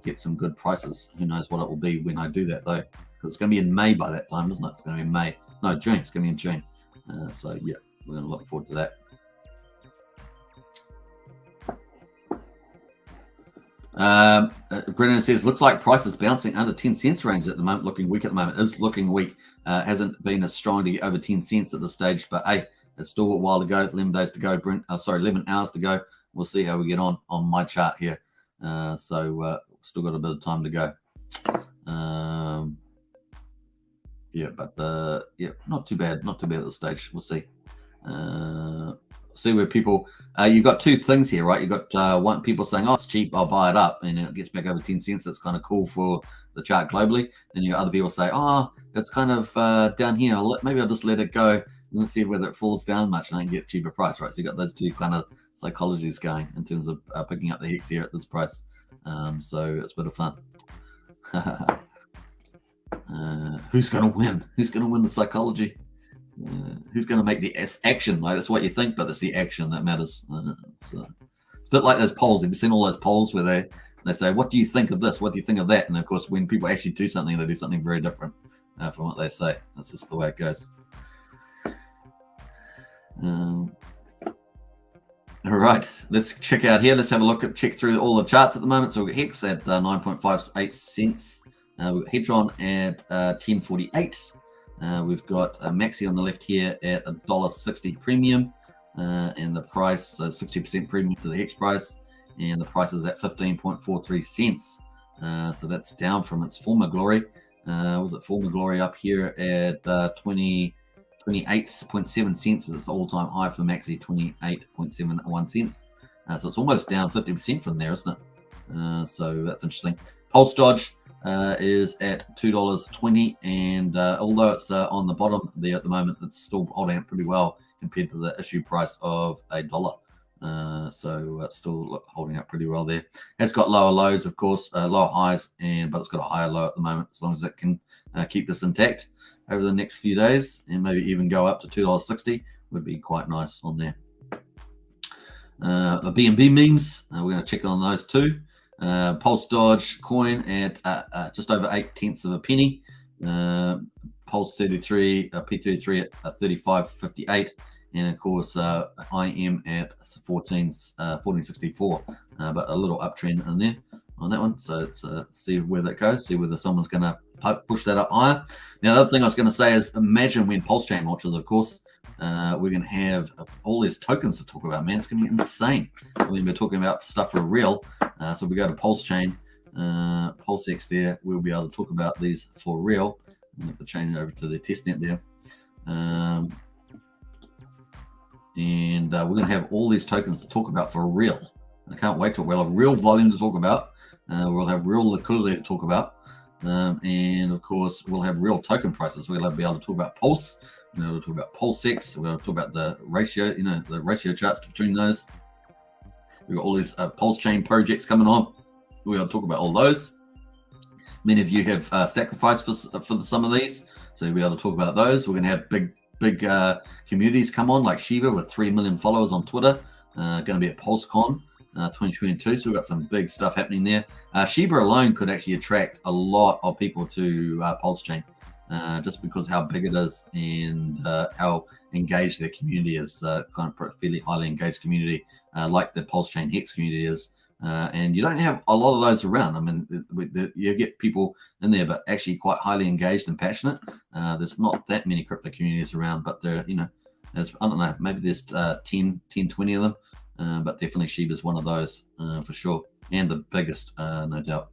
get some good prices. Who knows what it will be when I do that though, because it's going to be in May by that time, isn't it? It's going to be in May. No, June. It's going to be in June. So yeah, we're going to look forward to that. Brennan says, looks like price is bouncing under 10 cents range at the moment, looking weak at the moment. Is looking weak. Hasn't been as strong to get over 10 cents at this stage, but hey, it's still a while to go, 11 days to go, 11 hours to go. We'll see how we get on my chart here. So still got a bit of time to go. Yeah, but yeah, not too bad at this stage. We'll see. See where people, you got two things here, right? You got one, people saying, oh, it's cheap, I'll buy it up, and then it gets back over 10 cents. That's kind of cool for the chart globally. Then you got other people say, oh, it's kind of down here, maybe I'll just let it go and let's see whether it falls down much and I can get a cheaper price, right? So you got those two kind of psychologies going in terms of picking up the Hex here at this price. So it's a bit of fun. Who's going to win? Who's going to win the psychology? Who's going to make the action? Like, that's what you think, but it's the action that matters. It's a bit like those polls. Have you seen all those polls where they say, what do you think of this? What do you think of that? And of course, when people actually do something, they do something very different from what they say. That's just the way it goes. All right, let's check out here. Let's have a look check through all the charts at the moment. So we've got Hex at 9.58 cents. We've got Hedron at 10.48. We've got Maxi on the left here at $1.60 premium, and the price, so 60% premium to the Hex price, and the price is at 15.43 cents. So that's down from its former glory. Was it former glory up here at 28.7 cents? It's all-time high for Maxi, 28.71 cents. So it's almost down 50% from there, isn't it? So that's interesting. PulseDoge is at $2.20, and although it's on the bottom there at the moment, it's still holding up pretty well compared to the issue price of $1. So it's still holding up pretty well there. It's got lower lows, of course, lower highs, but it's got a higher low at the moment. As long as it can keep this intact over the next few days, and maybe even go up to $2.60, would be quite nice on there. The BNB memes, we're going to check on those too. PulseDoge coin at just over 0.8 of a penny. Pulse 33, P33 at 35.58, And of course, I am at 1464, but a little uptrend in there on that one. So let's see where that goes, see whether someone's going to push that up higher. Now, the other thing I was going to say is imagine when Pulsechain launches, of course, we're going to have all these tokens to talk about, man. It's going to be insane. We're going to be talking about stuff for real. So we go to Pulsechain, PulseX there. We'll be able to talk about these for real. I'm going to change it over to the testnet there. And we're going to have all these tokens to talk about for real. I can't wait till we'll have real volume to talk about. We'll have real liquidity to talk about. And of course, we'll have real token prices. We'll be able to talk about Pulse. We'll talk about PulseX. We'll talk about the ratio, the ratio charts between those. We've got all these Pulsechain projects coming on. We'll talk about all those. Many of you have sacrificed for some of these, so you'll be able to talk about those. We're going to have big communities come on, like Shiba with 3 million followers on Twitter. Going to be at PulseCon 2022, so we've got some big stuff happening there. Shiba alone could actually attract a lot of people to Pulsechain, just because how big it is and how engaged their community is. Kind of fairly highly engaged community, like the Pulsechain Hex community is. And you don't have a lot of those around. I mean, you get people in there, but actually quite highly engaged and passionate. There's not that many crypto communities around, but there, there's, I don't know, maybe there's 10, 20 of them. But definitely Shiba's one of those for sure, and the biggest, no doubt.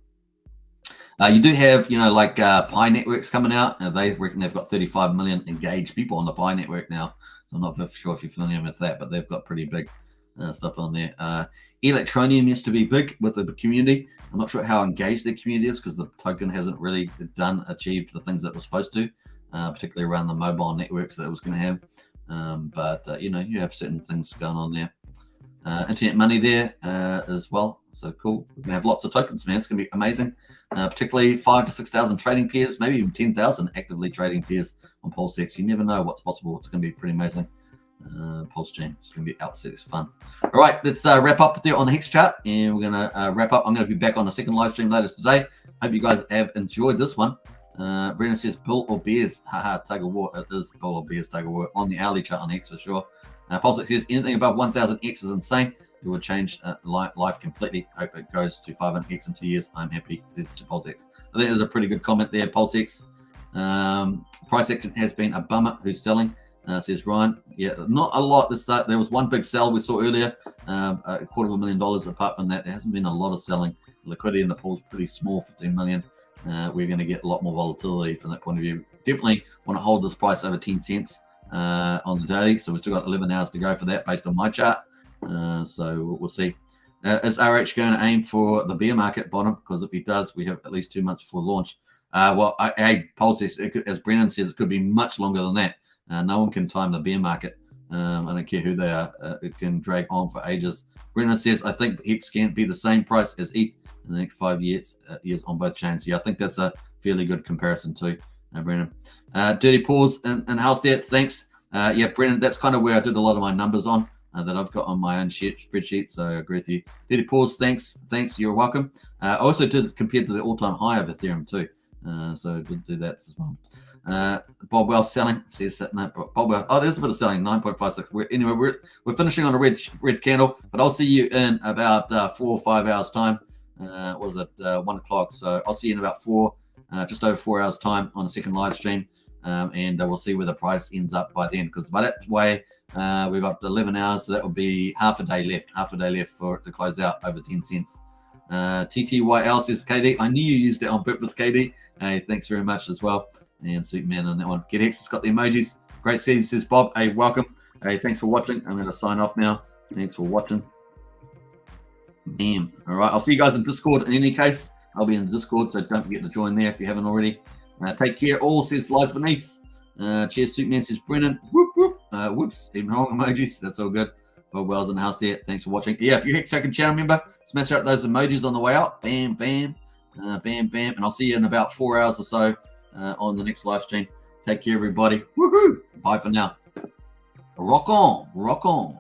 You do have, like Pi networks coming out. They reckon they've got 35 million engaged people on the Pi network now. So I'm not sure if you're familiar with that, but they've got pretty big stuff on there. Electronium used to be big with the community. I'm not sure how engaged their community is because the token hasn't really achieved the things that it was supposed to, particularly around the mobile networks that it was going to have. But you have certain things going on there. Internet money there as well. So cool. We're going to have lots of tokens, man. It's going to be amazing. Particularly 5,000 to 6,000 trading pairs, maybe even 10,000 actively trading pairs on PulseX. You never know what's possible. It's going to be pretty amazing. Pulsechain. It's going to be absolutely fun. All right, let's wrap up there on the Hex chart, and we're going to wrap up. I'm going to be back on the second live stream later today. Hope you guys have enjoyed this one. Brendan says bull or bears. Haha, tug of war. It is bull or bears tug of war on the hourly chart on Hex for sure. PulseX says anything above 1,000x is insane. It will change life completely. Hope it goes to 500x in 2 years. I'm happy, says to PulseX. I think there's a pretty good comment there, PulseX. Price action has been a bummer. Who's selling? Says Ryan. Yeah, not a lot to start. There was one big sell we saw earlier, $250,000. Apart from that, there hasn't been a lot of selling. Liquidity in the pool is pretty small, 15 million. We're going to get a lot more volatility from that point of view. Definitely want to hold this price over 10 cents on the daily. So we've still got 11 hours to go for that based on my chart. So we'll see. Is RH going to aim for the bear market bottom? Because if he does, we have at least 2 months before launch. Pulse, as Brennan says, it could be much longer than that. No one can time the bear market. I don't care who they are. It can drag on for ages. Brennan says, I think Hex can be the same price as ETH in the next 5 years on both chains. Yeah, I think that's a fairly good comparison too, Brennan. Dirty Pause in house there. Thanks. Yeah, Brennan, that's kind of where I did a lot of my numbers on that I've got on my own spreadsheet. So I agree with you. Dirty Pause, thanks. You're welcome. I also did compare to the all-time high of Ethereum too. So I did do that as well. Bob Wells selling, says that. No, Bob Wells, there's a bit of selling, 9.56. We're finishing on a red candle, but I'll see you in about 4 or 5 hours time. What is it, 1 o'clock? So I'll see you in about just over 4 hours time on the second live stream, and we'll see where the price ends up by then, because by that way we've got 11 hours, so that will be half a day left for it to close out over 10 cents. TTYL says, KD, I knew you used it on purpose, KD. Hey, thanks very much as well. And Superman on that one. GetX has got the emojis. Great seeing, says Bob. Hey, welcome. Hey, thanks for watching. I'm going to sign off now. Thanks for watching. Bam. All right, I'll see you guys in Discord in any case. I'll be in the Discord, so don't forget to join there if you haven't already. Take care. All says lies beneath. Cheers, Superman says Brennan. Whoop, whoop. Whoops. Even wrong emojis. That's all good. Bob Wells in the house there. Thanks for watching. Yeah, if you're a Hex Token channel member, smash out those emojis on the way out. Bam, bam. Bam, bam. And I'll see you in about 4 hours or so on the next live stream. Take care, everybody. Woohoo! Bye for now. Rock on. Rock on.